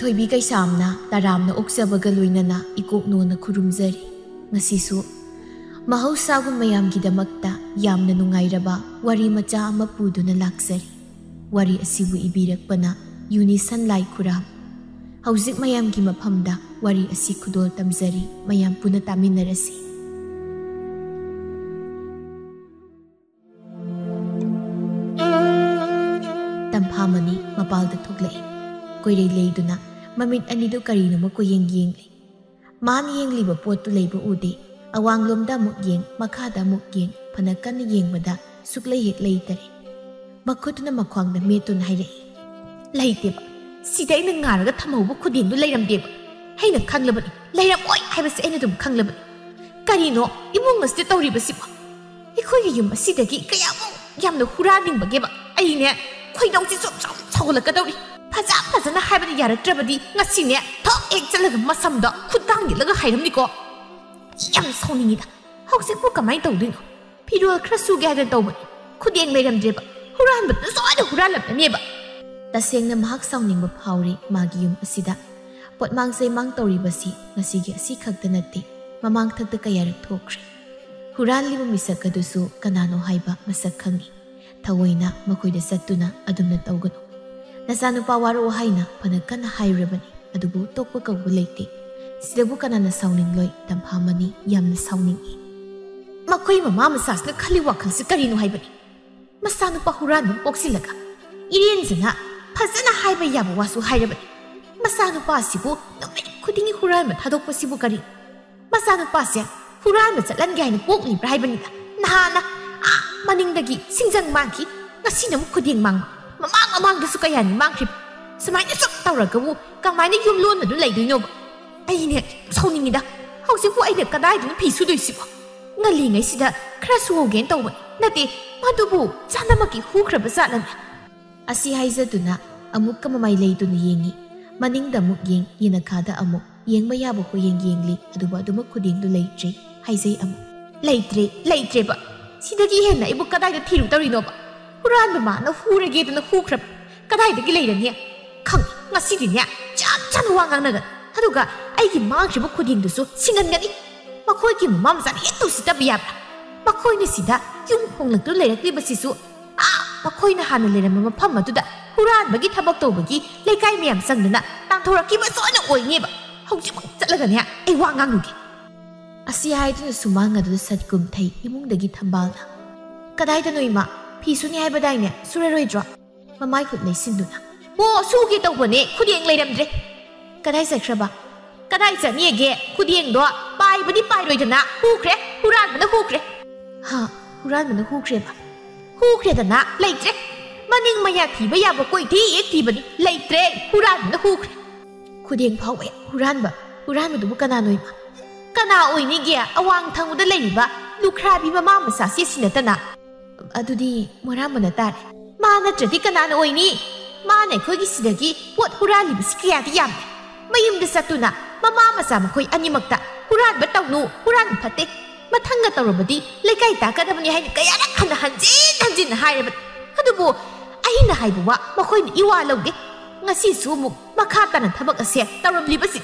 ꯊꯣꯏꯕꯤ ꯀꯩꯁꯥꯝꯅ ꯇꯔꯥꯝꯅ ꯑꯣꯛꯆꯕꯒ ꯂꯣꯏꯅꯅ ꯏꯀꯣꯛꯅꯣꯅ ꯈꯨꯔꯨꯝꯖꯔꯤ ꯉꯁꯤꯁꯨ ꯃꯍꯧꯁꯥꯒꯨꯝ ꯃꯌꯥꯝꯒꯤꯗꯃꯛꯇ ꯌꯥꯝꯅ ꯅꯨꯡꯉꯥꯏꯔꯕ ꯋꯥꯔꯤ ꯃꯆꯥ ꯑꯃ ꯄꯨꯗꯨꯅ ꯂꯥꯛꯆꯔꯤ ꯋꯥꯔꯤ ꯑꯁꯤꯕꯨ ꯏꯕꯤꯔꯛꯄꯅ ꯌꯨꯅꯤꯁꯟ ꯂꯥꯏ ꯈꯨꯔꯥꯝ ꯍꯧꯖꯤꯛ ꯃꯌꯥꯝꯒꯤ ꯃꯐꯝꯗ ꯋꯥꯔꯤ ꯑꯁꯤ ꯈꯨꯗꯣꯜ ꯇꯝꯖꯔꯤ ꯃꯌꯥꯝ ꯄꯨꯟꯅ ꯇꯥꯃꯤꯟꯅꯔꯁꯤ ꯇꯝꯐꯥꯃꯅꯤ ꯃꯄꯥꯜꯗ ꯊꯣꯛꯂꯛꯏ ꯀꯣꯏꯔꯩ ꯂꯩꯗꯨꯅ ꯃꯃꯤꯠ ꯑꯅꯤꯗꯨ ꯀꯔꯤꯅꯣꯃ ꯀꯣꯌꯦꯡ ꯌꯦꯡꯂꯤ ꯃꯥꯅ ꯌꯦꯡꯂꯤꯕ ꯄꯣꯠꯇꯨ ꯂꯩꯕ ꯎꯗꯦ ꯑꯋꯥꯡꯂꯣꯝꯗ ꯑꯃꯨꯛ ꯌꯦꯡ ꯃꯈꯥꯗ ꯑꯃꯨꯛ ꯌꯦꯡ ꯐꯅ ꯀꯟꯅ ꯌꯦꯡꯕꯗ ꯁꯨꯛꯂꯩ ꯍꯦꯛ ꯂꯩꯇꯔꯦ ꯃꯈꯨꯠꯇꯨꯅ ꯃꯈ꯭ꯋꯥꯡꯗ ꯃꯦꯠꯇꯨꯅ ꯍꯥꯏꯔꯛꯏ ꯂꯩꯇꯦꯕ ꯁꯤꯗ ꯑꯩꯅ ꯉꯥꯔꯒ ꯊꯝꯍꯧꯕ ꯈꯨꯗꯦꯡꯗꯨ ꯂꯩꯔꯝꯗꯦꯕ ꯑꯩꯅ ꯈꯪꯂꯕꯅꯤ ꯂꯩꯔꯝꯃꯣꯏ ꯍꯥꯏꯕꯁꯤ ꯑꯩꯅ ꯑꯗꯨꯝ ꯈꯪꯂꯕꯅꯤ ꯀꯔꯤꯅꯣ ꯏꯃꯨꯡ ꯑꯁꯤꯗ ꯇꯧꯔꯤꯕꯁꯤꯕꯣ ꯑꯩꯈꯣꯏꯒꯤ ꯌꯨꯝ ꯑꯁꯤꯗꯒꯤ ꯀꯌꯥꯃꯨꯛ ꯌꯥꯝꯅ ꯍꯨꯔꯥꯟꯅꯤꯡꯕꯒꯦꯕ ꯑꯩꯅꯦ ꯈꯣꯏꯗꯧꯁꯤ ꯁꯨꯝ ꯁꯧꯒꯠꯂꯛꯀꯗꯧꯔꯤ ꯐꯖꯅ ꯍꯥꯏꯕꯗ ꯌꯥꯔꯛꯇ꯭ꯔꯕꯗꯤ ꯉꯁꯤꯅꯦ ꯊꯣꯛ ꯍꯦꯛ ꯆꯠꯂꯒ ꯃꯁꯝꯗ ꯈꯨꯠꯇꯥꯡꯒꯤꯠꯂꯒ ꯍꯥꯏꯔꯝꯅꯤꯀꯣ ꯌꯥꯝ ꯁꯥꯎꯅꯤꯡꯉꯤꯗ ꯍꯧꯖꯤꯛꯄꯨ ꯀꯃꯥꯏꯅ ꯇꯧꯗꯣꯏꯅꯣ ꯐꯤꯔꯣꯜ ꯈꯔ ꯁꯨꯒꯦ ꯍꯥꯏꯗꯅ ꯇꯧꯕꯅꯤ ꯈꯨꯗꯦꯡ ꯂꯩꯔꯝꯗ꯭ꯔꯦꯕ ꯍꯨꯔꯥꯟꯕꯗꯨ ꯁꯣꯏꯗꯅ ꯍꯨꯔꯥꯟꯂꯝꯃꯅꯦꯕ ꯇꯁꯦꯡꯅ ꯃꯍꯥꯛ ꯁꯥꯎꯅꯤꯡꯕ ꯐꯥꯎꯔꯤ ꯃꯥꯒꯤ ꯌꯨꯝ ꯑꯁꯤꯗ ꯄꯣꯠꯃꯥꯡ ꯆꯩꯃꯥꯡ ꯇꯧꯔꯤꯕꯁꯤ ꯉꯁꯤꯒꯤ ꯑꯁꯤ ꯈꯛꯇ ꯅꯠꯇꯦ ꯃꯃꯥꯡꯊꯛꯇ ꯀꯌꯥꯔꯛ ꯊꯣꯛꯈ꯭ꯔꯦ ꯍꯨꯔꯥꯟꯂꯤꯕ ꯃꯤꯁꯛ ꯑꯗꯨꯁꯨ ꯀꯅꯥꯅꯣ ꯍꯥꯏꯕ ꯃꯁꯛ ꯈꯪꯏ ꯊꯑꯣꯏꯅ ꯃꯈꯣꯏꯗ ꯆꯠꯇꯨꯅ ꯑꯗꯨꯝꯅ ꯇꯧꯒꯅꯨ ꯅꯆꯥꯅꯨꯄꯥ ꯋꯥꯔꯛꯑꯣ ꯍꯥꯏꯅ ꯐꯅ ꯀꯟꯅ ꯍꯥꯏꯔꯨꯔꯕꯅꯤ ꯑꯗꯨꯕꯨ ꯇꯣꯛꯄ ꯀꯧꯕ ꯂꯩꯇꯦ ꯁꯤꯗꯕꯨ ꯀꯅꯥꯅ ꯁꯥꯎꯅꯤꯡꯂꯣꯏ ꯇꯝꯐꯥꯃꯅꯤ ꯌꯥꯝꯅ ꯁꯥꯎꯅꯤꯡꯏ ꯃꯈꯣꯏ ꯃꯃꯥ ꯃꯆꯥꯁꯤꯅ ꯈꯜꯂꯤ ꯋꯥꯈꯜꯁꯤ ꯀꯔꯤꯅꯣ ꯍꯥꯏꯕꯅꯤ ꯃꯆꯥꯅꯨꯄꯥ ꯍꯨꯔꯥꯟꯕ ꯄꯣꯛꯁꯤꯜꯂꯒ ꯏꯔꯦꯟꯖꯅ ꯐꯖꯅ ꯍꯥꯏꯕ ꯌꯥꯕ ꯋꯥꯁꯨ ꯍꯥꯏꯔꯕꯅꯤ ꯃꯆꯥꯅꯨꯄꯥꯁꯤꯕꯨ ꯅꯨꯃꯤꯠ ꯈꯨꯗꯤꯡꯒꯤ ꯍꯨꯔꯥꯟꯕ ꯊꯥꯗꯣꯛꯄꯁꯤꯕꯨ ꯀꯔꯤ ꯃꯆꯥꯅꯨꯄꯥꯁꯦ ꯍꯨꯔꯥꯟꯕ ꯆꯠꯍꯟꯒꯦ ꯍꯥꯏꯅ ꯄꯣꯛꯂꯤꯕ꯭ꯔꯥ ꯍꯥꯏꯕꯅꯤꯗ ꯅꯍꯥꯟꯅ ꯃꯅꯤꯡꯗꯒꯤ ꯁꯤꯡꯖꯪ ꯃꯥꯡꯈꯤ ꯉꯁꯤꯅ ꯑꯃꯨꯛ ꯈꯨꯗꯦꯡ ꯃꯥꯡꯕ ꯃꯃꯥꯡꯗꯁꯨ ꯀꯌꯥꯅꯤ ꯃꯥꯡꯈ꯭ꯔꯤꯕ ꯁꯨꯃꯥꯏꯅ ꯁꯨꯝ ꯇꯧꯔꯒꯕꯨ ꯀꯃꯥꯏꯅ ꯌꯨꯝ ꯂꯣꯟꯅꯗꯨ ꯂꯩꯗꯣꯏꯅꯣꯕ ꯑꯩꯅꯦ ꯁꯥꯎꯅꯤꯡꯉꯤꯗ ꯍꯧꯖꯤꯛꯄꯨ ꯑꯩꯅ ꯀꯗꯥꯏꯗꯅ ꯐꯤ ꯁꯨꯗꯣꯏꯁꯤꯕꯣ ꯉꯜꯂꯤꯉꯩꯁꯤꯗ ꯈꯔ ꯁꯨꯍꯧꯒꯦꯅ ꯇꯧꯕꯅꯤ ꯅꯠꯇꯦ ꯃꯗꯨꯕꯨ ꯆꯥꯅꯃꯛꯀꯤ ꯍꯨꯈ꯭ꯔꯕ ꯖꯥꯠꯂꯅꯦ ꯑꯁꯤ ꯍꯥꯏꯖꯗꯨꯅ ꯑꯃꯨꯛꯀ ꯃꯃꯥꯏ ꯂꯩꯗꯨꯅ ꯌꯦꯡꯉꯤ ꯃꯅꯤꯡꯗ ꯑꯃꯨꯛ ꯌꯦꯡ ꯌꯦꯅꯈꯥꯗ ꯑꯃꯨꯛ ꯌꯦꯡꯕ ꯌꯥꯕ ꯈꯨꯌꯦꯡ ꯌꯦꯡꯂꯤ ꯑꯗꯨꯕꯨ ꯑꯗꯨꯃꯛ ꯈꯨꯗꯦꯡꯗꯨ ꯂꯩꯇ꯭ꯔꯦ ꯍꯥꯏꯖꯩ ꯑꯃꯨꯛ ꯂꯩꯇ꯭ꯔꯦꯕ ꯁꯤꯗꯒꯤ ꯍꯦꯟꯅ ꯑꯩꯕꯨ ꯀꯗꯥꯏꯗ ꯊꯤꯔꯨꯗꯧꯔꯤꯅꯣꯕ ꯍꯨꯔꯥꯟꯕ ꯃꯥꯅ ꯍꯨꯔꯒꯦꯗꯅ ꯍꯨꯈ꯭ꯔꯕ ꯀꯗꯥꯏꯗꯒꯤ ꯂꯩꯔꯅꯤ ꯈꯪꯉꯤ ꯉꯁꯤꯗꯤꯅꯦ ꯆꯥꯅ ꯋꯥ ꯉꯥꯡꯅꯒꯅꯤ ꯑꯗꯨꯒ ꯑꯩꯒꯤ ꯃꯥꯡꯈ꯭ꯔꯤꯕ ꯈꯨꯗꯦꯡꯗꯨꯁꯨ ꯁꯤꯡꯒꯟꯒꯅꯤ ꯃꯈꯣꯏꯒꯤ ꯃꯃꯥ ꯃꯆꯥꯅ ꯍꯦꯛ ꯇꯧꯁꯤꯠꯇꯕ ꯌꯥꯕ꯭ꯔꯥ ꯃꯈꯣꯏꯅ ꯁꯤꯗ ꯌꯨꯝ ꯍꯣꯡꯂꯛꯇꯨ ꯂꯩꯔꯛꯂꯤꯕꯁꯤꯁꯨ ꯃꯈꯣꯏꯅ ꯍꯥꯟꯅ ꯂꯩꯔꯝꯕ ꯃꯐꯝ ꯑꯗꯨꯗ ꯍꯨꯔꯥꯟꯕꯒꯤ ꯊꯕꯛ ꯇꯧꯕꯒꯤ ꯂꯩꯀꯥꯏ ꯃꯌꯥꯝ ꯆꯪꯗꯨꯅ ꯇꯥꯟꯊꯣꯔꯛꯈꯤꯕ ꯁꯣꯏꯅ ꯑꯣꯏꯅꯦꯕ ꯍꯧꯖꯤꯛꯃꯛ ꯆꯠꯂꯒꯅꯦ ꯑꯩ ꯋꯥ ꯉꯥꯡꯂꯨꯒꯦ ꯑꯁꯤ ꯍꯥꯏꯗꯨꯅ ꯁꯨꯃꯥꯡ ꯑꯗꯨꯗ ꯁꯠꯀꯨꯝꯊꯩ ꯏꯃꯨꯡꯗꯒꯤ ꯊꯝꯕꯥꯜꯅ ꯀꯗꯥꯏꯗꯅꯣ ꯏꯃꯥ ꯐꯤ ꯁꯨꯅꯤ ꯍꯥꯏꯕꯗꯥꯏꯅꯦ ꯁꯨꯔꯔꯣꯏꯗ꯭ꯔꯣ ꯃꯃꯥꯏ ꯈꯨꯠ ꯂꯩꯁꯤꯟꯗꯨꯅ ꯁꯨꯒꯦ ꯇꯧꯕꯅꯦ ꯈꯨꯗꯦꯡ ꯂꯩꯔꯝꯗ꯭ꯔꯦ ꯀꯗꯥꯏ ꯆꯠꯈ꯭ꯔꯕ ꯀꯗꯥꯏ ꯆꯠꯅꯤꯒꯦ ꯈꯨꯗꯦꯡꯗꯣ ꯄꯥꯏꯕꯗꯤ ꯄꯥꯏꯔꯣꯏꯗꯅ ꯍꯨꯈ꯭ꯔꯦ ꯍꯨꯔꯥꯟꯕꯅ ꯍꯨꯈ꯭ꯔꯦ ꯍꯨꯔꯥꯟꯕꯅ ꯍꯨꯈ꯭ꯔꯦꯗꯅ ꯂꯩꯇ꯭ꯔꯦ ꯃꯅꯤꯡ ꯃꯌꯥ ꯊꯤꯕ ꯌꯥꯕ ꯀꯣꯏꯊꯤ ꯍꯦꯛ ꯊꯤꯕꯅꯤ ꯂꯩꯇ꯭ꯔꯦ ꯍꯨꯔꯥꯟꯕꯅ ꯍꯨꯈ꯭ꯔꯦ ꯈꯨꯗꯦꯡ ꯐꯥꯎꯕ ꯍꯨꯔꯥꯟꯕꯗꯨꯕꯨ ꯀꯅꯥꯅꯣ ꯏꯃꯥ ꯀꯅꯥ ꯑꯣꯏꯅꯤꯒꯦ ꯑꯋꯥꯡ ꯊꯪꯕꯗ ꯂꯩꯔꯤꯕ ꯂꯨꯈ꯭ꯔꯥꯕꯤ ꯃꯃꯥ ꯃꯆꯥꯁꯤ ꯁꯤ ꯅꯠꯇꯅ ꯑꯗꯨꯗꯤ ꯃꯣꯔꯥꯝꯕꯅ ꯇꯥꯔꯦ ꯃꯥ ꯅꯠꯇ꯭ꯔꯗꯤ ꯀꯅꯥꯅ ꯑꯣꯏꯅꯤ ꯃꯥꯅ ꯑꯩꯈꯣꯏꯒꯤ ꯁꯤꯗꯒꯤ ꯄꯣꯠ ꯍꯨꯔꯥꯜꯂꯤꯕꯁꯤ ꯀꯌꯥꯗꯤ ꯌꯥꯝꯗꯦ ꯃꯌꯨꯝꯗ ꯆꯠꯇꯨꯅ ꯃꯃꯥ ꯃꯆꯥ ꯃꯈꯣꯏ ꯑꯅꯤꯃꯛꯇ ꯍꯨꯔꯥꯟꯕ ꯇꯧꯅꯨ ꯍꯨꯔꯥꯟꯕ ꯐꯠꯇꯦ ꯃꯊꯪꯒ ꯇꯧꯔꯕꯗꯤ ꯂꯩꯀꯥꯏ ꯇꯥꯛꯀꯗꯕꯅꯤ ꯍꯥꯏꯅ ꯀꯌꯥꯔꯛ ꯍꯟꯖꯤꯟ ꯍꯥꯏꯔꯕꯅꯤ ꯑꯗꯨꯕꯨ ꯑꯩꯅ ꯍꯥꯏꯕ ꯋꯥ ꯃꯈꯣꯏꯅ ꯏꯋꯥ ꯂꯧꯗꯦ ꯉꯁꯤꯁꯨ ꯑꯃꯨꯛ ꯃꯈꯥ ꯇꯥꯅ ꯊꯕꯛ ꯑꯁꯦ ꯇꯧꯔꯝꯂꯤꯕꯁꯤ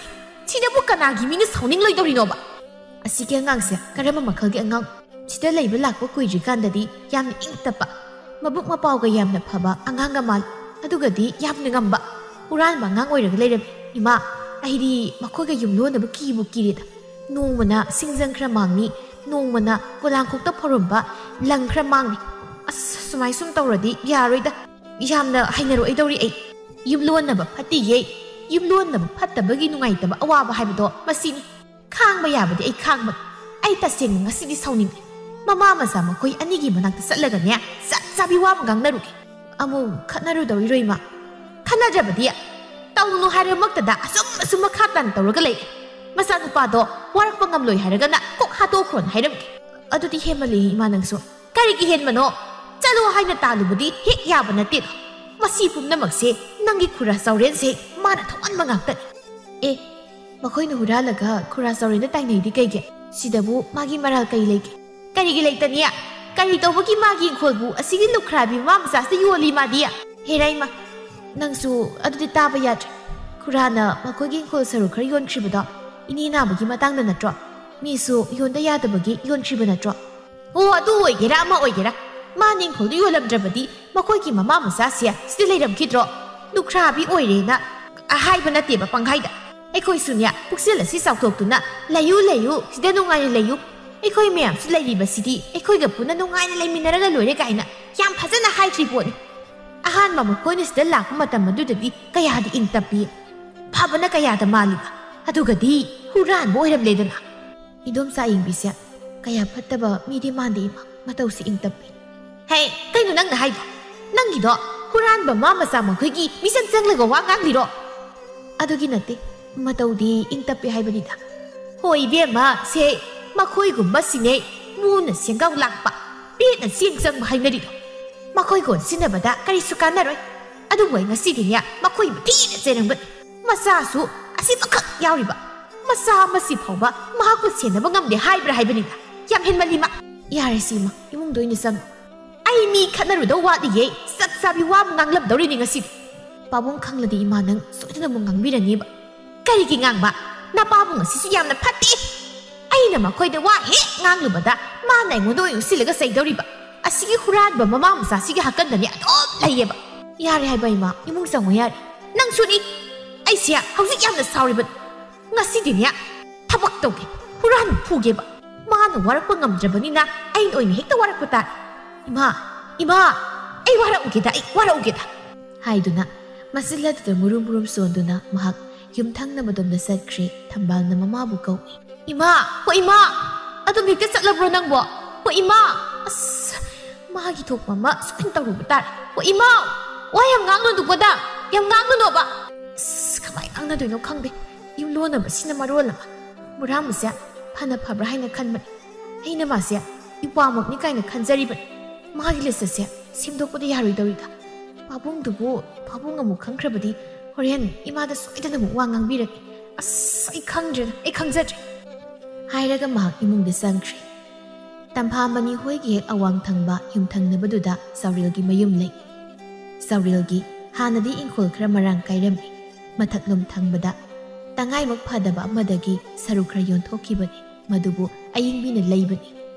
ꯁꯤꯗꯕꯨ ꯀꯅꯥꯒꯤ ꯃꯤꯅ ꯁꯥꯎꯅꯤꯡꯂꯣꯏꯗꯧꯔꯤꯅꯣꯕ ꯑꯁꯤꯒꯤ ꯑꯉꯥꯡꯁꯦ ꯀꯔꯝꯕ ꯃꯈꯜꯒꯤ ꯑꯉꯥꯡ ꯁꯤꯗ ꯂꯩꯕ ꯂꯥꯛꯄ ꯀꯨꯏꯗ꯭ꯔꯤꯀꯥꯟꯗꯗꯤ ꯌꯥꯝꯅ ꯏꯪ ꯇꯞꯄ ꯃꯕꯨꯛ ꯃꯄꯥꯎꯒ ꯌꯥꯝꯅ ꯐꯕ ꯑꯉꯥꯡꯒ ꯃꯥꯜ ꯑꯗꯨꯒꯗꯤ ꯌꯥꯝꯅ ꯉꯝꯕ ꯍꯨꯔꯥꯟꯕ ꯑꯉꯥꯡ ꯑꯣꯏꯔꯒ ꯂꯩꯔꯝꯃꯤ ꯏꯃꯥ ꯑꯩꯗꯤ ꯃꯈꯣꯏꯒ ꯌꯨꯝꯂꯣꯟꯅꯕ ꯀꯤꯕꯨ ꯀꯤꯔꯦꯗ ꯅꯣꯡꯃꯅ ꯁꯤꯡꯖꯪ ꯈꯔ ꯃꯥꯡꯅꯤ ꯅꯣꯡꯃꯅ ꯄꯣꯂꯥꯡꯈꯣꯛꯇ ꯐꯧꯔꯝꯕ ꯂꯪꯈꯔ ꯃꯥꯡꯅꯤ ꯁꯨꯃꯥꯏ ꯁꯨꯝ ꯇꯧꯔꯗꯤ ꯌꯥꯔꯣꯏꯗ ꯌꯥꯝꯅ ꯍꯩꯅꯔꯣꯏꯗꯧꯔꯤ ꯑꯩ ꯌꯨꯝꯂꯣꯟꯅꯕ ꯐꯠꯇꯤꯌꯦ ꯌꯨꯝꯂꯣꯟꯅꯕ ꯐꯠꯇꯕꯒꯤ ꯅꯨꯡꯉꯥꯏꯇꯕ ꯑꯋꯥꯕ ꯍꯥꯏꯕꯗꯣ ꯃꯁꯤꯅꯤ ꯈꯥꯡꯕ ꯌꯥꯕꯗꯤ ꯑꯩ ꯈꯥꯡꯕꯅꯤ ꯑꯩ ꯇꯁꯦꯡꯅ ꯉꯁꯤꯗꯤ ꯁꯥꯎꯅꯤꯡꯉꯦ ꯃꯃꯥ ꯃꯆꯥ ꯃꯈꯣꯏ ꯑꯅꯤꯒꯤ ꯃꯅꯥꯛꯇ ꯆꯠꯂꯒꯅꯦ ꯆꯞ ꯆꯥꯕꯤ ꯋꯥ ꯑꯃ ꯉꯥꯡꯅꯔꯨꯒꯦ ꯑꯃꯨꯛ ꯈꯠꯅꯔꯨꯗꯧꯔꯤꯔꯣ ꯏꯃꯥ ꯈꯠꯅꯗ꯭ꯔꯕꯗꯤ ꯇꯧꯅꯨ ꯍꯥꯏꯔꯃꯛꯇꯗ ꯑꯁꯨꯝ ꯃꯈꯥ តាꯅ ꯇꯧꯔꯒ ꯂꯩ ꯃꯆꯥꯅꯨꯄꯥꯗꯣ ꯋꯥꯔꯛꯄ ꯉꯝꯂꯣꯏ ꯍꯥꯏꯔꯒꯅ ꯀꯣꯛ ꯍꯥꯠꯇꯣꯛꯈ꯭ꯔꯣꯅ ꯍꯥꯏꯔꯝꯒꯦ ꯑꯗꯨꯗꯤ ꯍꯦꯟꯃꯜꯂꯤ ꯏꯃꯥ ꯅꯪꯁꯨ ꯀꯔꯤꯒꯤ ꯍꯦꯟꯕꯅꯣ ꯆꯠꯂꯣ ꯍꯥꯏꯅ ꯇꯥꯜꯂꯨꯕꯗꯤ ꯍꯦꯛ ꯌꯥꯕ ꯅꯠꯇꯦꯗꯣ ꯃꯁꯤ ꯄꯨꯝꯅꯃꯛꯁꯦ ꯅꯪꯒꯤ ꯈꯨꯔꯥ ꯆꯥꯎꯔꯦꯟꯁꯦ ꯃꯥꯅ ꯊꯣꯛꯍꯟꯕ ꯉꯥꯛꯇꯅꯤ ꯃꯈꯣꯏꯅ ꯍꯨꯔꯥꯜꯂꯒ ꯈꯨꯔꯥ ꯆꯥꯎꯔꯦꯟꯗ ꯇꯥꯏꯅꯩꯗꯤ ꯀꯩꯒꯤ ꯁꯤꯗꯕꯨ ꯃꯥꯒꯤ ꯃꯔꯥꯜ ꯀꯩ ꯂꯩꯒꯦ ꯀꯔꯤꯒꯤ ꯂꯩꯇꯅꯤ ꯀꯔꯤ ꯇꯧꯕꯒꯤ ꯃꯥꯒꯤ ꯏꯪꯈꯣꯜꯕꯨ ꯑꯁꯤꯒꯤ ꯂꯨꯈ꯭ꯔꯥꯕꯤ ꯃꯃꯥ ꯃꯆꯥꯁꯤꯗ ꯌꯣꯜꯂꯤ ꯃꯥꯗꯤ ꯍꯦꯔꯥ ꯏꯃꯥ ꯅꯪꯁꯨ ꯑꯗꯨꯗꯤ ꯇꯥꯕ ꯌꯥꯗ꯭ꯔꯦ ꯍꯨꯔꯥꯟꯅ ꯃꯈꯣꯏꯒꯤ ꯏꯪꯈꯣꯜ ꯁꯔꯨꯛ ꯈꯔ ꯌꯣꯟꯈ꯭ꯔꯤꯕꯗꯣ ꯏꯅꯦ ꯅꯥꯕꯒꯤ ꯃꯇꯥꯡꯗ ꯅꯠꯇ꯭ꯔꯣ? ꯃꯤꯁꯨ ꯌꯣꯟꯗ ꯌꯥꯗꯕꯒꯤ ꯌꯣꯟꯈ꯭ꯔꯤꯕ ꯅꯠꯇ꯭ꯔꯣ? ꯑꯣ ꯑꯗꯨ ꯑꯣꯏꯒꯦꯔꯥ ꯑꯃ ꯑꯣꯏꯒꯦꯔꯥ ꯃꯥꯅ ꯏꯪꯈꯣꯜꯗꯨ ꯌꯣꯜꯂꯝꯗ꯭ꯔꯕꯗꯤ ꯃꯈꯣꯏꯒꯤ ꯃꯃꯥ ꯃꯆꯥꯁꯦ ꯁꯤꯗ ꯂꯩꯔꯝꯈꯤꯗ꯭ꯔꯣ? ꯂꯨꯈ꯭ꯔꯥꯕꯤ ꯑꯣꯏꯔꯦꯅ ꯍꯥꯏꯕ ꯅꯠꯇꯦꯕ ꯄꯪꯍꯥꯏꯗ꯫ ꯑꯩꯈꯣꯏꯁꯨꯅꯦ ꯄꯨꯛꯆꯦꯜ ꯑꯁꯤ ꯆꯥꯎꯊꯣꯛꯇꯨꯅ ꯂꯩꯌꯨ ꯂꯩꯌꯨ ꯁꯤꯗ ꯅꯨꯡꯉꯥꯏꯅ ꯂꯩꯌꯨ, ꯑꯩꯈꯣꯏ ꯃꯌꯥꯝꯁꯨ ꯂꯩꯔꯤꯕꯁꯤꯗꯤ ꯑꯩꯈꯣꯏꯒ ꯄꯨꯟꯅ ꯅꯨꯡꯉꯥꯏꯅ ꯂꯩꯃꯤꯟꯅꯔꯒ ꯂꯣꯏꯔꯦ ꯀꯥꯏꯅ ꯌꯥꯝ ꯐꯖꯅ ꯍꯥꯏꯈ꯭ꯔꯤ ꯄꯣꯠꯅꯤ꯫ ꯑꯍꯥꯟꯕ ꯃꯈꯣꯏꯅ ꯁꯤꯗ ꯂꯥꯛꯄ ꯃꯇꯝ ꯑꯗꯨꯗꯗꯤ ꯀꯌꯥꯗꯤ ꯏꯪ ꯇꯞꯄꯤ, ꯐꯕꯅ ꯀꯌꯥꯗ ꯃꯥꯜꯂꯤꯕ, ꯑꯗꯨꯒꯗꯤ ꯍꯨꯔꯥꯟꯕ ꯑꯣꯏꯔꯝꯂꯦꯗꯅ꯫ ꯏꯗꯣꯝꯆꯥ ꯑꯌꯤꯡꯕꯤꯁꯦ ꯀꯌꯥ ꯐꯠꯇꯕ ꯃꯤꯗꯤ ꯃꯥꯟꯗꯦ ꯏꯃꯥ, ꯃꯇꯧꯁꯤ ꯏꯪ ꯇꯞꯄꯤ꯫ ꯍꯦ ꯀꯩꯅꯣ ꯅꯪꯅ ꯍꯥꯏꯗꯣ? ꯅꯪꯒꯤꯗꯣ ꯍꯨꯔꯥꯟꯕ ꯃꯥ ꯃꯆꯥ ꯃꯈꯣꯏꯒꯤ ꯃꯤꯆꯪ ꯆꯪꯂꯒ ꯋꯥ ꯉꯥꯡꯂꯤꯔꯣ? ꯑꯗꯨꯒꯤ ꯅꯠꯇꯦ, ꯃꯇꯧꯗꯤ ꯏꯪ ꯇꯞꯄꯤ ꯍꯥꯏꯕꯅꯤꯗ꯫ ꯍꯣꯏ ꯏꯕꯦꯝꯃ, ꯁꯦ ꯃꯈꯣꯏꯒꯨꯝꯕꯁꯤꯅꯦ ꯃꯨꯅ ꯁꯦꯡꯒꯥꯎ ꯂꯥꯛꯄ ꯄꯦꯠꯅ ꯆꯦꯡ ꯆꯪꯕ ꯍꯥꯏꯅꯔꯤꯗꯣ꯫ ꯃꯈꯣꯏꯒꯣꯟ ꯁꯤꯟꯅꯕꯗ ꯀꯔꯤꯁꯨ ꯀꯥꯟꯅꯔꯣꯏ꯫ ꯑꯗꯨꯕꯨ ꯑꯩ ꯉꯁꯤꯗꯤꯅꯦ ꯃꯈꯣꯏꯕꯨ ꯊꯤꯅ ꯆꯩꯔꯝꯒꯅꯤ꯫ ꯃꯆꯥꯁꯨ ꯑꯁꯤꯃꯈꯛ ꯌꯥꯎꯔꯤꯕ ꯃꯆꯥ ꯑꯃꯁꯤ ꯐꯥꯎꯕ ꯃꯍꯥꯛꯄꯨ ꯁꯦꯟꯅꯕ ꯉꯝꯗꯦ ꯍꯥꯏꯕ꯭ꯔꯥ ꯍꯥꯏꯕꯅꯤꯗ꯫ ꯌꯥꯝ ꯍꯦꯟꯃꯜꯂꯤ ꯃꯥ꯫ ꯌꯥꯔꯦ ꯁꯤꯃ, ꯏꯃꯨꯡꯗ ꯑꯣꯏꯅ ꯆꯪꯉꯨ꯫ ꯑꯩ ꯃꯤ ꯈꯠꯅꯔꯨꯗꯧ ꯋꯥꯠꯂꯤꯌꯦ, ꯆꯞ ꯆꯥꯕꯤ ꯋꯥ ꯑꯃ ꯉꯥꯡꯂꯝꯗꯧꯔꯤꯅꯤ ꯉꯁꯤꯗꯤ꯫ ꯄꯥꯕꯨꯡ ꯈꯪꯂꯗꯤ ꯏꯃꯥ ꯅꯪ ꯁꯣꯏꯗꯅ ꯑꯃꯨꯛ ꯉꯥꯡꯕꯤꯔꯅꯤꯕ꯫ ꯀꯔꯤꯒꯤ ꯉꯥꯡꯕ? ꯅꯄꯥꯕꯨꯡ ꯑꯁꯤꯁꯨ ꯌꯥꯝꯅ ꯐꯠꯇꯦ꯫ ꯑꯩꯅ ꯃꯈꯣꯏꯗ ꯋꯥ ꯍꯦꯛ ꯉꯥꯡꯂꯨꯕꯗ ꯃꯥꯅ ꯑꯩꯉꯣꯟꯗ ꯑꯣꯏꯅ ꯎꯁꯤꯜꯂꯒ ꯆꯩꯗꯧꯔꯤꯕ꯫ ꯑꯁꯤꯒꯤ ꯍꯨꯔꯥꯟꯕ ꯃꯃꯥ ꯃꯆꯥꯁꯤꯒꯤ ꯍꯥꯀꯟꯗꯅꯦ ꯑꯗꯨꯝ ꯂꯩꯌꯦꯕ꯫ ꯌꯥꯔꯦ ꯍꯥꯏꯕ ꯏꯃꯥ, ꯏꯃꯨꯡ ꯆꯪꯉꯣ ꯌꯥꯔꯦ꯫ ꯅꯪꯁꯨꯅꯤ, ꯑꯩꯁꯦ ꯍꯧꯖꯤꯛ ꯌꯥꯝꯅ ꯁꯥꯎꯔꯤꯕꯅꯤ꯫ ꯉꯁꯤꯗꯤꯅꯦ ꯊꯕꯛ ꯇꯧꯒꯦ, ꯍꯨꯔꯥꯟꯕ ꯐꯨꯒꯦꯕ꯫ ꯃꯥꯅ ꯋꯥꯔꯛꯄ ꯉꯝꯗ꯭ꯔꯕꯅꯤꯅ ꯑꯩꯅ ꯑꯣꯏꯅ ꯍꯦꯛꯇ ꯋꯥꯔꯛꯄ ꯇꯥꯔꯦ꯫ ꯏꯃꯥ, ꯏꯃꯥ, ꯑꯩ ꯋꯥꯔꯛꯎꯒꯦꯗ, ꯑꯩ ꯋꯥꯔꯛꯎꯒꯦꯗ ꯍꯥꯏꯗꯨꯅ ꯃꯆꯤꯜ ꯑꯗꯨꯗ ꯃꯨꯔꯨꯝ ꯃꯨꯔꯨꯝ ꯁꯣꯟꯗꯨꯅ ꯃꯍꯥꯛ ꯌꯨꯝꯊꯪꯅꯕꯗꯣꯝꯗ ꯆꯠꯈ꯭ꯔꯦ꯫ ꯊꯝꯕꯥꯜꯅ ꯃꯃꯥꯕꯨ ꯀꯧꯏ꯫ ꯏꯃꯥ, ꯍꯣꯏ ꯏꯃꯥ, ꯑꯗꯨꯝ ꯍꯦꯛꯇ ꯆꯠꯂꯕ꯭ꯔꯣ ꯅꯪꯕꯣ? ꯍꯣꯏ ꯏꯃꯥ, ꯑꯁ ꯃꯥꯒꯤ ꯊꯣꯛꯄ ꯑꯃ ꯁꯣꯏꯅ ꯇꯧꯔꯨꯕ ꯇꯥꯔꯦ꯫ ꯍꯣꯏ ꯏꯃꯥ, ꯋꯥ ꯌꯥꯝ ꯉꯥꯡꯅꯨꯕꯗ, ꯌꯥꯝ ꯉꯥꯡꯒꯅꯣꯕ꯫ ꯑꯁ ꯀꯃꯥꯏꯅ ꯉꯥꯡꯅꯗꯣꯏꯅꯣ ꯈꯪꯗꯦ, ꯌꯨꯝꯂꯣꯟꯅꯕꯁꯤꯅ ꯃꯔꯣꯜ ꯑꯃ꯫ ꯃꯨꯔꯥꯝꯕꯁꯦ ꯐꯅ ꯐꯕ꯭ꯔꯥ ꯍꯥꯏꯅ ꯈꯟꯕꯅꯤ, ꯑꯩꯅ ꯃꯥꯁꯦ ꯏꯄ꯭ꯋꯥꯃꯛꯅꯤ ꯀꯥꯏꯅ ꯈꯟꯖꯔꯤꯕꯅꯤ꯫ ꯃꯥꯒꯤ ꯂꯤꯆꯠꯁꯦ ꯁꯦꯝꯗꯣꯛꯄꯗꯤ ꯌꯥꯔꯣꯏꯗꯧꯔꯤꯗ꯫ ꯄꯥꯕꯨꯡꯗꯨꯕꯨ ꯄꯥꯕꯨꯡ ꯑꯃꯨꯛ ꯈꯪꯈ꯭ꯔꯕꯗꯤ ꯍꯣꯔꯦꯟ ꯏꯃꯥꯗ ꯁꯣꯏꯗꯅ ꯑꯃꯨꯛ ꯋꯥ ꯉꯥꯡꯕꯤꯔꯛꯏ꯫ ꯑꯁ ꯑꯩ ꯈꯪꯗ꯭ꯔꯦꯗ, ꯑꯩ ꯈꯪꯖꯗ꯭ꯔꯦ ꯍꯥꯏꯔꯒ ꯃꯍꯥꯛ ꯏꯃꯨꯡꯗ ꯆꯪꯈ꯭ꯔꯦ꯫ ꯇꯝꯐꯥꯃꯅꯤ ꯍꯣꯏꯒꯤ ꯍꯦꯛ ꯑꯋꯥꯡ ꯊꯪꯕ ꯌꯨꯝꯊꯪꯅꯕꯗꯨꯗ ꯆꯥꯎꯔꯦꯜꯒꯤ ꯃꯌꯨꯝ ꯂꯩ꯫ ꯆꯥꯎꯔꯦꯜꯒꯤ ꯍꯥꯟꯅꯗꯤ ꯏꯪꯈꯣꯜ ꯈꯔ ꯃꯔꯥꯡ ꯀꯥꯏꯔꯝꯃꯤ꯫ ꯃꯊꯛꯂꯣꯝ ꯊꯪꯕꯗ ꯇꯉꯥꯏꯃꯛ ꯐꯗꯕ ꯑꯃꯗꯒꯤ ꯁꯔꯨꯛ ꯈꯔ ꯌꯣꯟꯊꯣꯛꯈꯤꯕꯅꯤ, ꯃꯗꯨꯕꯨ ꯑꯌꯤꯡꯕꯤꯅ ꯂꯩꯕꯅꯤ꯫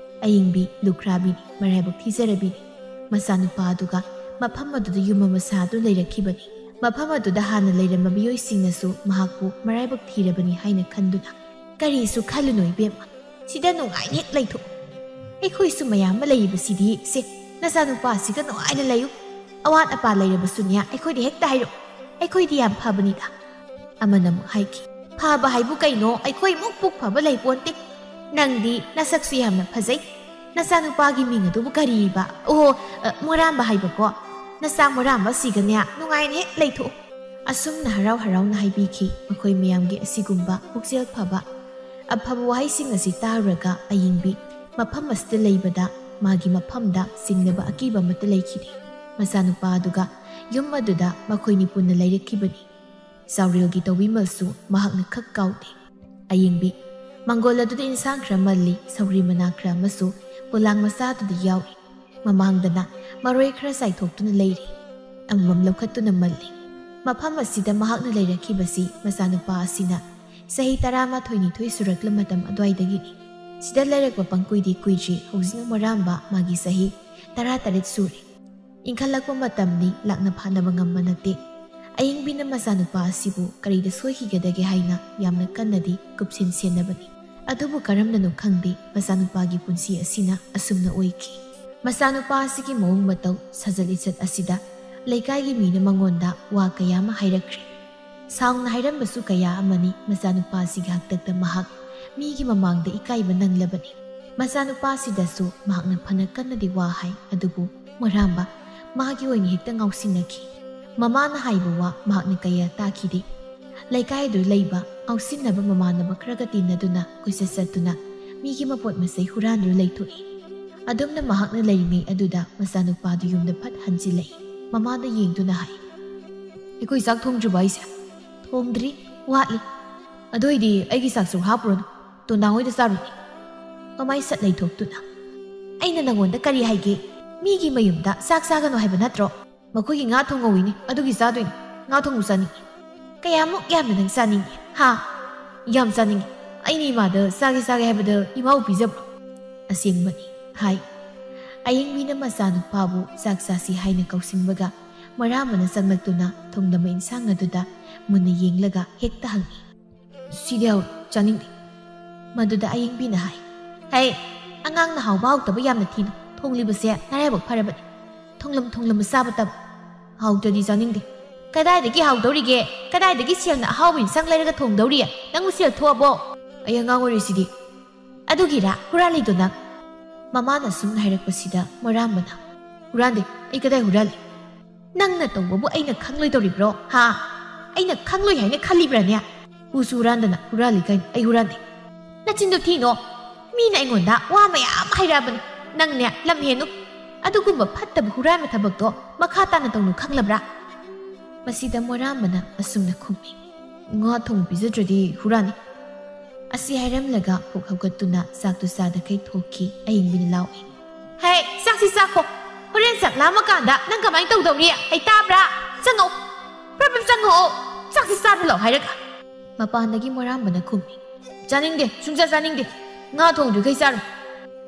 ꯑꯌꯤꯡꯕꯤ ꯂꯨꯈ꯭ꯔꯥꯕꯤꯅꯤ, ꯃꯔꯥꯏꯕꯛ ꯊꯤꯖꯔꯕꯤꯅꯤ꯫ ꯃꯆꯥꯅꯨꯄꯥ ꯑꯗꯨꯒ ꯃꯐꯝ ꯑꯗꯨꯗ ꯌꯨꯝ ꯑꯃ ꯁꯥꯗꯨ ꯂꯩꯔꯛꯈꯤꯕꯅꯤ꯫ ꯃꯐꯝ ꯑꯗꯨꯗ ꯍꯥꯟꯅ ꯂꯩꯔꯝꯕ ꯃꯤꯑꯣꯏꯁꯤꯡꯅꯁꯨ ꯃꯍꯥꯛꯄꯨ ꯃꯔꯥꯏꯕꯛ ꯊꯤꯔꯕꯅꯤ ꯍꯥꯏꯅ ꯈꯟꯗꯨꯅ ꯀꯔꯤꯁꯨ ꯈꯜꯂꯨꯅꯨ ꯏꯕꯦꯝꯃ, ꯁꯤꯗ ꯅꯨꯡꯉꯥꯏꯅ ꯍꯦꯛ ꯂꯩꯊꯣꯛꯎ꯫ ꯑꯩꯈꯣꯏꯁꯨ ꯃꯌꯥꯝ ꯑꯃ ꯂꯩꯔꯤꯕꯁꯤꯗꯤ, ꯁꯦ ꯅꯆꯥꯅꯨꯄꯥꯁꯤꯒ ꯅꯨꯡꯉꯥꯏꯅ ꯂꯩꯌꯨ꯫ ꯑꯋꯥꯠ ꯑꯄꯥ ꯂꯩꯔꯕꯁꯨꯅꯦ ꯑꯩꯈꯣꯏꯗ ꯍꯦꯛꯇ ꯍꯥꯏꯔꯛꯎ, ꯑꯩꯈꯣꯏꯗꯤ ꯌꯥꯝ ꯐꯕꯅꯤꯗ꯫ ꯑꯃꯅ ꯑꯃꯨꯛ ꯍꯥꯏꯈꯤ, ꯐꯕ ꯍꯥꯏꯕꯨ ꯀꯩꯅꯣ, ꯑꯩꯈꯣꯏꯃꯨꯛ ꯄꯨꯛ ꯐꯕ ꯂꯩꯄꯣꯟꯇꯦ꯫ ꯅꯪꯗꯤ ꯅꯁꯛꯁꯨ ꯌꯥꯝꯅ ꯐꯖꯩ꯫ ꯅꯆꯥꯅꯨꯄꯥꯒꯤ ꯃꯤꯡ ꯑꯗꯨꯕꯨ ꯀꯔꯤꯕ? ꯑꯣ, ꯃꯣꯔꯥꯝꯕ ꯍꯥꯏꯕꯀꯣ꯫ ꯅꯆꯥ ꯃꯣꯔꯥꯝꯕꯁꯤꯒꯅꯦ ꯅꯨꯡꯉꯥꯏꯅ ꯍꯦꯛ ꯂꯩꯊꯣꯛꯎ꯫ ꯑꯁꯨꯝꯅ ꯍꯔꯥꯎ ꯍꯔꯥꯎꯅ ꯍꯥꯏꯕꯤꯈꯤ꯫ ꯃꯈꯣꯏ ꯃꯌꯥꯝꯒꯤ ꯑꯁꯤꯒꯨꯝꯕ ꯄꯨꯛꯆꯦꯜ ꯐꯕ ꯑꯐꯕ ꯋꯥꯍꯩꯁꯤꯡ ꯑꯁꯤ ꯇꯥꯔꯨꯔꯒ ꯑꯌꯤꯡꯕꯤ ꯃꯐꯝ ꯑꯁꯤꯗ ꯂꯩꯕꯗ ꯃꯥꯒꯤ ꯃꯐꯝꯗ ꯆꯤꯡꯅꯕ ꯑꯀꯤꯕ ꯑꯃꯠꯇ ꯂꯩꯈꯤꯗꯦ꯫ ꯃꯆꯥꯅꯨꯄꯥ ꯑꯗꯨꯒ ꯌꯨꯝ ꯑꯗꯨꯗ ꯃꯈꯣꯏꯅꯤ ꯄꯨꯟꯅ ꯂꯩꯔꯛꯈꯤꯕꯅꯤ꯫ ꯆꯥꯎꯔꯦꯜꯒꯤ ꯇꯧꯕꯤꯃꯜꯁꯨ ꯃꯍꯥꯛꯅ ꯈꯛ ꯀꯥꯎꯗꯦ꯫ ꯑꯌꯤꯡꯕꯤ ꯃꯪꯒꯣꯜ ꯑꯗꯨꯗ ꯏꯟꯁꯥꯡ ꯈꯔ ꯃꯜꯂꯤ, ꯁꯧꯒ꯭ꯔꯤ ꯃꯅꯥ ꯈꯔ ꯑꯃꯁꯨ ꯄꯣꯂꯥꯡ ꯃꯆꯥꯗꯨꯗ ꯌꯥꯎꯔꯤ꯫ ꯃꯃꯥꯡꯗꯅ ꯃꯔꯣꯏ ꯈꯔ ꯆꯥꯏꯊꯣꯛꯇꯨꯅ ꯂꯩꯔꯤ, ꯑꯃꯃꯝ ꯂꯧꯈꯠꯇꯨꯅ ꯃꯜꯂꯤ꯫ ꯃꯐꯝ ꯑꯁꯤꯗ ꯃꯍꯥꯛꯅ ꯂꯩꯔꯛꯈꯤꯕꯁꯤ ꯃꯆꯥꯅꯨꯄꯥ ꯑꯁꯤꯅ ꯆꯍꯤ 11-12 ꯁꯨꯔꯛꯂ ꯃꯇꯝ ꯑꯗꯨꯋꯥꯏꯗꯒꯤꯅꯤ꯫ ꯁꯤꯗ ꯂꯩꯔꯛꯄ ꯄꯪꯀꯨꯏꯗꯤ ꯀꯨꯏꯗ꯭ꯔꯤ, ꯍꯧꯖꯤꯛꯅ ꯃꯣꯔꯥꯝꯕ ꯃꯥꯒꯤ ꯆꯍꯤ 18 ꯁꯨꯔꯦ꯫ ꯏꯟꯈꯠꯂꯛꯄ ꯃꯇꯝꯅꯤ, ꯂꯥꯛꯅ ꯐꯥꯅꯕ ꯉꯝꯕ ꯅꯠꯇꯦ꯫ ꯑꯌꯤꯡꯕꯤꯅ ꯃꯆꯥꯅꯨꯄꯥ ꯑꯁꯤꯕꯨ ꯀꯔꯤꯗ ꯁꯣꯏꯈꯤꯒꯗꯒꯦ ꯍꯥꯏꯅ ꯌꯥꯝꯅ ꯀꯟꯅꯗꯤ ꯀꯨꯞꯁꯤꯟ ꯁꯦꯟꯅꯕꯅꯤ꯫ ꯑꯗꯨꯕꯨ ꯀꯔꯝꯅꯅꯣ ꯈꯪꯗꯦ, ꯃꯆꯥꯅꯨꯄꯥꯒꯤ ꯄꯨꯟꯁꯤ ꯑꯁꯤꯅ ꯑꯁꯨꯝꯅ ꯑꯣꯏꯈꯤ꯫ ꯃꯆꯥꯅꯨꯄꯥ ꯑꯁꯤꯒꯤ ꯃꯑꯣꯡ ꯃꯇꯧ, ꯁꯥꯖꯠ ꯂꯤꯆꯠ ꯑꯁꯤꯗ ꯂꯩꯀꯥꯏꯒꯤ ꯃꯤꯅ ꯃꯉꯣꯟꯗ ꯋꯥ ꯀꯌꯥ ꯑꯃ ꯍꯥꯏꯔꯛꯈ꯭ꯔꯦ꯫ ꯁꯥꯎꯅ ꯍꯥꯏꯔꯝꯕꯁꯨ ꯀꯌꯥ ꯑꯃꯅꯤ꯫ ꯃꯆꯥꯅꯨꯄꯥ ꯑꯁꯤꯒꯤ ꯍꯥꯛꯇꯛꯇ ꯃꯍꯥꯛ ꯃꯤꯒꯤ ꯃꯃꯥꯡꯗ ꯏꯀꯥꯏꯕ ꯅꯪꯂꯕꯅꯤ꯫ ꯃꯆꯥꯅꯨꯄꯥ ꯑꯁꯤꯗꯁꯨ ꯃꯍꯥꯛꯅ ꯐꯅ ꯀꯟꯅꯗꯤ ꯋꯥ ꯍꯥꯏ, ꯑꯗꯨꯕꯨ ꯃꯣꯔꯥꯝꯕ ꯃꯥꯒꯤ ꯑꯣꯏꯅ ꯍꯦꯛꯇ ꯉꯥꯎꯁꯤꯟꯅꯈꯤ꯫ ꯃꯃꯥꯅ ꯍꯥꯏꯕ ꯋꯥ ꯃꯍꯥꯛꯅ ꯀꯌꯥ ꯇꯥꯈꯤꯗꯦ꯫ ꯂꯩꯀꯥꯏꯗꯨ ꯂꯩꯕ ꯉꯥꯎꯁꯤꯟꯅꯕ ꯃꯃꯥꯟꯅꯕ ꯈꯔꯒ ꯇꯤꯟꯅꯗꯨꯅ ꯀꯣꯏꯆꯠ ꯆꯠꯇꯨꯅ ꯃꯤꯒꯤ ꯃꯄꯣꯠ ꯃꯆꯩ ꯍꯨꯔꯥꯟꯗꯨꯅ ꯂꯩꯊꯣꯛꯏ꯫ ꯑꯗꯨꯝꯅ ꯃꯍꯥꯛꯅ ꯂꯩꯔꯤꯉꯩ ꯑꯗꯨꯗ ꯃꯆꯥꯅꯨꯄꯥꯗꯨ ꯌꯨꯝꯗ ꯐꯠ ꯍꯟꯖꯤꯜꯂꯛꯏ꯫ ꯃꯃꯥꯗ ꯌꯦꯡꯗꯨꯅ ꯍꯥꯏ, ꯑꯩꯈꯣꯏ ꯆꯥꯛ ꯊꯣꯡꯗ꯭ꯔꯤꯕ ꯑꯩꯁꯦ? ꯊꯣꯡꯗ꯭ꯔꯤ, ꯋꯥꯠꯂꯤ꯫ ꯑꯗꯨꯏꯗꯤ ꯑꯩꯒꯤ ꯆꯥꯛꯁꯨ ꯍꯥꯞꯄꯨꯔꯅꯨ, ꯇꯣꯟꯗꯥꯍꯣꯏꯗ ꯆꯥꯔꯨꯅꯤ꯫ ꯃꯃꯥꯏ ꯁꯠ ꯂꯩꯊꯣꯛꯇꯨꯅ, ꯑꯩꯅ ꯅꯉꯣꯟꯗ ꯀꯔꯤ ꯍꯥꯏꯒꯦ? ꯃꯤꯒꯤ ꯃꯌꯨꯝꯗ ꯆꯥꯛ ꯆꯥꯒꯅꯨ ꯍꯥꯏꯕ ꯅꯠꯇ꯭ꯔꯣ? ꯃꯈꯣꯏꯒꯤ ꯉꯥ ꯊꯣꯡꯍꯧꯋꯤꯅꯤ, ꯑꯗꯨꯒꯤ ꯆꯥꯗꯣꯏꯅꯤ꯫ ꯉꯥ ꯊꯣꯡꯕ ꯆꯥꯅꯤꯡꯉꯤ꯫ ꯀꯌꯥꯃꯨꯛ ꯌꯥꯝꯅ ꯅꯪ ꯆꯥꯅꯤꯡꯉꯤ ꯍꯥ ꯌꯥꯝ ꯆꯥꯅꯤꯡꯉꯤ ꯑꯩꯅ ꯏꯃꯥꯗ ꯆꯥꯒꯦ ꯍꯥꯏꯕꯗ ꯏꯃꯥꯕꯨ ꯄꯤꯖꯕ꯭ꯔꯣ ꯑꯁꯦꯡꯕꯅꯤ ꯍꯥꯏ ꯑꯌꯦꯡꯕꯤꯅ ꯃꯆꯥꯅꯨꯄꯥꯕꯨ ꯆꯥꯛ ꯆꯥꯁꯤ ꯍꯥꯏꯅ ꯀꯧꯁꯤꯟꯕꯒ ꯃꯔꯥꯝꯕꯅ ꯆꯪꯂꯛꯇꯨꯅ ꯊꯣꯡꯗꯕ ꯏꯟꯁꯥꯡ ꯑꯗꯨꯗ ꯃꯨꯟꯅ ꯌꯦꯡꯂꯒ ꯍꯦꯛꯇ ꯍꯪꯉꯤ ꯁꯤꯗꯤ ꯍꯥꯎ ꯆꯥꯅꯤꯡꯗꯦ ꯃꯗꯨꯗ ꯑꯌꯦꯡꯕꯤꯅ ꯍꯥꯏ ꯍꯩ ꯑꯉꯥꯡꯅ ꯍꯥꯎꯕ ꯍꯥꯎꯇꯕ ꯌꯥꯝꯅ ꯊꯤꯅꯨ ꯊꯣꯡꯂꯤꯕꯁꯦ ꯅꯔꯥꯏꯕꯛ ꯐꯔꯕꯅꯤ ꯊꯣꯡꯂꯝ ꯆꯥꯕ ꯇꯕ ꯍꯥꯎꯇ꯭ꯔꯗꯤ ꯆꯥꯅꯤꯡꯗꯦ ꯀꯗꯥꯏꯗꯒꯤ ꯍꯥꯎꯗꯧꯔꯤꯒꯦ ꯀꯗꯥꯏꯗꯒꯤ ꯁꯦꯜꯅ ꯑꯍꯥꯎꯕ ꯏꯟꯁꯥꯡ ꯂꯩꯔꯒ ꯊꯣꯡꯗꯧꯔꯤꯌꯦ ꯅꯪꯕꯨ ꯁꯦꯜ ꯊꯣꯛꯑꯕꯣ ꯑꯩ ꯑꯉꯥꯡ ꯑꯣꯏꯔꯤꯁꯤꯗꯤ ꯑꯗꯨꯒꯤꯔꯥ ꯍꯨꯔꯥꯜꯂꯤꯗꯣ ꯅꯪ ꯃꯃꯥꯅ ꯁꯨꯝ ꯍꯥꯏꯔꯛꯄꯁꯤꯗ ꯃꯔꯥꯝꯕꯅ ꯍꯨꯔꯥꯟꯗꯦ ꯑꯩ ꯀꯗꯥꯏ ꯍꯨꯔꯥꯜꯂꯤ ꯅꯪꯅ ꯇꯧꯕꯕꯨ ꯑꯩꯅ ꯈꯪꯂꯣꯏꯗꯧꯔꯤꯕ꯭ꯔꯣ ꯍꯥ ꯑꯩꯅ ꯈꯪꯂꯣꯏ ꯍꯥꯏꯅ ꯈꯜꯂꯤꯕ꯭ꯔꯥꯅꯦ ꯎꯁꯨ ꯍꯨꯔꯥꯟꯗꯅ ꯍꯨꯔꯥꯜꯂꯤ ꯀꯥꯏꯅ ꯑꯩ ꯍꯨꯔꯥꯟꯗꯦ ꯅꯆꯤꯟꯗꯣ ꯊꯤꯅꯣ ꯃꯤꯅ ꯑꯩꯉꯣꯟꯗ ꯋꯥ ꯃꯌꯥꯝ ꯍꯥꯏꯔꯛꯑꯕꯅꯤ ꯅꯪꯅꯦ ꯂꯝ ꯍꯦꯟꯅꯨ ꯑꯗꯨꯒꯨꯝꯕ ꯐꯠꯇꯕ ꯍꯨꯔꯥꯟꯕ ꯊꯕꯛꯇꯣ ꯃꯈꯥ ꯇꯥꯅ ꯇꯧꯅꯨ ꯈꯪꯂꯕ꯭ꯔꯥ ꯃꯁꯤꯗ ꯃꯣꯔꯥꯝꯕꯅ ꯑꯁꯨꯝꯅ ꯈꯨꯝꯃꯤ ꯉꯥ ꯊꯣꯡ ꯄꯤꯖꯗ꯭ꯔꯗꯤ ꯍꯨꯔꯥꯟꯅꯤ ꯑꯁꯤ ꯍꯥꯏꯔꯝꯂꯒ ꯄꯨꯛ ꯍꯧꯒꯠꯇꯨꯅ ꯆꯥꯛꯇꯨ ꯆꯥꯗꯈꯩ ꯊꯣꯛꯈꯤ ꯑꯌꯤꯡꯕꯤꯅ ꯂꯥꯎꯏ ꯍꯦ ꯆꯥꯛꯁꯤ ꯆꯥꯈꯣ ꯍꯣꯔꯦꯟ ꯆꯥꯛ ꯂꯥꯝꯃꯀꯥꯟꯗ ꯅꯪ ꯀꯃꯥꯏꯅ ꯇꯧꯗꯧꯔꯤ ꯑꯩ ꯇꯥꯕ꯭ꯔꯥ ꯆꯪꯉꯛꯑꯣ ꯄ꯭ꯔꯞ ꯆꯪꯉꯛꯑꯣ ꯆꯥꯛꯁꯤ ꯆꯥꯕ ꯂꯥꯎ ꯍꯥꯏꯔꯒ ꯃꯄꯥꯟꯗꯒꯤ ꯃꯣꯔꯥꯝꯕꯅ ꯈꯨꯝꯃꯤ ꯆꯥꯅꯤꯡꯗꯦ ꯁꯨꯡꯆꯥ ꯆꯥꯅꯤꯡꯗꯦ ꯉꯥ ꯊꯣꯡꯗ꯭ꯔꯤꯈꯩ ꯆꯥꯔꯣꯏ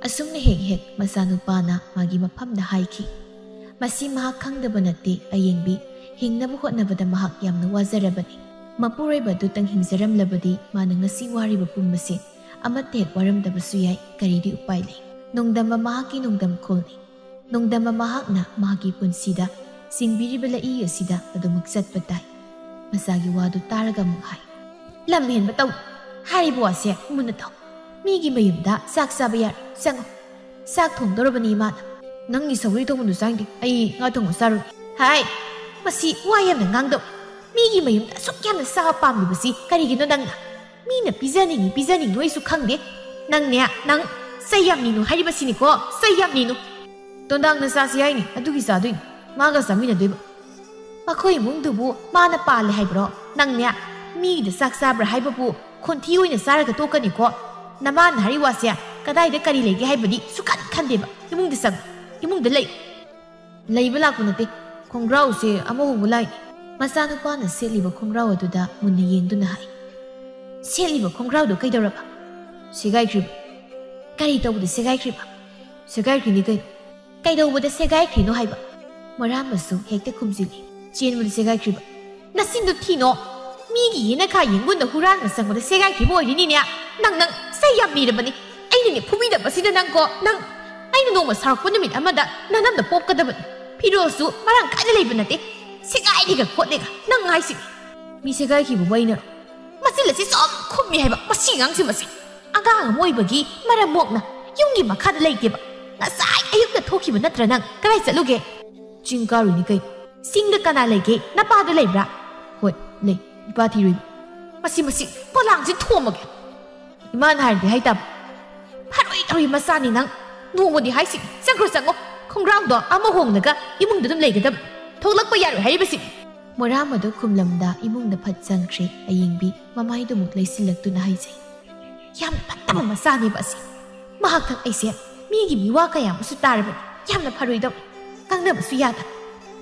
ꯑꯁꯨꯝꯅ ꯍꯦꯛ ꯃꯆꯥꯅꯨꯄꯥꯅ ꯃꯥꯒꯤ ꯃꯐꯝꯗ ꯍꯥꯏꯈꯤ ꯃꯁꯤ ꯃꯍꯥꯛ ꯈꯪꯗꯕ ꯅꯠꯇꯦ ꯑꯌꯦꯡꯕꯤ ꯍꯤꯡꯅꯕ ꯍꯣꯠꯅꯕꯗ ꯃꯍꯥꯛ ꯌꯥꯝꯅ ꯋꯥꯖꯔꯕꯅꯤ ꯃꯄꯨꯔꯣꯏꯕ ꯑꯗꯨꯇꯪ ꯍꯤꯡꯖꯔꯝꯂꯕꯗꯤ ꯃꯥꯅ ꯉꯁꯤ ꯋꯥꯔꯤꯕ ꯄꯨꯝꯕꯁꯦ ꯑꯃꯠꯇ ꯍꯦꯛ ꯋꯥꯔꯝꯗꯕꯁꯨ ꯌꯥꯏ ꯀꯔꯤꯗꯤ ꯎꯄꯥꯏ ꯂꯩ ꯅꯣꯡꯗꯝꯕ ꯃꯍꯥꯛꯀꯤ ꯅꯣꯡꯗꯝꯈꯣꯜꯅꯤ ꯅꯣꯡꯗꯝꯕ ꯃꯍꯥꯛꯅ ꯃꯍꯥꯛꯀꯤ ꯄꯨꯟꯁꯤꯗ ꯆꯤꯡꯕꯤꯔꯤꯕ ꯂꯩꯏ ꯑꯁꯤꯗ ꯑꯗꯨꯃꯛ ꯆꯠꯄ ꯇꯥꯏ ꯃꯆꯥꯒꯤ ꯋꯥꯗꯨ ꯇꯥꯔꯒ ꯑꯃꯨꯛ ꯍꯥꯏ ꯂꯝ ꯍꯦꯟꯕ ꯇꯧ ꯍꯥꯏꯔꯤꯕ ꯋꯥꯁꯦ ꯃꯨꯟꯅ ꯇꯧ ꯃꯤꯒꯤ ꯃꯌꯨꯝꯗ ꯆꯥꯛ ꯆꯥꯕ ꯌꯥꯔꯣꯏ ꯆꯪꯉꯣ ꯆꯥꯛ ꯊꯣꯡꯗꯧꯔꯕꯅꯤ ꯏꯃꯥꯅ ꯅꯪꯒꯤ ꯁꯧꯒ꯭ꯔꯤ ꯊꯣꯡꯕꯗꯨ ꯆꯥꯅꯤꯡꯗꯦ ꯑꯩ ꯉꯥ ꯊꯣꯡꯕ ꯆꯥꯔꯣꯏ ꯍꯥꯏ ꯃꯁꯤ ꯋꯥ ꯌꯥꯝꯅ ꯉꯥꯡꯗꯧ ꯃꯤꯒꯤ ꯃꯌꯨꯝꯗ ꯑꯁꯨꯛ ꯌꯥꯝꯅ ꯆꯥꯕ ꯄꯥꯝꯂꯤꯕꯁꯤ ꯀꯔꯤꯒꯤꯅꯣ ꯅꯪꯅ ꯃꯤꯅ ꯄꯤꯖꯅꯤꯡꯉꯤ ꯑꯩꯁꯨ ꯈꯪꯗꯦ ꯅꯪꯅꯦ ꯅꯪ ꯆꯩ ꯌꯥꯝ ꯅꯤꯅꯨ ꯍꯥꯏꯔꯤꯕꯁꯤꯅꯤꯀꯣ ꯆꯩ ꯌꯥꯝ ꯅꯤꯅꯨ ꯇꯣꯟꯗꯥꯡꯅ ꯆꯥꯁꯤ ꯍꯥꯏꯅꯤ ꯑꯗꯨꯒꯤ ꯆꯥꯗꯣꯏꯅꯤ ꯃꯥꯒ ꯆꯥꯃꯤꯟꯅꯗꯣꯏꯕ ꯃꯈꯣꯏ ꯏꯃꯨꯡꯗꯨꯕꯨ ꯃꯥꯅ ꯄꯥꯜꯂꯦ ꯍꯥꯏꯕ꯭ꯔꯣ ꯅꯪꯅꯦ ꯃꯤꯒꯤꯗ ꯆꯥꯛ ꯆꯥꯕ꯭ꯔꯥ ꯍꯥꯏꯕꯕꯨ ꯈꯣꯟꯊꯤ ꯑꯣꯏꯅ ꯆꯥꯔꯒ ꯇꯣꯛꯀꯅꯤꯀꯣ ꯅꯃꯥꯅ ꯍꯥꯏꯔꯤ ꯋꯥꯁꯦ ꯀꯗꯥꯏꯗ ꯀꯔꯤ ꯂꯩꯒꯦ ꯍꯥꯏꯕꯗꯤ ꯁꯨꯛꯈꯟ ꯈꯟꯗꯦꯕ ꯏꯃꯨꯡꯗ ꯆꯪ ꯏꯃꯨꯡꯗ ꯂꯩꯕ ꯂꯥꯛꯄ ꯅꯠꯇꯦ ꯈꯣꯡꯒ꯭ꯔꯥꯎꯁꯦ ꯑꯃ ꯍꯣꯡꯕ ꯂꯥꯛꯏꯅꯤ ꯃꯆꯥꯅꯨꯄꯥꯅ ꯁꯦꯠꯂꯤꯕ ꯈꯣꯡꯒ꯭ꯔꯥꯎ ꯑꯗꯨꯗ ꯃꯨꯟꯅ ꯌꯦꯡꯗꯨꯅ ꯍꯥꯏ ꯁꯦꯠꯂꯤꯕ ꯈꯣꯡꯒ꯭ꯔꯥꯎꯗꯣ ꯀꯩꯗꯧꯔꯕ ꯁꯦꯒꯥꯏꯈ꯭ꯔꯤꯕ ꯀꯔꯤ ꯇꯧꯕꯗ ꯁꯦꯒꯥꯏꯈ꯭ꯔꯤꯕ ꯁꯦꯒꯥꯏꯈ꯭ꯔꯤꯅꯤ ꯀꯩꯗꯧꯕꯗ ꯁꯦꯒꯥꯏꯈ꯭ꯔꯤꯅꯣ ꯍꯥꯏꯕ ꯃꯔꯥꯝꯕꯁꯨ ꯍꯦꯛꯇ ꯈꯨꯝꯖꯤꯜꯂꯤ ꯆꯦꯟꯕꯗ ꯁꯦꯒꯥꯏꯈ꯭ꯔꯤꯕ ꯅꯆꯤꯟꯗꯣ ꯊꯤꯅꯣ ꯃꯤꯒꯤ ꯌꯦꯅꯈꯥ ꯌꯦꯡꯒꯨꯟꯗ ꯍꯨꯔꯥꯟꯕ ꯆꯪꯕꯗ ꯁꯦꯒꯥꯏꯈ꯭ꯔꯤꯕ ꯑꯣꯏꯔꯤꯅꯤꯅꯦ ꯅꯪ ꯆꯩ ꯌꯥꯝ ꯅꯤꯔꯕꯅꯤ ꯑꯩꯅꯅꯦ ꯐꯨꯕꯤꯗꯕꯁꯤꯗ ꯅꯪꯀꯣ ꯅꯪ ꯑꯩꯅ ꯅꯣꯡꯃ ꯁꯥꯎꯔꯛꯄ ꯅꯨꯃꯤꯠ ꯑꯃꯗ ꯅꯅꯝꯗ ꯄꯣꯛꯀꯗꯕꯅꯤ ꯐꯤꯔꯣꯜꯁꯨ ꯃꯔꯥꯡ ꯀꯥꯏꯅ ꯂꯩꯕ ꯅꯠꯇꯦ ꯁꯦꯒꯥꯏꯔꯤꯒ ꯈꯣꯠꯂꯦꯒ ꯅꯪ ꯍꯥꯏꯁꯤꯅꯤ ꯃꯤ ꯁꯦꯒꯥꯏꯈꯤꯕꯕꯨ ꯑꯩꯅꯔꯣ ꯃꯆꯤꯟ ꯑꯁꯤ ꯁꯨꯝ ꯈꯨꯝꯃꯤ ꯍꯥꯏꯕ ꯃꯁꯤ ꯑꯉꯥꯡꯁꯤ ꯃꯁꯤ ꯑꯉꯥꯡ ꯑꯃ ꯑꯣꯏꯕꯒꯤ ꯃꯔꯝ ꯃꯣꯛꯅ ꯌꯨꯝꯒꯤ ꯃꯈꯥꯗ ꯂꯩꯇꯦꯕ ꯉꯁꯥꯏ ꯑꯌꯨꯛꯇ ꯊꯣꯛꯈꯤꯕ ꯅꯠꯇ꯭ꯔ ꯅꯪ ꯀꯗꯥꯏ ꯆꯠꯂꯨꯒꯦ ꯆꯤꯡ ꯀꯥꯔꯨꯏꯅꯤ ꯀꯩꯅꯣ ꯆꯤꯡꯗ ꯀꯅꯥ ꯂꯩꯒꯦ ꯅꯄꯥꯗꯣ ꯂꯩꯕ꯭ꯔꯥ ꯍꯣꯏ ꯂꯩ ꯏꯄꯥ ꯊꯤꯔꯨꯏꯕ ꯃꯁꯤ ꯄꯣꯂꯥꯡꯁꯤ ꯊꯣꯝꯃꯒꯦ ꯏꯃꯥꯅ ꯍꯥꯏꯔꯗꯤ ꯍꯥꯏꯇꯥꯕ ꯐꯔꯣꯏ ꯇꯧꯔꯤ ꯃꯆꯥꯅꯤ ꯅꯪ ꯅꯣꯡꯃꯗꯤ ꯍꯥꯏꯁꯤ ꯆꯪꯉꯣ ꯈꯣꯡꯒ꯭ꯔꯥꯎꯗꯣ ꯑꯃ ꯍꯣꯡꯂꯒ ꯏꯃꯨꯡꯗ ꯑꯗꯨꯝ ꯂꯩꯒꯗꯕ ꯊꯣꯛꯂꯛꯄ ꯌꯥꯔꯣꯏ ꯍꯥꯏꯔꯤꯕꯁꯤꯅꯤ ꯃꯣꯔꯥꯝꯕꯗꯣ ꯈꯨꯝꯂꯝꯗ ꯏꯃꯨꯡꯗ ꯐꯠ ꯆꯪꯈ꯭ꯔꯦ ꯑꯌꯦꯡꯕꯤ ꯃꯃꯥꯏꯗꯨꯃꯨꯛ ꯂꯩꯁꯤꯜꯂꯛꯇꯨꯅ ꯍꯥꯏꯖꯩ ꯌꯥꯝꯅ ꯐꯠꯇꯕ ꯃꯆꯥꯅꯦꯕ ꯑꯁꯤ ꯃꯍꯥꯛꯇꯪ ꯑꯩꯁꯦ ꯃꯤꯒꯤ ꯃꯤꯋꯥ ꯀꯌꯥꯃꯁꯨ ꯇꯥꯔꯕꯅꯤ ꯌꯥꯝꯅ ꯐꯔꯣꯏꯗꯧꯔꯤ ꯉꯥꯡꯅꯕꯁꯨ ꯌꯥꯗ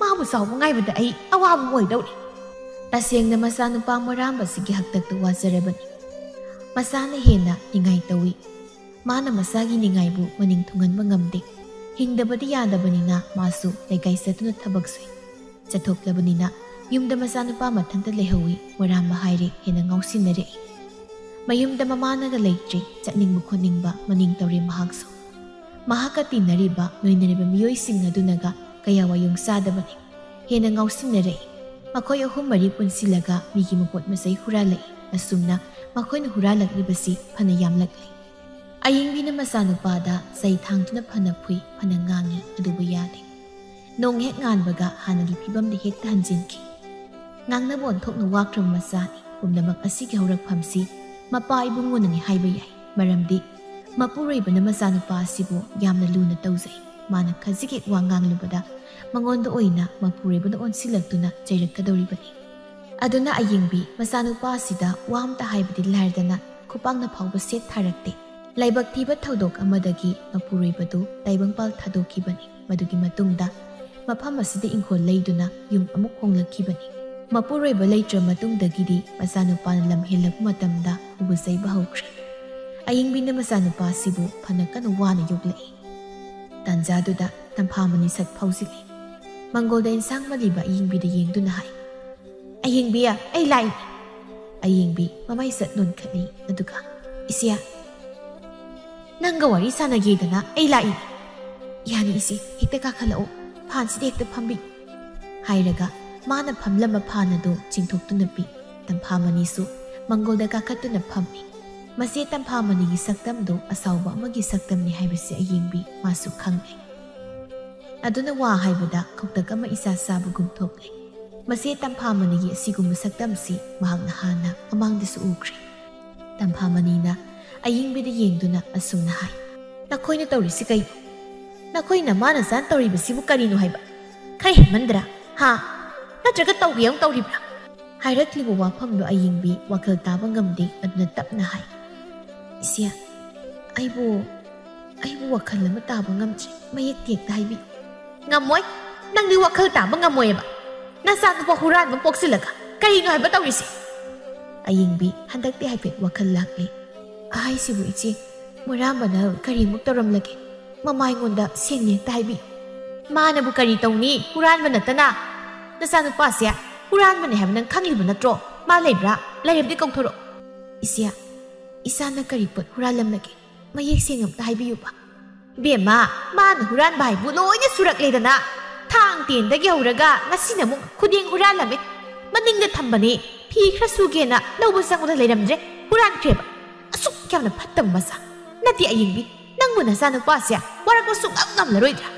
ꯃꯥꯕꯨ ꯆꯥꯎꯕ ꯉꯥꯏꯕꯗ ꯑꯩ ꯑꯋꯥꯕ ꯑꯣꯏꯗꯧꯔꯤ ꯇꯁꯦꯡꯅ ꯃꯆꯥꯅꯨꯄꯥ ꯃꯣꯔꯥꯝꯕꯁꯤꯒꯤ ꯍꯛꯇꯛꯇ ꯋꯥꯖꯔꯕꯅꯤ ꯃꯆꯥꯅ ꯍꯦꯟꯅ ꯅꯤꯡꯉꯥꯏ ꯇꯧꯏ ꯃꯥꯅ ꯃꯆꯥꯒꯤ ꯅꯤꯡꯉꯥꯏꯕꯨ ꯃꯅꯤꯡ ꯊꯨꯡꯍꯟꯕ ꯉꯝꯗꯦ ꯍꯤꯡꯗꯕꯗꯤ ꯌꯥꯗꯕꯅꯤꯅ ꯃꯥꯁꯨ ꯂꯩꯀꯥꯏ ꯆꯠꯇꯨꯅ ꯊꯕꯛ ꯁꯨꯏ ꯆꯠꯊꯣꯛꯂꯕꯅꯤ나 ꯌꯨꯝꯗ ꯃꯆꯥꯅꯨꯄꯥ ꯃꯊꯟꯇ ꯂꯩꯍꯧꯏ ꯃꯣꯔꯥꯝꯕ ꯍꯥꯏꯔꯦ ꯍꯦꯟꯅ ꯉꯥꯎꯁꯤꯟꯅꯔꯛꯏ ꯃꯌꯨꯝꯗ ꯃꯃꯥꯅꯒ ꯂꯩꯇ꯭ꯔꯤ ꯆꯠꯅꯤꯡꯕ ꯈꯣꯠꯅꯤꯡꯕ ꯃꯅꯤꯡ ꯇꯧꯔꯦ ꯃꯍꯥꯛꯁꯨ ꯃꯍꯥꯛꯀ ꯇꯤꯟꯅꯔꯤꯕ ꯂꯣꯏꯅꯔꯤꯕ ꯃꯤꯑꯣꯏꯁꯤꯡ ꯑꯗꯨꯅꯒ ꯀꯌꯥ ꯋꯥꯌꯨꯡ ꯆꯥꯗꯕꯅꯤ ꯍꯦꯟꯅ ꯉꯥꯎꯁꯤꯟꯅꯔꯛꯏ ꯃꯈꯣꯏ ꯑꯍꯨꯝ ꯃꯔꯤ ꯄꯨꯟꯁꯤꯜꯂꯒ ꯃꯤꯒꯤ ꯃꯄꯣꯠ ꯃꯆꯩ ꯍꯨꯔꯥꯜꯂꯛꯏ ꯑꯁꯨꯝꯅ ꯃꯈꯣꯏꯅ ꯍꯨꯔꯥꯜꯂꯛꯂꯤꯕꯁꯤ ꯐꯅ ꯌꯥꯝꯂꯛꯂꯤ ꯑꯌꯤꯡꯕꯤꯅ ꯃꯆꯥꯅꯨꯄꯥꯗ ꯆꯩ ꯊꯥꯡꯗꯨꯅ ꯐꯅ ꯐꯨꯏ ꯐꯅ ꯉꯥꯡꯉꯤ ꯑꯗꯨꯕꯨ ꯌꯥꯗꯦ ꯅꯣꯡ ꯍꯦꯛ ꯉꯥꯟꯕꯒ ꯍꯥꯟꯅꯒꯤ ꯐꯤꯕꯝꯗ ꯍꯦꯛꯇ ꯍꯟꯖꯤꯟꯈꯤ ꯉꯥꯡꯅꯕ ꯑꯣꯟꯊꯣꯛꯅ ꯋꯥꯈ꯭ꯔꯕ ꯃꯆꯥꯅꯤ ꯄꯨꯝꯅꯃꯛ ꯑꯁꯤꯒꯤ ꯍꯧꯔꯛꯐꯝꯁꯤ ꯃꯄꯥ ꯏꯕꯨꯡꯉꯣꯅꯅꯤ ꯍꯥꯏꯕ ꯌꯥꯏ ꯃꯔꯝꯗꯤ ꯃꯄꯨꯔꯣꯏꯕꯅ ꯃꯆꯥꯅꯨꯄꯥ ꯑꯁꯤꯕꯨ ꯌꯥꯝꯅ ꯂꯨꯅ ꯇꯧꯖꯩ ꯃꯥꯅ ꯈꯖꯤꯛ ꯍꯦꯛ ꯋꯥ ꯉꯥꯡꯂꯨꯕꯗ ꯃꯉꯣꯟꯗ ꯑꯣꯏꯅ ꯃꯄꯨꯔꯣꯏꯕꯅ ꯑꯣꯟꯁꯤꯜꯂꯛꯇꯨꯅ ꯆꯩꯔꯛꯀꯗꯧꯔꯤꯕꯅꯤ ꯑꯗꯨꯅ ꯑꯌꯤꯡꯕꯤ ꯃꯆꯥꯅꯨꯄꯥ ꯑꯁꯤꯗ ꯋꯥ ꯑꯝꯇ ꯍꯥꯏꯕꯗꯤ ꯂꯥꯏꯔꯗꯅ ꯈꯨꯄꯥꯛꯅ ꯐꯥꯎꯕ ꯁꯦꯠ ꯊꯥꯔꯛꯇꯦ ꯂꯥꯏꯕꯛ ꯊꯤꯕ ꯊꯧꯗꯣꯛ ꯑꯃꯗꯒꯤ ꯃꯄꯨꯔꯣꯏꯕꯗꯨ ꯇꯥꯏꯕꯪꯄꯥꯜ ꯊꯥꯗꯣꯛꯈꯤꯕꯅꯤ ꯃꯗꯨꯒꯤ ꯃꯇꯨꯡꯗ ꯃꯐꯝ ꯑꯁꯤꯗ ꯏꯪꯈꯣꯜ ꯂꯩꯗꯨꯅ ꯌꯨꯝ ꯑꯃꯨꯛ ꯍꯣꯡꯂꯛꯈꯤꯕꯅꯤ ꯃꯄꯨꯔꯣꯏꯕ ꯂꯩꯇ꯭ꯔ ꯃꯇꯨꯡꯗꯒꯤꯗꯤ ꯃꯆꯥꯅꯨꯄꯥꯅ ꯂꯝ ꯍꯦꯜꯂꯛꯄ ꯃꯇꯝꯗ ꯎꯕ ꯆꯩꯕ ꯍꯧꯈ꯭ꯔꯦ꯫ ꯑꯌꯤꯡꯕꯤꯅ ꯃꯆꯥꯅꯨꯄꯥꯁꯤꯕꯨ ꯐꯅ ꯀꯟꯅ ꯋꯥꯅ ꯌꯣꯛꯂꯛꯏ꯫ ꯇꯥꯟꯖꯥꯗꯨꯗ ꯇꯝꯐꯥꯃꯅꯤ ꯁꯛ ꯐꯥꯎꯖꯤꯜꯂꯤ꯫ ꯃꯪꯒꯣꯜꯗ ꯏꯟꯁꯥꯡ ꯃꯜꯂꯤꯕ ꯑꯌꯤꯡꯕꯤꯗ ꯌꯦꯡꯗꯨꯅ ꯍꯥꯏ, "ꯑꯌꯤꯡꯕꯤ, ꯑꯩ ꯂꯥꯛꯏ꯫" ꯑꯌꯤꯡꯕꯤ ꯃꯃꯥꯏ ꯆꯠ ꯅꯣꯟꯈꯠꯂꯤ ꯑꯗꯨꯒ, "ꯏꯆꯦ, ꯅꯪꯒ ꯋꯥꯔꯤ ꯁꯥꯟꯅꯒꯦꯗꯅ ꯑꯩ ꯂꯥꯛꯏ꯫ ꯌꯥꯅꯤ ꯏꯆꯦ, ꯍꯦꯛꯇ ꯀꯥꯈꯠꯂꯛꯑꯣ, ꯐꯥꯟꯁꯤꯗ ꯍꯦꯛꯇ ꯐꯝꯕꯤ." ꯍꯥꯏꯔꯒ ꯃꯥꯅ ꯐꯝꯂꯝꯕ ꯐꯥꯟ ꯑꯗꯨ ꯆꯤꯡꯊꯣꯛꯇꯨꯅ ꯄꯤ꯫ ꯇꯝꯐꯥꯃꯅꯤꯁꯨ ꯃꯪꯒꯣꯜꯗ ꯀꯥꯈꯠꯇꯨꯅ ꯐꯝꯃꯤ꯫ ꯃꯁꯤ ꯇꯝꯐꯥꯃꯅꯤꯒꯤ ꯁꯛꯇꯝꯗꯨ ꯑꯁꯥꯎꯕ ꯑꯃꯒꯤ ꯁꯛꯇꯝꯅꯤ ꯍꯥꯏꯕꯁꯤ ꯑꯌꯤꯡꯕꯤ ꯃꯥꯁꯨ ꯈꯪꯂꯦ꯫ ꯑꯗꯨꯅ ꯋꯥ ꯍꯥꯏꯕꯗ ꯀꯧꯇꯛ ꯑꯃ ꯏꯆꯥ ꯆꯥꯕꯒꯨꯝ ꯊꯣꯛꯂꯦ꯫ ꯃꯁꯤ ꯇꯝꯐꯥꯃꯅꯤꯒꯤ ꯑꯁꯤꯒꯨꯝꯕ ꯁꯛꯇꯝꯁꯤ ꯃꯍꯥꯛꯅ ꯍꯥꯟꯅ ꯃꯃꯥꯡꯗꯁꯨ ꯎꯈ꯭ꯔꯦ꯫ ꯇꯝꯐꯥꯃꯅꯤꯅ ꯑꯌꯤꯡꯕꯤꯗ ꯌꯦꯡꯗꯨꯅ ꯑꯁꯨꯝꯅ ꯍꯥꯏ, "ꯅꯈꯣꯏꯅ ꯇꯧꯔꯤꯁꯤ ꯀꯩꯅꯣ? ꯅꯈꯣꯏꯅ ꯃꯥꯅ ꯆꯥꯅ ꯇꯧꯔꯤꯕꯁꯤꯕꯨ ꯀꯔꯤꯅꯣ ꯍꯥꯏꯕ? ꯈꯔ ꯍꯦꯟꯃꯟꯗ꯭ꯔꯥ? ꯍꯥ? ꯅꯠꯇ꯭ꯔꯒ ꯇꯧꯒꯦ ꯑꯃꯨꯛ ꯇꯧꯔꯤꯕ꯭ꯔꯥ?" ꯍꯥꯏꯔꯛꯂꯤꯕ ꯋꯥꯐꯝꯗꯣ ꯑꯌꯤꯡꯕꯤ ꯋꯥꯈꯜ ꯇꯥꯕ ꯉꯝꯗꯦ꯫ ꯑꯗꯨꯅ ꯇꯞꯅ ꯍꯥꯏ, "ꯏꯆꯦ, ꯑꯩꯕꯨ ꯋꯥꯈꯜ ꯑꯃ ꯇꯥꯕ ꯉꯝꯗ꯭ꯔꯦ, ꯃꯌꯦꯛ ꯇꯦꯛꯇ ꯍꯥꯏꯕꯤꯌꯨ." "ꯉꯝꯃꯣꯏ, ꯅꯪꯗꯤ ꯋꯥꯈꯜ ꯇꯥꯕ ꯉꯝꯃꯣꯏꯑꯕ꯫ ꯅꯆꯥꯅꯨꯄꯥ ꯍꯨꯔꯥꯟꯕ ꯄꯣꯛꯁꯤꯜꯂꯒ ꯀꯔꯤꯅꯣ ꯍꯥꯏꯕ ꯇꯧꯔꯤꯁꯦ?" ꯑꯌꯤꯡꯕꯤ ꯍꯟꯗꯛꯇꯤ ꯍꯥꯏꯐꯦꯠ ꯋꯥꯈꯜ ꯂꯥꯛꯂꯦ꯫ "ꯑꯍꯥꯏꯁꯤꯕꯨ ꯏꯆꯦ, ꯃꯣꯏꯔꯥꯡꯕꯅ ꯀꯔꯤꯃꯨꯛ ꯇꯧꯔꯝꯂꯒꯦ? ꯃꯃꯥ ꯑꯩꯉꯣꯟꯗ ꯁꯦꯡꯅ ꯍꯦꯛꯇ ꯍꯥꯏꯕꯤꯌꯨ." "ꯃꯥꯅꯕꯨ ꯀꯔꯤ ꯇꯧꯅꯤ? ꯍꯨꯔꯥꯟꯕ ꯅꯠꯇꯅ? ꯅꯆꯥꯅꯨꯄꯥꯁꯦ ꯍꯨꯔꯥꯟꯕꯅꯦ ꯍꯥꯏꯕ ꯅꯪ ꯈꯪꯂꯤꯕ ꯅꯠꯇ꯭ꯔో? ꯃꯥ ꯂꯩꯕ꯭ꯔꯥ? ꯂꯩꯔꯕꯗꯤ ꯀꯧꯊꯣꯔꯛꯑꯣ." "ꯏꯆꯦ, ꯏꯆꯥꯅ ꯀꯔꯤ ꯄꯣꯠ ꯍꯨꯔꯥꯜꯂꯝꯂꯒꯦ? ꯃꯌꯦꯛ ꯁꯦꯡꯅ ꯑꯝꯇ ꯍꯥꯏꯕꯤꯌꯨꯕ." "ꯕꯦꯝꯃ, ꯃꯥꯅ ꯍꯨꯔꯥꯟꯕ ꯍꯥꯏꯕꯨ ꯂꯣꯏꯅ ꯁꯨꯔꯛꯂꯦꯗꯅ꯫ ꯊꯥꯡ ꯇꯦꯟꯗꯒꯤ ꯍꯧꯔꯒ ꯉꯁꯤꯅ ꯑꯃꯨꯛ ꯈꯨꯗꯦꯡ ꯍꯨꯔꯥꯜꯂꯝꯃꯦ꯫ ꯃꯅꯤꯡꯗ ꯊꯝꯕꯅꯤ, ꯐꯤ ꯈꯔ ꯁꯨꯒꯦꯅ ꯂꯧꯕ ꯆꯪꯕꯗ ꯂꯩꯔꯝꯗ꯭ꯔꯦ, ꯍꯨꯔꯥꯟꯈ꯭ꯔꯦꯕ꯫ ꯑꯁꯨꯛ ꯌꯥꯝꯅ ꯐꯠꯇꯕ ꯃꯆꯥ ꯅꯠꯇꯦ ꯑꯌꯤꯡꯕꯤ, ꯅꯪꯕꯨ ꯅꯆꯥꯅꯨꯄꯥꯁꯦ ꯋꯥꯔꯛꯄ ꯁꯨꯡꯉꯝ ꯉꯝꯂꯔꯣꯏꯗ꯭ꯔꯥ?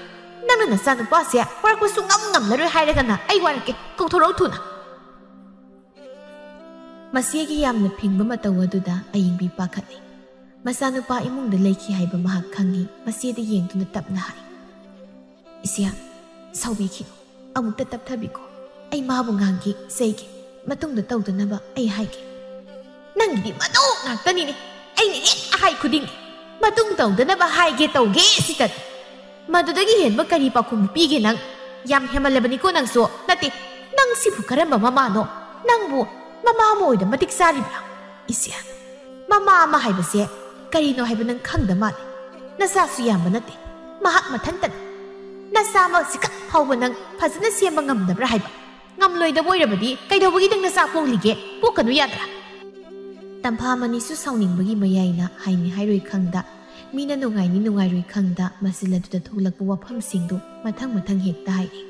ꯅꯪꯅ ꯅꯆꯥꯅꯨꯄꯥꯁꯦ ꯋꯥꯔꯛꯄ ꯁꯨꯡꯉꯝ ꯉꯝꯂꯔꯣই ꯍꯥꯏꯔꯒꯅ ꯑꯩ ꯋꯥꯔꯛꯀꯦ, ꯀꯧꯊꯣꯔꯛꯎ ꯊꯨꯅ." ꯃꯁꯤꯒꯤ ꯌꯥꯝꯅ ꯐꯤꯡꯕ ꯃꯇꯧ ꯑꯗꯨꯗ ꯑꯌꯤꯡꯕꯤ ꯄꯥꯈꯠꯂꯤ꯫ ꯃꯆꯥꯅꯨꯄꯥ ꯏꯃꯨꯡꯗ ꯂꯩꯈꯤ ꯍꯥꯏꯕ ꯃꯍꯥꯛ ꯈꯪꯉꯤ꯫ ꯃꯆꯦꯗ ꯌꯦꯡꯗꯨꯅ ꯇꯞꯅ ꯍꯥꯏ, "ꯏꯆꯦ, ꯁꯥꯎꯕꯤꯈꯤꯅꯨ, ꯑꯃꯨꯛꯇ ꯇꯞꯊꯕꯤꯀꯣ꯫ ꯑꯩ ꯃꯥꯕꯨ ꯉꯥꯡꯒꯦ, ꯆꯩꯒꯦ, ꯃꯇꯨꯡꯗ ꯇꯧꯗꯅꯕ ꯑꯩ ꯍꯥꯏꯒꯦ." "ꯅꯪꯒꯤꯗꯤ ꯃꯗꯨ ꯉꯥꯛꯇꯅꯤꯅꯦ, ꯑꯩꯅ ꯍꯦꯛ ꯍꯥꯏ ꯈꯨꯗꯤꯡꯒꯤ ꯃꯇꯨꯡ ꯇꯧꯗꯅꯕ ꯍꯥꯏꯒꯦ ꯇꯧꯒꯦ ꯁꯤꯇꯅꯤ꯫ ꯃꯗꯨꯗꯒꯤ ꯍꯦꯟꯕ ꯀꯔꯤ ꯄꯥꯎꯈꯨꯝ ꯄꯤꯒꯦ ꯅꯪ? ꯌꯥꯝ ꯍꯦꯃꯜꯂꯕꯅꯤꯀꯣ ꯅꯪꯁꯨ꯫ ꯅꯠꯇꯦ, ꯅꯪ ꯁꯤꯕꯨ ꯀꯔꯝꯕ ꯃꯃꯥꯅꯣ? ꯅꯪꯕꯨ ꯃꯃꯥ ꯑꯃ ꯑꯣꯏꯅ ꯃꯇꯤꯛ ꯆꯥꯔꯤꯕ꯭ꯔꯥ?" "ꯏꯆꯦ, ꯃꯃꯥ ꯑꯃ ꯍꯥꯏꯕꯁꯦ ꯀꯔꯤꯅꯣ ꯍꯥꯏꯕ ꯅꯪ ꯈꯪꯗ ꯃꯥꯜꯂꯦ꯫ ꯅꯆꯥꯁꯨ ꯌꯥꯝꯕ ꯅꯠꯇꯦ, ꯃꯍꯥꯛ ꯃꯊꯟꯇꯅꯤ꯫ ꯅꯆꯥꯃꯛꯁꯤꯈꯛ ꯐꯥꯎꯕ ꯅꯪ ꯐꯖꯅ ꯁꯦꯝꯕ ꯉꯝꯗꯕ꯭ꯔꯥ ꯍꯥꯏꯕ? ꯉꯝꯂꯣꯏꯗꯕ ꯑꯣꯏꯔꯕꯗꯤ ꯀꯩꯗꯧꯕꯒꯤ ꯅꯪ ꯅꯆꯥ ꯄꯣꯛꯂꯤꯒꯦ? ꯄꯣꯛꯀꯅꯨ ꯌꯥꯗ꯭ꯔꯥ?" ꯇꯝꯐꯥꯃꯅꯤꯁꯨ ꯁꯥꯎꯅꯤꯡꯕꯒꯤ ꯃꯌꯥꯏꯅ ꯍꯥꯏꯅꯤ ꯍꯥꯏꯔꯣꯏ ꯈꯪꯗ, ꯃꯤꯅ ꯅꯨꯡꯉꯥꯏꯅꯤ ꯅꯨꯡꯉꯥꯏꯔꯣꯏ ꯈꯪꯗ ꯃꯆꯤꯜ ꯑꯗꯨꯗ ꯊꯣꯛꯂꯛꯄ ꯋꯥꯐꯝꯁꯤꯡꯗꯨ ꯃꯊꯪ ꯍꯦꯛꯇ ꯍꯥꯏꯔꯤ꯫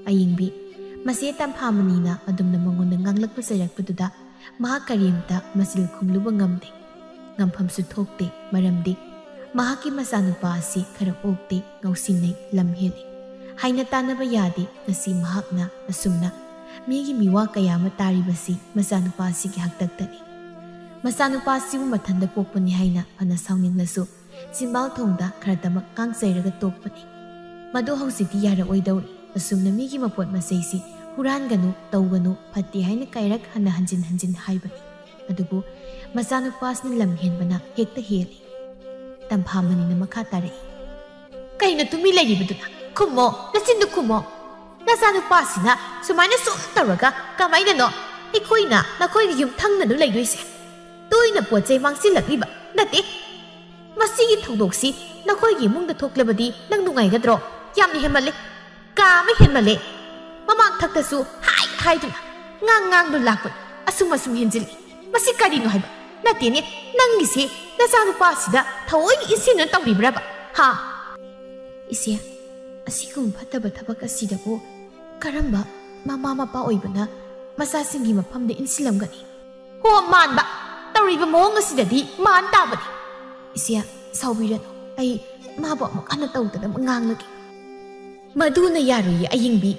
ꯑꯌꯤꯡꯕꯤ ꯃꯆꯦ ꯇꯝꯐꯥꯃꯅꯤꯅ ꯑꯗꯨꯝꯅ ꯃꯉꯣꯟꯗ ꯉꯥꯡꯂꯛꯄ ꯆꯩꯔꯛꯄꯗꯨꯗ ꯃꯍꯥꯛ ꯀꯔꯤꯝꯇ ꯃꯆꯤꯜ ꯈꯨꯝꯂꯨꯕ ꯉꯝꯗꯦ꯫ ꯉꯝꯐꯝꯁꯨ ꯊꯣꯛꯇꯦ, ꯃꯔꯝꯗꯤ ꯃꯍꯥꯛꯀꯤ ꯃꯆꯥꯅꯨꯄꯥ ꯑꯁꯤ ꯈꯔ ꯑꯣꯛꯇꯦ, ꯉꯥꯎꯁꯤꯟꯅꯩ, ꯂꯝ ꯍꯦꯜꯂꯤ꯫ ꯍꯥꯏꯅ ꯇꯥꯟꯅꯕ ꯌꯥꯗꯦ꯫ ꯉꯁꯤ ꯃꯍꯥꯛꯅ ꯑꯁꯨꯝꯅ ꯃꯤꯒꯤ ꯃꯤꯋꯥ ꯀꯌꯥ ꯑꯃ ꯇꯥꯔꯤꯕꯁꯤ ꯃꯆꯥꯅꯨꯄꯥ ꯑꯁꯤꯒꯤ ꯍꯥꯛꯇꯛꯇꯅꯤ꯫ ꯃꯆꯥꯅꯨꯄꯥ ꯑꯁꯤꯕꯨ ꯃꯊꯟꯇ ꯄꯣꯛꯄꯅꯤ ꯍꯥꯏꯅ ꯐꯅ ꯁꯥꯎꯅꯤꯡꯂꯁꯨ ꯆꯤꯝꯕꯥꯜ ꯊꯣꯡꯗ ꯈꯔꯗꯃꯛ ꯀꯥꯡꯆꯩꯔꯒ ꯇꯣꯛꯄꯅꯤ꯫ ꯃꯗꯨ ꯍꯧꯖꯤꯛꯇꯤ ꯌꯥꯔꯛꯑꯣꯏꯗꯧꯔꯤ꯫ ꯑꯁꯨꯝꯅ ꯃꯤꯒꯤ ꯃꯄꯣꯠ ꯃꯆꯩꯁꯤ ꯍꯨꯔꯥꯟꯒꯅꯨ, ꯇꯧꯒꯅꯨ, ꯐꯠꯇꯦ ꯍꯥꯏꯅ ꯀꯩꯔꯛ ꯍꯟꯅ ꯍꯟꯖꯤꯟ ꯍꯥꯏꯕꯅꯤ꯫ ꯑꯗꯨꯕꯨ ꯃꯆꯥꯅꯨꯄꯥꯁꯤꯅ ꯂꯝ ꯍꯦꯟꯕꯅ ꯍꯦꯛꯇ ꯍꯦꯜꯂꯤ꯫ ꯇꯝꯐꯥꯃꯅꯤꯅ ꯃꯈꯥ ꯇꯥꯔꯛꯏ, "ꯀꯩꯅꯣ ꯇꯨꯃꯤ ꯂꯩꯔꯤꯕꯗꯨꯅ? ꯈꯨꯝꯃꯣ, ꯅꯆꯤꯟꯗꯨ ꯈꯨꯝꯃꯣ꯫ ꯅꯆꯥꯅꯨꯄꯥꯁꯤꯅ ꯁꯨꯃꯥꯏꯅ ꯁꯨꯝ ꯇꯧꯔꯒ ꯀꯃꯥꯏꯅꯅꯣ ꯑꯩꯈꯣꯏꯅ ꯅꯈꯣꯏꯒꯤ ꯌꯨꯝꯊꯪꯅꯅ ꯂꯩꯗꯣꯏꯁꯦ? ꯇꯣꯏꯅ ꯄꯣꯠ ꯆꯩ ꯃꯥꯡꯁꯤꯜꯂꯛꯂꯤꯕ ꯅꯠꯇꯦ? ꯃꯁꯤꯒꯤ ꯊꯧꯗꯣꯛꯁꯤ ꯅꯈꯣꯏꯒꯤ ꯏꯃꯨꯡꯗ ꯊꯣꯛꯂꯕꯗꯤ ꯅꯪ ꯅꯨꯡꯉꯥꯏꯒꯗ꯭ꯔꯣ? ꯌꯥꯝꯅ ꯍꯦꯟꯃꯜꯂꯦ, ꯀꯥ ꯑꯃ ꯍꯦꯟꯃꯜꯂꯦ꯫ ꯃꯃꯥꯡ ꯊꯛꯇꯁꯨ ꯍꯥꯏꯗꯨꯅ ꯉꯥꯡꯗꯨ ꯂꯥꯛꯄꯅꯤ, ꯑꯁꯨꯝ ꯍꯦꯟꯖꯤꯜꯂꯤ꯫ ꯃꯁꯤ ꯀꯔꯤꯅꯣ ꯍꯥꯏꯕ? ꯅꯠꯇꯦꯅꯦ, ꯅꯪꯒꯤꯁꯦ ꯅꯆꯥꯅꯨꯄꯥꯁꯤꯗ ꯊꯑꯣꯏꯅ ꯏꯟꯁꯤꯟꯅ ꯇꯧꯔꯤꯕ꯭ꯔꯕ? ꯍꯥ?" "ꯏꯆꯦ, ꯑꯁꯤꯒꯨꯝꯕ ꯐꯠꯇꯕ ꯊꯕꯛ ꯑꯁꯤꯗꯕꯨ ꯀꯔꯝꯕ ꯃꯃꯥ ꯃꯄꯥ ꯑꯣꯏꯕꯅ ꯃꯆꯥꯁꯤꯡꯒꯤ ꯃꯐꯝꯗ ꯏꯟꯁꯤꯜꯂꯝꯒꯅꯤ? ꯍꯣ, ꯃꯥꯟꯕ ꯇꯧꯔꯤꯕ ꯃꯑꯣꯡ ꯑꯁꯤꯗꯗꯤ ꯃꯥꯟ ꯇꯥꯕꯅꯤ꯫ ꯏꯆꯦ, ꯁꯥꯎꯕꯤꯔꯅꯨ, ꯑꯩ ꯃꯥꯕꯨ ꯑꯃꯨꯛ ꯍꯟꯅ ꯇꯧꯗꯅꯕ ꯉꯥꯡꯂꯒꯦ." "ꯃꯗꯨꯅ ꯌꯥꯔꯣꯏꯌꯦ ꯑꯌꯤꯡꯕꯤ꯫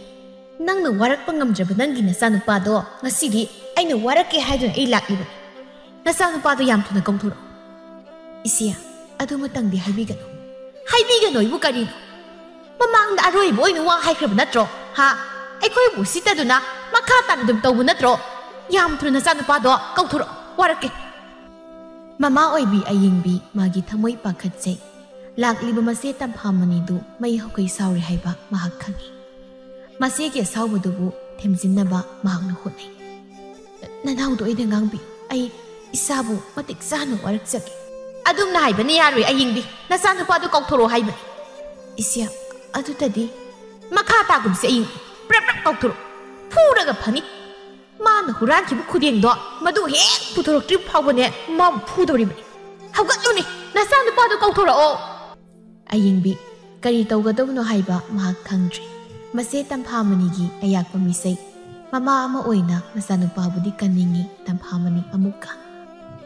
ꯅꯪꯅ ꯋꯥꯔꯛꯄ ꯉꯝꯗ꯭ꯔꯕ ꯅꯪꯒꯤ ꯅꯆꯥꯅꯨꯄꯥꯗꯣ ꯉꯁꯤꯗꯤ ꯑꯩꯅ ꯋꯥꯔꯛꯀꯦ ꯍꯥꯏꯗꯨꯅ ꯑꯩ ꯂꯥꯛꯂꯤꯕꯅꯤ꯫ ꯅꯆꯥꯅꯨꯄꯥꯗꯣ ꯌꯥꯝ ꯊꯨꯅ ꯀꯧꯊꯣꯔꯛꯎ." "ꯏꯆꯦ, ꯑꯗꯨꯃꯇꯪꯗꯤ ꯍꯥꯏꯕꯤꯒꯅꯨ." "ꯍꯥꯏꯕꯤꯒꯅꯨ ꯍꯥꯏꯕꯨ ꯀꯔꯤꯅꯣ? ꯃꯃꯥꯡꯗ ꯑꯔꯣꯏꯕ ꯑꯣꯏꯅ ꯋꯥ ꯍꯥꯏꯈ꯭ꯔꯕ ꯅꯠꯇ꯭ꯔꯣ? ꯍꯥ? ꯑꯩꯈꯣꯏꯕꯨ ꯁꯤꯠꯇꯗꯨꯅ ꯃꯈꯥ ꯇꯥꯅ ꯑꯗꯨꯝ ꯇꯧꯕ ꯅꯠꯇ꯭ꯔꯣ? ꯌꯥꯝ ꯊꯨꯅ ꯅꯆꯥꯅꯨꯄꯥꯗꯣ ꯀꯧꯊꯣꯔꯛꯎ, ꯋꯥꯔꯛꯀꯦ." ꯃꯃꯥ ꯑꯣꯏꯕꯤ ꯑꯌꯤꯡꯕꯤ ꯃꯥꯒꯤ ꯊꯃꯣꯏ ꯄꯥꯈꯠꯆꯩ꯫ ꯂꯥꯛꯂꯤꯕ ꯃꯆꯦ ꯇꯝꯐꯥꯃꯅꯤꯗꯨ ꯃꯩ ꯍꯧꯈꯩ ꯁꯥꯎꯔꯦ ꯍꯥꯏꯕ ꯃꯍꯥꯛ ꯈꯪꯉꯤ꯫ ꯃꯆꯦꯒꯤ ꯑꯁꯥꯎꯕꯗꯨꯕꯨ ꯊꯦꯝꯖꯤꯟꯅꯕ ꯃꯍꯥꯛꯅ ꯍꯣꯠꯅꯩ꯫ ꯅꯅꯥꯎꯗꯣ ꯑꯩꯅ ꯉꯥꯡꯕꯤꯌꯨ, ꯑꯩ ꯏꯁꯥꯕꯨ ꯃꯇꯤꯛ ꯆꯥꯅ ꯋꯥꯔꯛꯆꯒꯦ꯫ ꯑꯗꯨꯝꯅ ꯍꯥꯏꯕꯅ ꯌꯥꯔꯣꯏ ꯑꯌꯤꯡꯕꯤ, ꯅꯆꯥꯅꯨꯄꯥꯗꯣ ꯀꯧꯊꯣꯔꯛꯑꯣ ꯍꯥꯏꯕꯅꯤ꯫ ꯏꯆꯦ, ꯑꯗꯨꯗꯗꯤ ꯃꯈꯥ ꯇꯥꯒꯨꯝꯁꯤ ꯑꯌꯤꯡꯕꯤ, ꯄ꯭ꯔꯞ ꯄ꯭ꯔꯞ ꯀꯧꯊꯣꯔꯛꯑꯣ, ꯐꯨꯔꯒ ꯐꯅꯤ꯫ ꯃꯥꯅ ꯍꯨꯔꯥꯟꯈꯤꯕ ꯈꯨꯗꯦꯡꯗꯣ ꯃꯗꯨ ꯍꯦꯛ ꯄꯨꯊꯣꯔꯛꯇ꯭ꯔꯤ ꯐꯥꯎꯕꯅꯦ ꯃꯥꯕꯨ ꯐꯨꯗꯧꯔꯤꯕꯅꯤ꯫ ꯍꯧꯒꯠꯂꯨꯅꯦ, ꯅꯆꯥꯅꯨꯄꯥꯗꯣ ꯀꯧꯊꯣꯔꯛꯑꯣ꯫ ꯑꯌꯤꯡꯕꯤ ꯀꯔꯤ ꯇꯧꯒꯗꯕꯅꯣ ꯍꯥꯏꯕ ꯃꯍꯥꯛ ꯈꯪꯗ꯭ꯔꯤ꯫ ꯃꯆꯦ ꯇꯝꯐꯥꯃꯅꯤꯒꯤ ꯑꯌꯥꯛꯄ ꯃꯤꯁꯩ, ꯃꯃꯥ ꯑꯃ ꯑꯣꯏꯅ ꯃꯆꯥꯅꯨꯄꯥꯕꯨꯗꯤ ꯀꯟꯅꯤꯡꯉꯤ ꯇꯝꯐꯥꯃꯅꯤ ꯑꯃꯨꯛꯀ꯫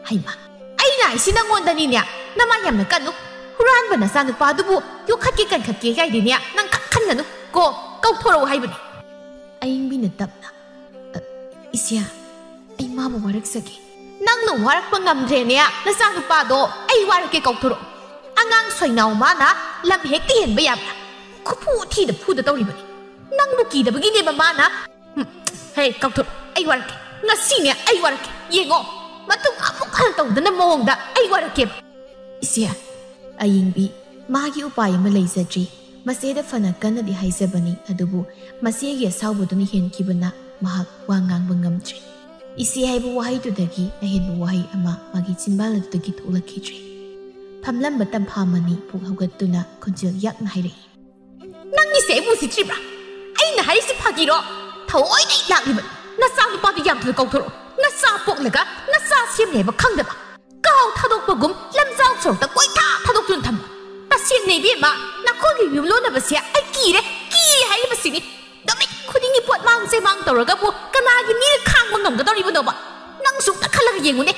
ꯍꯩꯃꯥ, ꯑꯩꯅ ꯍꯥꯏꯁꯤ ꯅꯪꯉꯣꯟꯗꯅꯤꯅꯦ, ꯅꯃꯥ ꯌꯥꯝꯅ ꯀꯟꯅꯨ꯫ ꯍꯨꯔꯥꯟꯕ ꯅꯆꯥꯅꯨꯄꯥꯗꯨꯕꯨ ꯌꯣꯛꯈꯠꯀꯦ ꯀꯟꯈꯠꯀꯦ ꯀꯥꯏꯗꯦꯅꯦ, ꯅꯪ ꯈꯟꯒꯅꯨ ꯀꯣ, ꯀꯧꯊꯣꯔꯛꯑꯣ ꯍꯥꯏꯕꯅꯤ꯫ ꯑꯌꯤꯡꯕꯤꯅ ꯇꯞꯅ, ꯏꯆꯦ, ꯑꯩ ꯃꯥꯕꯨ ꯋꯥꯔꯛꯆꯒꯦ꯫ ꯅꯪꯅ ꯋꯥꯔꯛꯄ ꯉꯝꯗ꯭ꯔꯦꯅꯦ ꯅꯆꯥꯅꯨꯄꯥꯗꯣ, ꯑꯩ ꯋꯥꯔꯛꯀꯦ, ꯀꯧꯊꯣꯔꯛꯑꯣ꯫ ꯑꯉꯥꯡ ꯁꯣꯏꯅꯥꯎ ꯃꯥꯅ ꯂꯝ ꯍꯦꯛꯇ ꯍꯦꯟꯕ ꯌꯥꯕ꯭ꯔꯥ? ꯈꯨꯐꯨ ꯊꯤꯗ ꯐꯨꯗ ꯇꯧꯔꯤꯕꯅꯤ꯫ ꯅꯪꯕꯨ ꯀꯤꯗꯕꯒꯤꯅꯦꯕ ꯃꯥꯅ꯫ ꯍꯦ, ꯀꯧꯊꯣꯔꯛꯑꯣ, ꯑꯩ ꯋꯥꯔꯛꯀꯦ꯫ ꯉꯁꯤꯅꯦ ꯑꯩ ꯋꯥꯔꯛꯀꯦ, ꯌꯦꯡꯉꯣ, ꯃꯇꯨꯡ ꯑꯃꯨꯛ ꯍꯟꯅ ꯇꯧꯗꯅ ꯃꯑꯣꯡꯗ ꯑꯩ ꯋꯥꯔꯛꯀꯦꯕ꯫ ꯏꯆꯦ, ꯑꯌꯤꯡꯕꯤ ꯃꯥꯒꯤ ꯎꯄꯥꯏ ꯑꯃ ꯂꯩꯖꯗ꯭ꯔꯤ꯫ ꯃꯆꯦꯗ ꯐꯅ ꯀꯟꯅꯗꯤ ꯍꯥꯏꯖꯕꯅꯤ, ꯑꯗꯨꯕꯨ ꯃꯆꯦꯒꯤ ꯑꯁꯥꯎꯕꯗꯨꯅ ꯍꯦꯟꯈꯤꯕꯅ ꯃꯍꯥꯛ ꯋꯥ ꯉꯥꯡꯕ ꯉꯝꯗ꯭ꯔꯤ꯫ ꯏꯆꯦ ꯍꯥꯏꯕ ꯋꯥꯍꯩꯗꯨꯗꯒꯤ ꯑꯍꯦꯟꯕ ꯋꯥꯍꯩ ꯑꯃ ꯃꯥꯒꯤ ꯆꯤꯟꯕꯥꯜ ꯑꯗꯨꯗꯒꯤ ꯊꯣꯛꯂꯛꯈꯤꯗ꯭ꯔꯤ꯫ ꯐꯝꯂꯝꯕ ꯇꯝꯐꯥꯃꯅꯤ ꯄꯨꯛ ꯍꯧꯒꯠꯇꯨꯅ ꯈꯣꯟꯖꯦꯜ ꯌꯥꯛꯅ ꯍꯥꯏꯔꯛꯏ, ꯅꯪꯒꯤꯁꯦ ꯑꯩꯕꯨ ꯎꯁꯤꯠꯇ꯭ꯔꯤꯕ꯭ꯔꯥ? ꯑꯩꯅ ꯍꯥꯏꯔꯤꯁꯤ ꯐꯥꯒꯤꯔꯣ? ꯊꯑꯣꯏꯅ ꯂꯥꯛꯂꯤꯕꯅꯤ꯫ ꯅꯆꯥꯅꯨꯄꯥꯗꯨ ꯌꯥꯝꯊꯨꯅ ꯀꯧꯊꯣꯔꯛꯑꯣ꯫ ꯅꯆꯥ ꯄꯣꯛꯂꯒ ꯅꯆꯥ ꯁꯦꯝꯅꯤ ꯍꯥꯏꯕ ꯈꯪꯗꯕ, ꯀꯥꯎ ꯊꯥꯗꯣꯛꯄꯒꯨꯝ ꯂꯝꯖꯥꯎ ꯁꯣꯔꯣꯛꯇ ꯀꯣꯏꯊꯥ ꯊꯥꯗꯣꯛꯇꯨꯅ ꯊꯝꯕ꯫ ꯇꯁꯦꯡꯅ ꯏꯕꯦꯝꯃ, ꯅꯈꯣꯏꯒꯤ ꯌꯨꯝꯂꯣꯟꯅꯕꯁꯦ ꯑꯩ ꯀꯤꯔꯦ ꯍꯥꯏꯔꯤꯕꯁꯤꯅꯤ꯫ ꯅꯨꯃꯤꯠ ꯈꯨꯗꯤꯡꯒꯤ ꯄꯣꯠ ꯃꯥꯡ ꯆꯩꯃꯥꯡ ꯇꯧꯔꯒꯕꯨ ꯀꯅꯥꯒꯤ ꯃꯤꯅ ꯈꯥꯡꯕ ꯉꯝꯒꯗꯧꯔꯤꯕꯅꯣꯕ? ꯅꯪꯁꯨ ꯈꯜꯂꯒ ꯌꯦꯡꯉꯨꯅꯦ,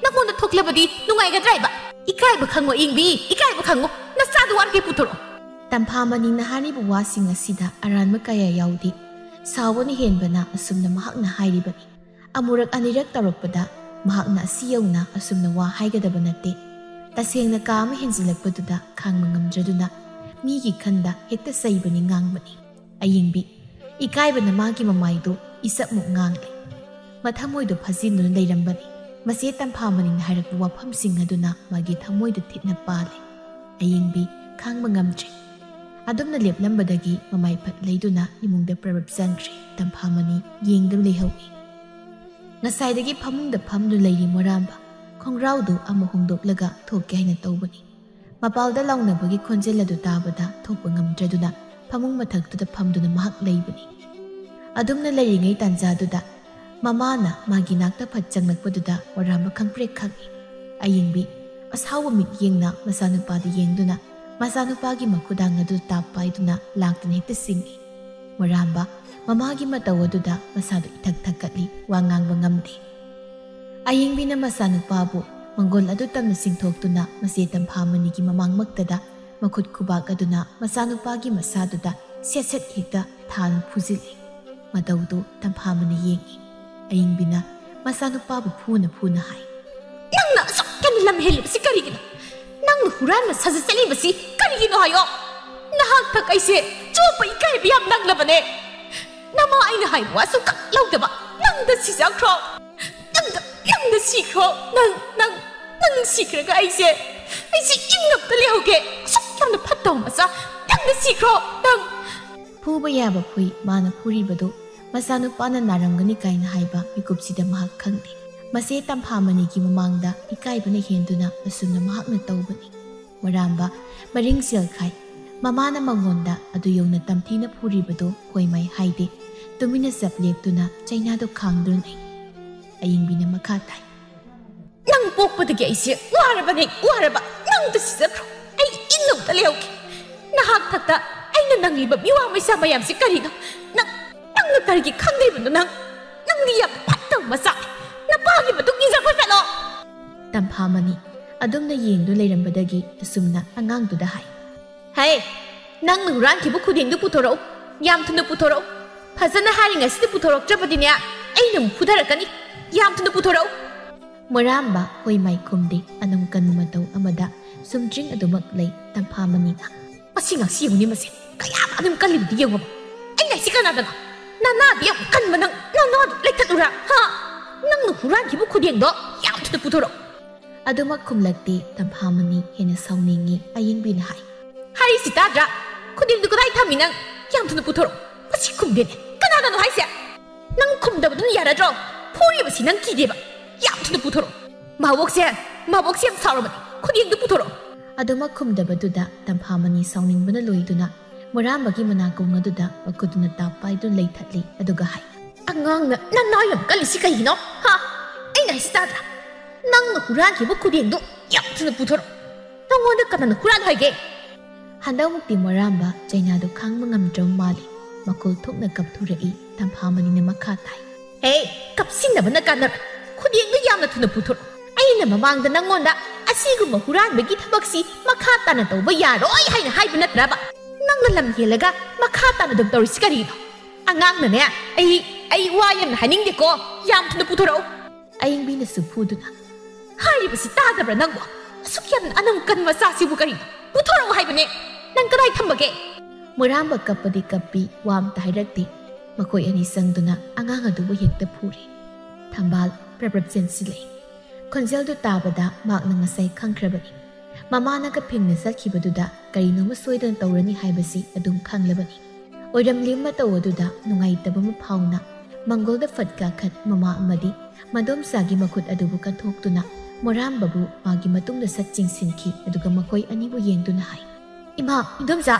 ꯅꯪꯉꯣꯟꯗ ꯊꯣꯛꯂꯕꯗꯤ ꯅꯨꯡꯉꯥꯏꯒꯗ꯭ꯔꯥ ꯍꯥꯏꯕ? ꯏꯀꯥꯏꯕ ꯈꯪꯉꯣ ꯑꯌꯤꯡꯕꯤ, ꯏꯀꯥꯏꯕ ꯈꯪꯉꯣ꯫ ꯅꯆꯥꯗꯨ ꯋꯥꯔꯛꯀꯦ, ꯄꯨꯊꯣꯔꯛꯑꯣ꯫ ꯇꯝꯐꯥꯃꯅꯤꯅ ꯍꯥꯏꯔꯤꯕ ꯋꯥꯁꯤꯡ ꯑꯁꯤꯗ ꯑꯔꯥꯟꯕ ꯀꯌꯥ ꯌꯥꯎꯗꯦ꯫ ꯁꯥꯎꯕꯅ ꯍꯦꯟꯕꯅ ꯑꯁꯨꯝꯅ ꯃꯍꯥꯛꯅ ꯍꯥꯏꯔꯤꯕꯅꯤ꯫ ꯑꯃꯨꯔꯛ ꯑꯅꯤꯔꯛ ꯇꯧꯔꯛꯄꯗ ꯃꯍꯥꯛꯅ ꯑꯁꯤ ꯌꯧꯅ ꯑꯁꯨꯝꯅ ꯋꯥ ꯍꯥꯏꯒꯗꯕ ꯅꯠꯇꯦ꯫ ꯇꯁꯦꯡꯅ ꯀꯥ ꯑꯃ ꯍꯦꯟꯖꯤꯜꯂꯛꯄꯗꯨꯗ ꯈꯥꯡꯕ ꯉꯝꯗ꯭ꯔꯗꯨꯅ ꯃꯤꯒꯤ ꯈꯟꯗ ꯍꯦꯛꯇ ꯆꯩꯕꯅꯤ ꯉꯥꯡꯕꯅꯤ꯫ ꯑꯌꯤꯡꯕꯤ ꯏꯀꯥꯏꯕꯅ ꯃꯥꯒꯤ ꯃꯃꯥꯏꯗꯨ ꯏꯁꯞꯃꯨꯛ ꯉꯥꯡꯂꯦ꯫ ꯃꯊꯃꯣꯏꯗꯨ ꯐꯥꯖꯤꯟꯗꯨꯅ ꯂꯩꯔꯝꯕꯅꯤ꯫ ꯃꯆꯦ ꯇꯝꯐꯥꯃꯅꯤꯅ ꯍꯥꯏꯔꯛꯄ ꯋꯥꯐꯝꯁꯤꯡ ꯑꯗꯨꯅ ꯃꯥꯒꯤ ꯊꯃꯣꯏꯗ ꯊꯤꯠꯅ ꯄꯥꯜꯂꯦ꯫ ꯑꯌꯤꯡꯕꯤ ꯈꯥꯡꯕ ꯉꯝꯗ꯭ꯔꯦ꯫ ꯑꯗꯨꯝꯅ ꯂꯦꯞꯂꯝꯕꯗꯒꯤ ꯃꯃꯥꯏ ꯐꯠ ꯂꯩꯗꯨꯅ ꯏꯃꯨꯡꯗ ꯄ꯭ꯔꯕꯞ ꯆꯪꯈ꯭ꯔꯦ꯫ ꯇꯝꯐꯥꯃꯅꯤ ꯌꯦꯡꯗꯨꯅ ꯂꯩꯍꯧꯏ꯫ ꯉꯁꯥꯏꯗꯒꯤ ꯐꯃꯨꯡꯗ ꯐꯝꯗꯨꯅ ꯂꯩꯔꯤ ꯃꯣꯔꯥꯝꯕ ꯈꯣꯡꯒ꯭ꯔꯥꯎꯗꯨ ꯑꯃꯨꯛ ꯍꯣꯡꯗꯣꯛꯂꯒ ꯊꯣꯛꯀꯦ ꯍꯥꯏꯅ ꯇꯧꯕꯅꯤ꯫ ꯃꯄꯥꯜꯗ ꯂꯥꯎꯅꯕꯒꯤ ꯈꯣꯟꯖꯦꯜ ꯑꯗꯨ ꯇꯥꯕꯗ ꯊꯣꯛꯄ ꯉꯝꯗ꯭ꯔꯗꯨꯅ ꯐꯃꯨꯡ ꯃꯊꯛꯇꯨꯗ ꯐꯝꯗꯨꯅ ꯃꯍꯥꯛ ꯂꯩꯕꯅꯤ꯫ ꯑꯗꯨꯝꯅ ꯂꯩꯔꯤꯉꯩ ꯇꯥꯟꯖꯥꯗꯨꯗ ꯃꯃꯥꯅ ꯃꯥꯒꯤ ꯅꯥꯛꯇ ꯐꯠ ꯆꯪꯂꯛꯄꯗꯨꯗ ꯃꯣꯔꯥꯝꯕ ꯈꯪꯄ꯭ꯔꯦꯛ ꯈꯪꯏ꯫ ꯑꯌꯤꯡꯕꯤ ꯑꯁꯥꯎꯕ ꯃꯤꯠꯌꯦꯡꯅ ꯃꯆꯥꯅꯨꯄꯥꯗ ꯌꯦꯡꯗꯨꯅ ꯃꯆꯥꯅꯨꯄꯥꯒꯤ ꯃꯈꯨꯗꯥꯡ ꯑꯗꯨ ꯇꯥꯞ ꯄꯥꯏꯗꯨꯅ ꯂꯥꯛꯇꯨꯅ ꯍꯦꯛꯇ ꯆꯤꯡꯏ꯫ ꯃꯣꯔꯥꯝꯕ ꯃꯃꯥꯒꯤ ꯃꯇꯧ ꯑꯗꯨꯗ ꯃꯁꯥꯗꯨ ꯏꯊꯛ ꯊꯛꯀꯠꯂꯤ, ꯋꯥ ꯉꯥꯡꯕ ꯉꯝꯗꯦ꯫ ꯑꯌꯤꯡꯕꯤꯅ ꯃꯆꯥꯅꯨꯄꯥꯕꯨ ꯃꯪꯒꯣꯜ ꯑꯗꯨ ꯇꯝꯅ ꯆꯤꯡꯊꯣꯛꯇꯨꯅ ꯃꯆꯦ ꯇꯝꯐꯥꯃꯅꯤꯒꯤ ꯃꯃꯥꯡꯃꯛꯇꯗ ꯃꯈꯨꯠ ꯈꯨꯕꯥꯛ ꯑꯗꯨꯅ ꯃꯆꯥꯅꯨꯄꯥꯒꯤ ꯃꯁꯥꯗꯨꯗ ꯁꯦꯠ ꯁꯦꯠ ꯍꯦꯛꯇ ꯊꯥꯅ ꯐꯨꯖꯤꯜꯂꯤ꯫ ꯃꯇꯧꯗꯨ ꯇꯝꯐꯥꯃꯅꯤ ꯌꯦꯡꯏ꯫ ꯑꯌꯤꯡꯕꯤꯅ ꯃꯆꯥꯅꯨꯄꯥꯕꯨ ꯐꯨꯅ ꯐꯨꯅ ꯍꯥꯏ, ꯅꯪꯅ ꯑꯁꯨꯛ ꯌꯥꯝꯅ ꯂꯝ ꯍꯦꯜꯂꯤꯕꯁꯤ ꯀꯔꯤꯒꯤꯅꯣ? ꯅꯪꯅ ꯍꯨꯔꯥꯟꯕ ꯁꯥꯖꯠ ꯆꯠꯂꯤꯕꯁꯤ ꯀꯔꯤꯒꯤꯅꯣ ꯍꯥꯏꯌꯣ? ꯅꯍꯥꯛꯊꯛ ꯑꯩꯁꯦ ꯆꯣꯞꯄ ꯏꯀꯥꯏꯕ ꯌꯥꯝ ꯅꯪꯂꯕꯅꯦ꯫ ꯅꯃꯥ ꯑꯩꯅ ꯍꯥꯏꯕ ꯋꯥꯁꯨ ꯀꯛ ꯂꯧꯗꯕ ꯅꯪꯗ ꯁꯤꯖꯈ꯭ꯔꯣ꯫ ꯅꯪꯗ ꯁꯤꯈ꯭ꯔꯣ꯫ ꯅꯪ ꯁꯤꯈ꯭ꯔꯒ ꯑꯩꯁꯦ ꯏꯪꯉꯛꯇ ꯂꯩꯍꯧꯒꯦ꯫ ꯑꯁꯨꯛ ꯌꯥꯝꯅ ꯐꯠꯇꯕ ꯃꯆꯥ, ꯅꯪꯗ ꯁꯤꯈ꯭ꯔꯣ꯫ ꯐꯨꯕ ꯌꯥꯕ ꯐꯨꯏ꯫ ꯃꯥꯅ ꯐꯨꯔꯤꯕꯗꯨ ꯃꯆꯥꯅꯨꯄꯥꯅ ꯅꯥꯔꯝꯒꯅꯤ ꯀꯥꯏꯅ ꯍꯥꯏꯕ ꯃꯤꯀꯨꯞꯁꯤꯗ ꯃꯍꯥꯛ ꯈꯪꯗꯦ꯫ ꯃꯆꯦ ꯇꯝꯐꯥꯃꯅꯤꯒꯤ ꯃꯃꯥꯡꯗ ꯏꯀꯥꯏꯕꯅ ꯍꯦꯟꯗꯨꯅ ꯑꯁꯨꯝꯅ ꯃꯍꯥꯛꯅ ꯇꯧꯕꯅꯤ꯫ ꯃꯣꯔꯥꯝꯕ ꯃꯔꯤꯡ ꯆꯦꯜꯈꯥꯏ꯫ ꯃꯃꯥꯅ ꯃꯉꯣꯟꯗ ꯑꯗꯨ ꯌꯧꯅ ꯇꯝꯊꯤꯅ ꯐꯨꯔꯤꯕꯗꯨ ꯍꯣꯏꯃꯥꯏ ꯍꯥꯏꯗꯦ꯫ ꯇꯨꯃꯤꯟꯅ ꯆꯞ ꯂꯦꯞꯇꯨꯅ ꯆꯩꯅꯥꯗꯨ ꯈꯥꯡꯗꯨꯅ ꯂꯩ꯫ ꯑꯌꯤꯡꯕꯤꯅ ꯃꯈꯥ ꯇꯥꯏ, ꯅꯪ ꯄꯣꯛꯄꯗꯒꯤ ꯑꯩꯁꯦ ꯋꯥꯔꯕꯅꯦ, ꯋꯥꯔꯕ꯫ ꯅꯪꯗ ꯁꯤꯖꯈ꯭ꯔꯣ, ꯑꯩ ꯏꯪꯉꯛꯇ ꯂꯩꯍꯧꯒꯦ꯫ ꯅꯍꯥꯛ ꯊꯛꯇ ꯑꯩꯅ ꯅꯪꯂꯤꯕ ꯃꯤꯋꯥ ꯃꯩꯁꯥ ꯃꯌꯥꯝꯁꯤ ꯀꯔꯤꯅꯣ? ꯅꯪꯅ ꯀꯔꯤꯒꯤ ꯈꯪꯗ꯭ꯔꯤꯕꯅꯣ? ꯅꯪꯗꯤ ꯌꯥꯝ ꯐꯠꯇꯕ ꯃꯆꯥꯅꯤ꯫ ꯅꯄꯥꯒꯤ ꯃꯇꯨꯡ ꯏꯟꯖꯈ꯭ꯔꯣ ꯆꯠꯂꯣ꯫ ꯇꯝꯐꯥꯃꯅꯤ ꯑꯗꯨꯝꯅ ꯌꯦꯡꯗꯨ ꯂꯩꯔꯝꯕꯗꯒꯤ ꯑꯁꯨꯝꯅ ꯑꯉꯥꯡꯗꯨꯗ ꯍꯥꯏ, ꯍꯩ, ꯅꯪꯅ ꯍꯨꯔꯥꯟꯈꯤꯕ ꯈꯨꯗꯦꯡꯗꯨ ꯄꯨꯊꯣꯔꯛꯎ, ꯌꯥꯝ ꯊꯨꯅ ꯄꯨꯊꯣꯔꯛꯎ꯫ ꯐꯖꯅ ꯍꯥꯏꯔꯤꯉꯩꯁꯤꯗ ꯄꯨꯊꯣꯔꯛꯇ꯭ꯔꯕꯗꯤꯅꯦ ꯑꯩꯅ ꯑꯃꯨꯛ ꯐꯨꯊꯔꯛꯀꯅꯤ꯫ ꯌꯥꯝ ꯊꯨꯅ ꯄꯨꯊꯣꯔꯛꯎ꯫ ꯃꯣꯔꯥꯝꯕ ꯍꯣꯏꯃꯥꯏ ꯈꯨꯝꯗꯦ꯫ ꯑꯅꯝ ꯀꯟꯕ ꯃꯇꯧ ꯑꯃꯗ ꯁꯨꯝꯗ꯭ꯔꯤꯡ ꯑꯗꯨꯃꯛ ꯂꯩ꯫ ꯇꯝꯐꯥꯃꯅꯤꯅ ꯃꯁꯤ ꯉꯥꯛꯁꯤ ꯌꯦꯡꯉꯨꯅꯦ, ꯃꯁꯦ ꯀꯌꯥꯝ ꯑꯗꯨꯝ ꯀꯜꯂꯤꯕꯗꯤ ꯌꯦꯡꯉꯣꯕ꯫ ꯑꯩꯅ ꯍꯥꯏꯁꯤ ꯀꯅꯥꯗꯅꯣ? ꯅꯅꯥꯗꯤ ꯌꯥꯝ ꯀꯟꯕ ꯅꯅꯥꯗꯨ ꯂꯩꯊꯠꯂꯨꯔꯥ? ꯅꯪꯅ ꯍꯨꯔꯥꯟꯈꯤꯕ ꯈꯨꯗꯦꯡꯗꯣ ꯌꯥꯝ ꯊꯨꯅ ꯄꯨꯊꯣꯔꯛꯎ꯫ ꯑꯗꯨꯃꯛ ꯈꯨꯝꯂꯛꯇꯦ꯫ ꯇꯝꯐꯥꯃꯅꯤ ꯍꯦꯟꯅ ꯁꯥꯎꯅꯤꯡꯉꯤ꯫ ꯑꯌꯤꯡꯕꯤꯅ ꯍꯥꯏ, ꯍꯥꯏꯔꯤꯁꯤ ꯇꯥꯗ꯭ꯔꯥ? ꯈꯨꯗꯦꯡꯗꯨ ꯀꯗꯥꯏ ꯊꯝꯃꯤ? ꯅꯪ ꯌꯥꯝ ꯊꯨꯅ ꯄꯨꯊꯣꯔꯛꯎ꯫ ꯃꯁꯤ ꯈꯨꯝꯗꯦꯅꯦ, ꯀꯅꯥꯗꯅꯣ ꯍꯥꯏꯁꯦ? ꯅꯪ ꯈꯨꯝꯗꯕꯗꯨꯅ ꯌꯥꯔꯗ꯭ꯔꯣ ꯐꯨꯔꯤꯕꯁꯤ ꯅꯪ ꯀꯤꯗꯦꯕ ꯌꯥꯝ ꯊꯨꯅ ꯄꯨꯊꯣꯔꯛꯑꯣ ꯃꯕꯣꯛꯁꯦ ꯌꯥꯝ ꯁꯥꯎꯔꯕꯅꯤ ꯈꯨꯗꯦꯡꯗꯨ ꯄꯨꯊꯣꯔꯛꯑꯣ ꯑꯗꯨꯃꯛ ꯈꯨꯝꯗꯕꯗꯨꯗ ꯇꯝꯐꯥꯃꯅꯤ ꯁꯥꯎꯅꯤꯡꯕꯅ ꯂꯣꯏꯗꯨꯅ ꯃꯣꯔꯥꯝꯕꯒꯤ ꯃꯅꯥꯀꯣꯡ ꯑꯗꯨꯗ ꯃꯈꯨꯠꯇꯨꯅ ꯇꯥꯞ ꯄꯥꯏꯗꯨꯅ ꯂꯩꯊꯠꯂꯤ ꯑꯗꯨꯒ ꯍꯥꯏ ꯑꯉꯥꯡꯅ ꯅꯅꯥ ꯌꯥꯝ ꯀꯜꯂꯤꯁꯤ ꯀꯩꯒꯤꯅꯣ ꯍꯥ ꯑꯩꯅ ꯍꯥꯏꯁꯤ ꯇꯥꯗ꯭ꯔꯥ ꯅꯪꯅ ꯍꯨꯔꯥꯟꯈꯤꯕ ꯈꯨꯗꯦꯡꯗꯨ ꯌꯥꯝ ꯊꯨꯅ ꯄꯨꯊꯣꯔꯛꯑꯣ ꯅꯪꯉꯣꯟꯗ ꯀꯅꯥꯅ ꯍꯨꯔꯥꯟ ꯍꯥꯏꯒꯦ ꯍꯟꯗꯛꯃꯨꯛꯇꯤ ꯃꯣꯔꯥꯝꯕ ꯆꯩꯅꯥꯗꯨ ꯈꯥꯡꯕ ꯉꯝꯗ꯭ꯔꯕ ꯃꯥꯜꯂꯤ ꯃꯈꯣꯜ ꯊꯣꯛꯅ ꯀꯞꯊꯣꯔꯛꯏ ꯇꯝꯐꯥꯃꯅꯤꯅ ꯃꯈꯥ ꯊꯥꯏ ꯍꯦ ꯀꯞꯁꯤꯟꯅꯕꯅ ꯀꯥꯟꯅꯔ ꯈꯨꯗꯦꯡꯗꯨ ꯌꯥꯝꯅ ꯊꯨꯅ ꯄꯨꯊꯣꯔꯛꯑꯣ ꯑꯩꯅ ꯃꯃꯥꯡꯗ ꯅꯪꯉꯣꯟꯗ ꯑꯁꯤꯒꯨꯝꯕ ꯍꯨꯔꯥꯟꯕꯒꯤ ꯊꯕꯛꯁꯤ ꯃꯈꯥ ꯇꯥꯅ ꯇꯧꯕ ꯌꯥꯔꯣꯏ ꯍꯥꯏꯅ ꯍꯥꯏꯕ ꯅꯠꯇ꯭ꯔꯕ ꯅꯪꯅ ꯂꯝ ꯍꯦꯜꯂꯒ ꯃꯈꯥ ꯇꯥꯅ ꯑꯗꯨꯝ ꯇꯧꯔꯤꯁꯤ ꯀꯔꯤꯒꯤꯅꯣ ꯑꯉꯥꯡꯅꯅꯦ ꯑꯩ ꯋꯥ ꯌꯥꯝꯅ ꯍꯥꯏꯅꯤꯡꯗꯦꯀꯣ ꯌꯥꯝ ꯊꯨꯅ ꯄꯨꯊꯣꯔꯛꯑꯣ ꯑꯌꯤꯡꯕꯤꯅꯁꯨ ꯐꯨꯗꯨꯅ ꯍꯥꯏꯔꯤꯕꯁꯤ ꯇꯥꯗꯕ꯭ꯔꯥ ꯅꯪꯕꯨ ꯑꯁꯨꯛ ꯌꯥꯝꯅ ꯑꯅꯝ ꯀꯟꯕ ꯃꯆꯥꯁꯤꯕꯨ ꯀꯔꯤꯅꯣ ꯄꯨꯊꯣꯔꯛꯑꯣ ꯍꯥꯏꯕꯅꯦ ꯅꯪ ꯀꯗꯥꯏ ꯊꯝꯕꯒꯦ ꯃꯣꯔꯥꯝꯕ ꯀꯞꯄꯗꯤ ꯀꯞꯄꯤ ꯋꯥ ꯑꯝꯇ ꯍꯥꯏꯔꯛꯇꯦ ꯃꯈꯣꯏ ꯑꯅꯤ ꯆꯪꯗꯨꯅ ꯑꯉꯥꯡ ꯑꯗꯨꯕꯨ ꯍꯦꯛꯇ ꯐꯨꯔꯤ ꯊꯝꯕꯥꯜ ꯄ꯭ꯔꯞ ꯆꯦꯟꯁꯤꯜꯂꯛꯏ ꯈꯣꯟꯖꯦꯜꯗꯨ ꯇꯥꯕꯗ ꯃꯍꯥꯛꯅ ꯉꯁꯥꯏ ꯈꯪꯈ꯭ꯔꯕꯅꯤ ꯃꯃꯥꯅꯒ ꯐꯤꯡꯅ ꯆꯠꯈꯤꯕꯗꯨꯗ ꯀꯔꯤꯅꯣꯃ ꯁꯣꯏꯗꯅ ꯇꯧꯔꯅꯤ ꯍꯥꯏꯕꯁꯤ ꯑꯗꯨꯝ ꯈꯪꯂꯕꯅꯤ ꯑꯣꯏꯔꯝꯂꯤ ꯃꯇꯧ ꯑꯗꯨꯗ ꯅꯨꯡꯉꯥꯏꯇꯕ ꯑꯃ ꯐꯥꯎꯅ ꯃꯪꯒꯣꯜꯗ ꯐꯠ ꯀꯥꯈꯠ ꯃꯃꯥ ꯑꯃꯗꯤ ꯃꯗꯣꯝꯆꯥꯒꯤ ꯃꯈꯨꯠ ꯑꯗꯨꯕꯨ ꯀꯟꯊꯣꯛꯇꯨꯅ ꯃꯣꯔꯥꯝꯕꯕꯨ ꯃꯥꯒꯤ ꯃꯇꯨꯡꯗ ꯁꯠ ꯆꯤꯡꯁꯤꯟꯈꯤ ꯑꯗꯨꯒ ꯃꯈꯣꯏ ꯑꯅꯤꯕꯨ ꯌꯦꯡꯗꯨꯅ ꯍꯥꯏ ꯏꯃꯥ ꯏꯗꯣꯝꯆꯥ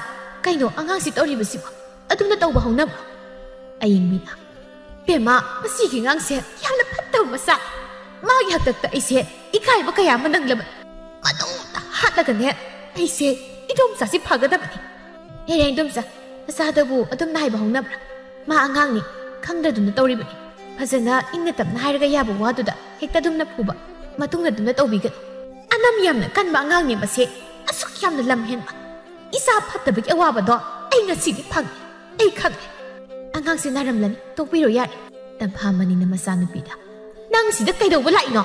ꯀꯩꯅꯣ ꯑꯉꯥꯡꯁꯤ ꯇꯧꯔꯤꯕꯁꯤꯕꯣ ꯑꯗꯨꯝꯅ ꯇꯧꯕ ꯍꯧꯅꯕ꯭ꯔꯣ ꯑꯌꯤꯡꯕꯤꯅ ꯄꯦꯃꯥ ꯃꯁꯤꯒꯤ ꯑꯉꯥꯡꯁꯦ ꯌꯥꯝꯅ ꯐꯠꯇꯕ ꯃꯆꯥ ꯃꯥꯒꯤ ꯍꯛꯇꯛꯇ ꯑꯩꯁꯦ ꯏꯀꯥꯏꯕ ꯀꯌꯥ ꯑꯃ ꯅꯪꯂꯕꯅꯤ ꯃꯗꯨꯗ ꯍꯥꯠꯂꯒꯅꯦ ꯑꯩꯁꯦ ꯏꯗꯣꯝꯆꯥꯁꯤ ꯐꯒꯗꯕꯅꯤ ꯍꯦꯔꯦ ꯏꯗꯣꯝꯆꯥ ꯃꯆꯥꯗꯕꯨ ꯑꯗꯨꯝꯅ ꯍꯥꯏꯕ ꯍꯧꯅꯕ꯭ꯔꯥ ꯃꯥ ꯑꯉꯥꯡꯅꯤ ꯈꯪꯗ꯭ꯔꯗꯨꯅ ꯇꯧꯔꯤꯕꯅꯤ ꯐꯖꯅ ꯏꯪꯅ ꯇꯞꯅ ꯍꯥꯏꯔꯒ ꯌꯥꯕ ꯋꯥꯗꯨꯗ ꯍꯦꯛꯇ ꯑꯗꯨꯝꯅ ꯐꯨꯕ ꯃꯇꯨꯡꯗ ꯑꯗꯨꯝꯅ ꯇꯧꯕꯤꯒꯅꯨ ꯑꯅꯝ ꯌꯥꯝꯅ ꯀꯟꯕ ꯑꯉꯥꯡꯅꯤ ꯃꯁꯦ ꯑꯁꯨꯛ ꯌꯥꯝꯅ ꯂꯝ ꯍꯦꯟꯕ ꯏꯆꯥ ꯐꯠꯇꯕꯒꯤ ꯑꯋꯥꯕꯗꯣ ꯑꯩ ꯉꯁꯤꯗꯤ ꯐꯪꯉꯦ ꯑꯩ ꯈꯪꯉꯦ ꯑꯉꯥꯡꯁꯦ ꯅꯥꯔꯝꯂꯅꯤ ꯇꯣꯛꯄꯤꯔꯣ ꯌꯥꯔꯦ ꯇꯝꯐꯥꯃꯅꯤꯅ ꯃꯆꯥꯅꯨꯄꯤꯗ ꯅꯪ ꯁꯤꯗ ꯀꯩꯗꯧꯕ ꯂꯥꯛꯏꯅꯣ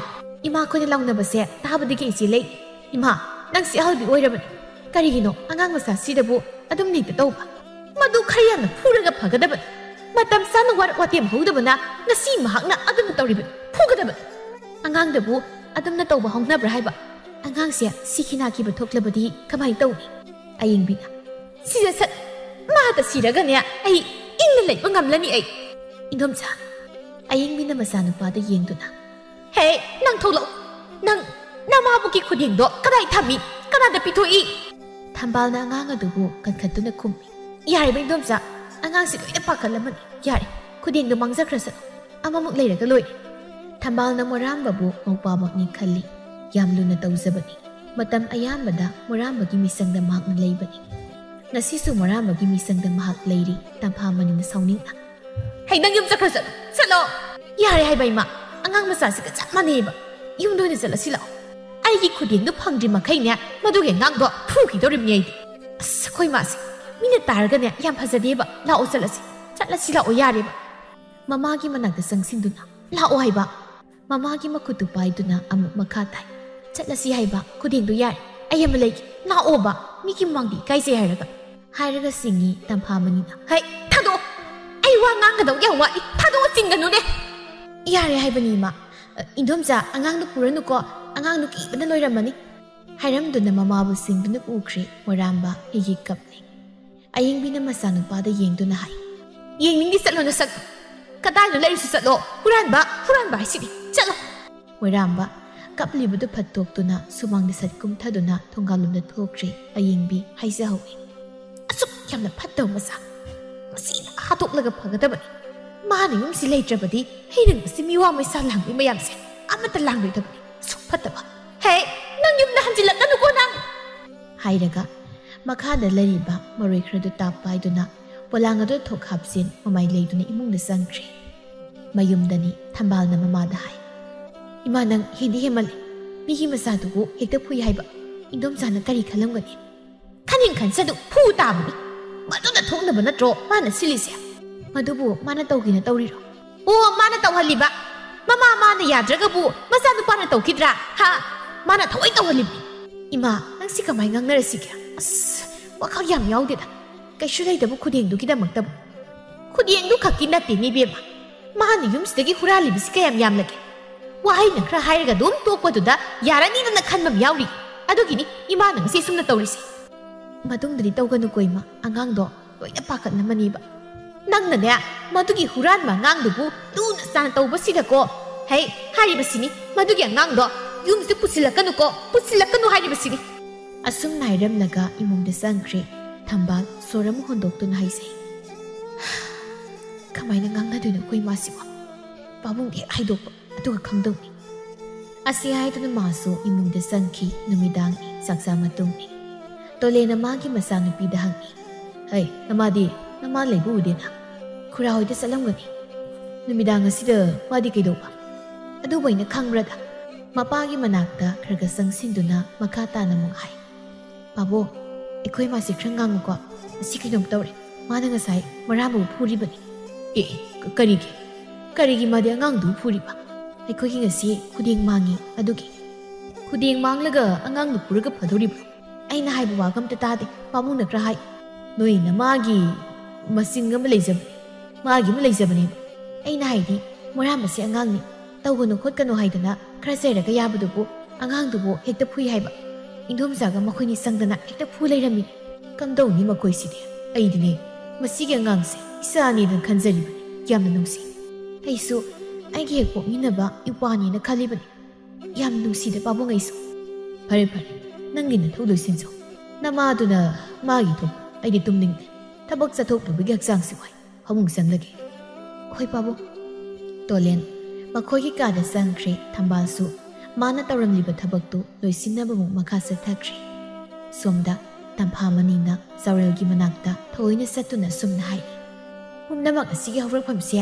ꯏꯃꯥ ꯈꯣꯏꯅ ꯂꯥꯎꯅꯕꯁꯦ ꯇꯥꯕꯗꯒꯤ ꯑꯩꯁꯦ ꯂꯩ ꯏꯃꯥ ꯅꯪꯁꯤ ꯑꯍꯜꯕꯤ ꯑꯣꯏꯔꯕꯅꯤ ꯀꯔꯤꯒꯤꯅꯣ ꯑꯉꯥꯡ ꯃꯆꯥꯁꯤꯗꯕꯨ ꯑꯗꯨꯝ ꯍꯦꯛꯇ ꯇꯧꯕ ꯃꯗꯨ ꯈꯔ ꯌꯥꯝꯅ ꯐꯨꯔꯒ ꯐꯒꯗꯕꯅꯤ ꯃꯇꯝ ꯆꯥꯅ ꯋꯥꯔꯛ ꯋꯥꯇꯦꯝ ꯍꯧꯗꯕꯅ ꯉꯁꯤ ꯃꯍꯥꯛꯅ ꯑꯗꯨꯝꯅ ꯇꯧꯔꯤꯕꯅꯤ ꯐꯨꯒꯗꯕꯅꯤ ꯑꯉꯥꯡꯗꯕꯨ ꯑꯗꯨꯝꯅ ꯇꯧꯕ ꯍꯧꯅꯕ꯭ꯔꯥ ꯍꯥꯏꯕ ꯑꯉꯥꯡꯁꯦ ꯁꯤꯈꯤ ꯅꯥꯈꯤꯕ ꯊꯣꯛꯂꯕꯗꯤ ꯀꯃꯥꯏꯅ ꯇꯧꯅꯤ ꯑꯌꯤꯡꯕꯤꯅ ꯁꯤꯗ ꯁꯠ ꯃꯥꯗ ꯁꯤꯔꯒꯅꯦ ꯑꯩ ꯏꯪꯅ ꯂꯩꯕ ꯉꯝꯂꯅꯤ ꯑꯩ ꯏꯗꯣꯝꯆꯥ ꯑꯌꯤꯡꯕꯤꯅ ꯃꯆꯥꯅꯨꯄꯥꯗ ꯌꯦꯡꯗꯨꯅ ꯍꯦ ꯅꯪ ꯊꯣꯛꯂꯛꯎ ꯅꯪ ꯅꯃꯥꯕꯨꯒꯤ ꯈꯨꯗꯦꯡꯗꯣ ꯀꯗꯥꯏ ꯊꯝꯃꯤ ꯀꯅꯥꯗ ꯄꯤꯊꯣꯛꯏ ꯊꯝꯕꯥꯜꯅ ꯑꯉꯥꯡ ꯑꯗꯨꯕꯨ ꯀꯟꯈꯠꯇꯨꯅ ꯈꯨꯝꯃꯤ ꯌꯥꯔꯤꯕ ꯏꯗꯣꯝꯆꯥ ꯑꯉꯥꯡꯁꯤ ꯂꯣꯏꯅ ꯄꯥꯈꯠꯂꯝꯃꯅꯤ ꯌꯥꯔꯦ ꯈꯨꯗꯦꯡꯗꯣ ꯃꯥꯡꯖꯈ꯭ꯔꯁꯅꯨ ꯑꯃꯃꯨꯛ ꯂꯩꯔꯒ ꯂꯣꯏꯔꯦ ꯊꯝꯕꯥꯜꯅ ꯃꯣꯔꯥꯝꯕꯕꯨ ꯃꯧꯄꯥꯃꯛꯅꯤ ꯈꯜꯂꯤ ꯌꯥꯝ ꯂꯨꯅ ꯇꯧꯖꯕꯅꯤ ꯃꯇꯝ ꯑꯌꯥꯝꯕꯗ ꯃꯣꯔꯥꯝꯕꯒꯤ ꯃꯤꯆꯪꯗ ꯃꯍꯥꯛꯅ ꯂꯩꯕꯅꯤ ꯉꯁꯤꯁꯨ ꯃꯣꯔꯥꯝꯕꯒꯤ ꯃꯤꯆꯪꯗ ꯃꯍꯥꯛ ꯂꯩꯔꯤ ꯇꯝꯐꯥꯃꯅꯤꯅ ꯁꯥꯎꯅꯤꯡꯅ ꯍꯩ ꯅꯪ ꯌꯨꯝ ꯆꯠꯈ꯭ꯔꯁꯅꯨ ꯆꯠꯂꯣ ꯌꯥꯔꯦ ꯍꯥꯏꯕ ꯏꯃꯥ ꯑꯉꯥꯡ ꯃꯆꯥꯁꯤꯒ ꯆꯞ ꯃꯥꯟꯅꯩꯕ ꯌꯨꯝꯗ ꯑꯣꯏꯅ ꯆꯠꯂꯁꯤ ꯂꯥꯛꯑꯣ ꯑꯩꯒꯤ ꯈꯨꯗꯦꯡꯗꯨ ꯐꯪꯗ꯭ꯔꯤ ꯃꯈꯩꯅꯦ ꯃꯗꯨꯒꯤ ꯑꯉꯥꯡꯗꯣ ꯐꯨꯈꯤꯗꯧꯔꯤꯕꯅꯤ ꯑꯩꯗꯤ ꯑꯁ ꯑꯩꯈꯣꯏ ꯃꯥꯁꯦ ꯃꯤꯅ ꯇꯥꯔꯒꯅꯦ ꯌꯥꯝ ꯐꯖꯗꯦꯕ ꯂꯥꯛꯑꯣ ꯆꯠꯂꯁꯤ ꯂꯥꯛꯑꯣ ꯌꯥꯔꯦꯕ ꯃꯃꯥꯒꯤ ꯃꯅꯥꯛꯇ ꯆꯪꯁꯤꯟꯗꯨꯅ ꯂꯥꯛꯑꯣ ꯍꯥꯏꯕ ꯃꯃꯥꯒꯤ ꯃꯈꯨꯠꯇꯨ ꯄꯥꯏꯗꯨꯅ ꯑꯃꯨꯛ ꯃꯈꯥ ꯊꯥꯏ ꯆꯠꯂꯁꯤ ꯍꯥꯏꯕ ꯈꯨꯗꯦꯡꯗꯨ ꯌꯥꯔꯦ ꯑꯩ ꯑꯃ ꯂꯩꯒꯦ ꯂꯥꯛꯑꯣꯕ ꯃꯤꯒꯤ ꯃꯃꯥꯡꯗ ꯏꯀꯥꯏꯖꯩ ꯍꯥꯏꯔꯒ ꯁꯤꯡꯉꯤ ꯇꯝꯐꯥꯃꯅꯤꯅ ꯍꯩ ꯊꯥꯗꯣꯛꯑꯣ ꯑꯩ ꯋꯥ ꯉꯥꯡꯒꯗꯧ ꯌꯥꯝ ꯋꯥꯠꯂꯤ ꯊꯥꯗꯣꯛꯑꯣ ꯆꯤꯡꯒꯅꯨꯅꯦ ꯌꯥꯔꯦ ꯍꯥꯏꯕꯅꯤ ꯏꯃꯥ ꯏꯗꯣꯝꯆꯥ ꯑꯉꯥꯡꯗꯨ ꯄꯨꯔꯅꯨꯀꯣ ꯑꯉꯥꯡꯗꯨ ꯀꯤꯕꯅ ꯂꯣꯏꯔꯝꯃꯅꯤ ꯍꯥꯏꯔꯝꯗꯨꯅ ꯃꯃꯥꯕꯨ ꯁꯤꯡꯗꯨꯅ ꯎꯈ꯭ꯔꯦ ꯃꯣꯔꯥꯝꯕ ꯍꯤꯒꯤ ꯀꯞꯂꯤ ꯑꯌꯤꯡꯕꯤꯅ ꯃꯆꯥꯅꯨꯄꯥꯗ ꯌꯦꯡꯗꯨꯅ ꯍꯥꯏ ꯌꯦꯡꯅꯤꯡꯗꯤ ꯆꯠꯂꯣ ꯅꯁꯛ ꯀꯗꯥꯏꯗ ꯂꯩꯔꯤꯁꯤ ꯆꯠꯂꯣ ꯍꯨꯔꯥꯟꯕ ꯍꯥꯏꯁꯤꯗꯤ ꯆꯠꯂꯣ ꯃꯣꯏꯔꯥꯝꯕ ꯀꯞꯂꯤꯕꯗꯨ ꯐꯠꯇꯣꯛꯇꯨꯅ ꯁꯨꯃꯥꯡꯗ ꯁꯠ ꯀꯨꯝꯊꯗꯨꯅ ꯊꯣꯡꯒꯥꯜꯂꯣꯝꯗ ꯊꯣꯛꯈ꯭ꯔꯦ ꯑꯌꯤꯡꯕꯤ ꯍꯥꯏꯖꯍꯧꯏ ꯑꯁꯨꯛ ꯌꯥꯝꯅ ꯐꯠꯇꯕ ꯃꯆꯥ ꯃꯁꯤꯅ ꯍꯥꯠꯇꯣꯛꯂꯒ ꯐꯒꯗꯕꯅꯤ ꯃꯥꯅ ꯌꯨꯝꯁꯤ ꯂꯩꯇ꯭ꯔꯕꯗꯤ ꯍꯩꯔꯪꯕꯁꯤ ꯃꯤꯋꯥ ꯃꯩꯁꯥ ꯂꯥꯡꯕꯩ ꯃꯌꯥꯝꯁꯦ ꯑꯃꯠꯇ ꯂꯥꯡꯂꯣꯏꯗꯕꯅꯤ ꯑꯁꯨꯛ ꯐꯠꯇꯕ ꯍꯦ ꯅꯪ ꯌꯨꯝꯗ ꯍꯟꯖꯤꯜꯂꯛꯀꯅꯨꯀꯣ ꯅꯪ ꯍꯥꯏꯔꯒ ꯃꯈꯥꯗ ꯂꯩꯔꯤꯕ ꯃꯔꯣꯏ ꯈꯔꯗꯨ ꯇꯥꯞ ꯄꯥꯏꯗꯨꯅ ꯄꯣꯂꯥꯡ ꯑꯗꯨ ꯊꯣꯛ ꯍꯥꯞꯆꯤꯟ ꯃꯃꯥꯏ ꯂꯩꯗꯨꯅ ꯏꯃꯨꯡꯗ ꯆꯪꯈ꯭ꯔꯦ ꯃꯌꯨꯝꯗꯅꯤ ꯊꯝꯕꯥꯜꯅ ꯃꯃꯥꯗ ꯍꯥꯏ ꯏꯃꯥ ꯅꯪ ꯍꯦꯟꯗꯤ ꯍꯦꯟꯃꯜꯂꯤ ꯃꯤꯒꯤ ꯃꯆꯥꯗꯨꯕꯨ ꯍꯦꯛꯇ ꯐꯨꯏ ꯍꯥꯏꯕ ꯏꯗꯣꯝꯆꯥꯅ ꯀꯔꯤ ꯈꯜꯂꯝꯒꯅꯤ ꯈꯟꯅꯤꯡ ꯈꯟꯁꯅꯨ ꯐꯨ ꯇꯥꯕꯅꯤ ꯃꯗꯨꯅ ꯊꯣꯛꯅꯕ ꯅꯠꯇ꯭ꯔꯣ ꯃꯥꯅ ꯁꯤꯜꯂꯤꯁꯦ ꯃꯗꯨꯕꯨ ꯃꯥꯅ ꯇꯧꯒꯦꯅ ꯇꯧꯔꯤꯔꯣ ꯑꯣ ꯃꯥꯅ ꯇꯧꯍꯜꯂꯤꯕ ꯃꯥꯅ ꯌꯥꯗ꯭ꯔꯒꯕꯨ ꯃꯆꯥꯅꯨꯄꯥꯅ ꯇꯧꯈꯤꯗ꯭ꯔꯥ ꯍꯥ ꯃꯥꯅ ꯊꯑꯣꯏ ꯇꯧꯍꯜꯂꯤꯕꯅꯤ ꯏꯃꯥ ꯅꯪ ꯁꯤ ꯀꯃꯥꯏ ꯉꯥꯡꯅꯔꯁꯤꯒꯦ ꯑꯁ ꯋꯥꯈꯜ ꯌꯥꯝ ꯌꯥꯎꯗꯦꯗ ꯀꯩꯁꯨ ꯂꯩꯇꯕ ꯈꯨꯗꯦꯡꯗꯨꯒꯤꯗꯃꯛꯇꯕꯨ ꯈꯨꯗꯦꯡꯗꯨ ꯈꯛꯀꯤ ꯅꯠꯇꯦꯅꯦ ꯏꯕꯦꯝꯃ ꯃꯥꯅ ꯌꯨꯝꯁꯤꯗꯒꯤ ꯍꯨꯔꯥꯜꯂꯤꯕꯁꯤ ꯀꯌꯥꯝ ꯌꯥꯝꯂꯒꯦ ꯋꯥꯍꯩꯅ ꯈꯔ ꯍꯥꯏꯔꯒ ꯑꯗꯨꯝ ꯇꯣꯛꯄꯗꯨꯗ ꯌꯥꯔꯅꯤꯗꯅ ꯈꯟꯕ ꯑꯃ ꯌꯥꯎꯔꯤ ꯑꯗꯨꯒꯤꯅꯤ ꯏꯃꯥꯅ ꯉꯁꯤ ꯁꯨꯝꯅ ꯇꯧꯔꯤꯁꯦ ꯃꯇꯨꯡꯗꯗꯤ ꯇꯧꯒꯅꯨꯀꯣ ꯏꯃꯥ ꯑꯉꯥꯡꯗꯣ ꯂꯣꯏꯅ ꯄꯥꯈꯠꯂꯝꯃꯅꯤꯕ ꯅꯪꯅꯅꯦ ꯃꯗꯨꯒꯤ ꯍꯨꯔꯥꯟꯕ ꯑꯉꯥꯡꯗꯨꯕꯨ ꯂꯨꯅ ꯆꯥꯟꯅ ꯇꯧꯕꯁꯤꯗꯀꯣ ꯍꯩ ꯍꯥꯏꯔꯤꯕꯁꯤꯅꯤ ꯃꯗꯨꯒꯤ ꯑꯉꯥꯡꯗꯣ ꯌꯨꯝꯁꯤꯗ ꯄꯨꯁꯤꯜꯂꯛꯀꯅꯨ ꯍꯥꯏꯔꯤꯕꯁꯤꯅꯤ ꯑꯁꯨꯝꯅ ꯍꯥꯏꯔꯝꯂꯒ ꯏꯃꯨꯡꯗ ꯆꯪꯈ꯭ꯔꯦ ꯊꯝꯕꯥꯜ ꯁꯣꯔ ꯑꯃ ꯍꯣꯟꯗꯣꯛꯇꯨꯅ ꯍꯥꯏꯖꯩ ꯀꯃꯥꯏꯅ ꯉꯥꯡꯅꯗꯣꯏꯅꯣ ꯑꯩꯈꯣꯏ ꯃꯥꯁꯤꯕꯣ ꯄꯥꯕꯨꯡ ꯍꯦꯛ ꯍꯥꯏꯗꯣꯛꯄ ꯑꯗꯨꯒ ꯈꯪꯗꯧꯅꯤ ꯑꯁꯤ ꯍꯥꯏꯗꯨꯅ ꯃꯥꯁꯨ ꯏꯃꯨꯡꯗ ꯆꯪꯈꯤ ꯅꯨꯃꯤꯗꯥꯡꯅꯤ ꯆꯥꯛꯆꯥ ꯃꯇꯨꯡꯅꯤ ꯇꯣꯂꯦꯅ ꯃꯥꯒꯤ ꯃꯆꯥꯅꯨꯄꯤꯗ ꯍꯪꯉꯤ ꯍꯩ ꯅꯃꯥꯗꯤ ꯅꯃꯥ ꯂꯩꯕ ꯎꯗꯦꯅ ꯈꯨꯔꯥ ꯍꯣꯏꯗ ꯆꯠꯂꯝꯒꯅꯤ ꯅꯨꯃꯤꯗꯥꯡ ꯑꯁꯤꯗ ꯃꯥꯗꯤ ꯀꯩꯗꯧꯕ ꯑꯗꯨꯕꯨ ꯑꯩꯅ ꯈꯪꯕ꯭ꯔꯗ ꯃꯄꯥꯒꯤ ꯃꯅꯥꯛꯇ ꯈꯔ ꯆꯪꯁꯤꯟꯗꯨꯅ ꯃꯈꯥ ꯇꯥꯅ ꯑꯃꯨꯛ ꯍꯥꯏ ꯄꯥꯕꯣ ꯑꯩꯈꯣꯏ ꯃꯥꯁꯤ ꯈꯔ ꯉꯥꯡꯉꯨꯀꯣ ꯉꯁꯤ ꯀꯩꯅꯣꯝ ꯇꯧꯔꯦ ꯃꯥꯅ ꯉꯁꯥꯏ ꯃꯔꯥꯕꯨ ꯐꯨꯔꯤꯕꯅꯤ ꯀꯔꯤꯒꯤ ꯃꯥꯗꯤ ꯑꯉꯥꯡꯗꯨ ꯐꯨꯔꯤꯕ ꯑꯩꯈꯣꯏꯒꯤ ꯉꯁꯤ ꯈꯨꯗꯦꯡ ꯃꯥꯡꯉꯤ ꯑꯗꯨꯒꯤ ꯈꯨꯗꯦꯡ ꯃꯥꯡꯂꯒ ꯑꯉꯥꯡꯗꯨ ꯐꯨꯔꯒ ꯐꯗꯧꯔꯤꯕ꯭ꯔꯣ ꯑꯩꯅ ꯍꯥꯏꯕ ꯋꯥꯒ ꯑꯝꯇ ꯇꯥꯗꯦ ꯄꯥꯕꯨꯡꯅ ꯈꯔ ꯍꯥꯏ ꯅꯣꯏꯅ ꯃꯥꯒꯤ ꯃꯆꯤꯟ ꯑꯃ ꯂꯩꯖꯕꯅꯦꯕ ꯑꯩꯅ ꯍꯥꯏꯗꯤ ꯃꯔꯥꯝꯕꯁꯤ ꯑꯉꯥꯡꯅꯤ ꯇꯧꯒꯅꯨ ꯈꯣꯠꯀꯅꯨ ꯍꯥꯏꯗꯅ ꯈꯔ ꯆꯩꯔꯒ ꯌꯥꯕꯗꯨꯕꯨ ꯑꯉꯥꯡꯗꯨꯕꯨ ꯍꯦꯛꯇ ꯐꯨꯏ ꯍꯥꯏꯕ ꯏꯟꯗꯣꯝꯆꯥꯒ ꯃꯈꯣꯏꯅꯤ ꯆꯪꯗꯅ ꯍꯦꯛꯇ ꯐꯨ ꯂꯩꯔꯝꯃꯤ ꯀꯝꯗꯧꯅꯤ ꯃꯈꯣꯏꯁꯤꯗꯤ ꯑꯩꯗꯤꯅꯦ ꯃꯁꯤꯒꯤ ꯑꯉꯥꯡꯁꯦ ꯏꯆꯥꯅꯤꯗꯅ ꯈꯟꯖꯔꯤꯕꯅꯤ ꯌꯥꯝꯅ ꯅꯨꯡꯁꯤ ꯑꯩꯁꯨ ꯑꯩꯒꯤ ꯍꯦꯛ ꯄꯣꯛꯃꯤꯟꯅꯕ ꯏꯄ꯭ꯋꯥꯅꯤꯅ ꯈꯜꯂꯤꯕꯅꯤ ꯌꯥꯝ ꯅꯨꯡꯁꯤꯗ ꯄꯥꯕꯨꯡ ꯑꯩꯁꯨ ꯐꯔꯦ ꯅꯪꯒꯤ ꯅꯊꯧ ꯂꯣꯏꯁꯤꯟꯖꯧ ꯅꯃꯥꯗꯨꯅ ꯃꯥꯒꯤ ꯊꯣꯛꯄ ꯑꯩꯗꯤ ꯇꯨꯝꯅꯤꯡꯗꯦ ꯊꯕꯛ ꯆꯠꯊꯣꯛꯂꯨꯕꯒꯤ ꯍꯛꯆꯥꯡꯁꯤ ꯋꯥꯏ ꯐꯃꯨꯡ ꯆꯪꯂꯒꯦ ꯍꯣꯏ ꯄꯥꯕꯨꯡ ꯇꯣꯂꯦꯟ ꯃꯈꯣꯏꯒꯤ ꯀꯥꯗ ꯆꯪꯈ꯭ꯔꯦ ꯊꯝꯕꯥꯜꯁꯨ ꯃꯥꯅ ꯇꯧꯔꯝꯂꯤꯕ ꯊꯕꯛꯇꯨ ꯂꯣꯏꯁꯤꯟꯅꯕꯃꯨꯛ ꯃꯈꯥ ꯆꯠꯊꯈ꯭ꯔꯦ ꯁꯣꯝꯗ ꯇꯝꯐꯥꯃꯅꯤꯅ ꯆꯥꯎꯔꯦꯜꯒꯤ ꯃꯅꯥꯛꯇ ꯊꯑꯣꯏꯅ ꯆꯠꯇꯨꯅ ꯁꯨꯝꯅ ꯍꯥꯏ ꯄꯨꯝꯅꯃꯛ ꯑꯁꯤꯒꯤ ꯍꯧꯔꯛꯐꯝꯁꯦ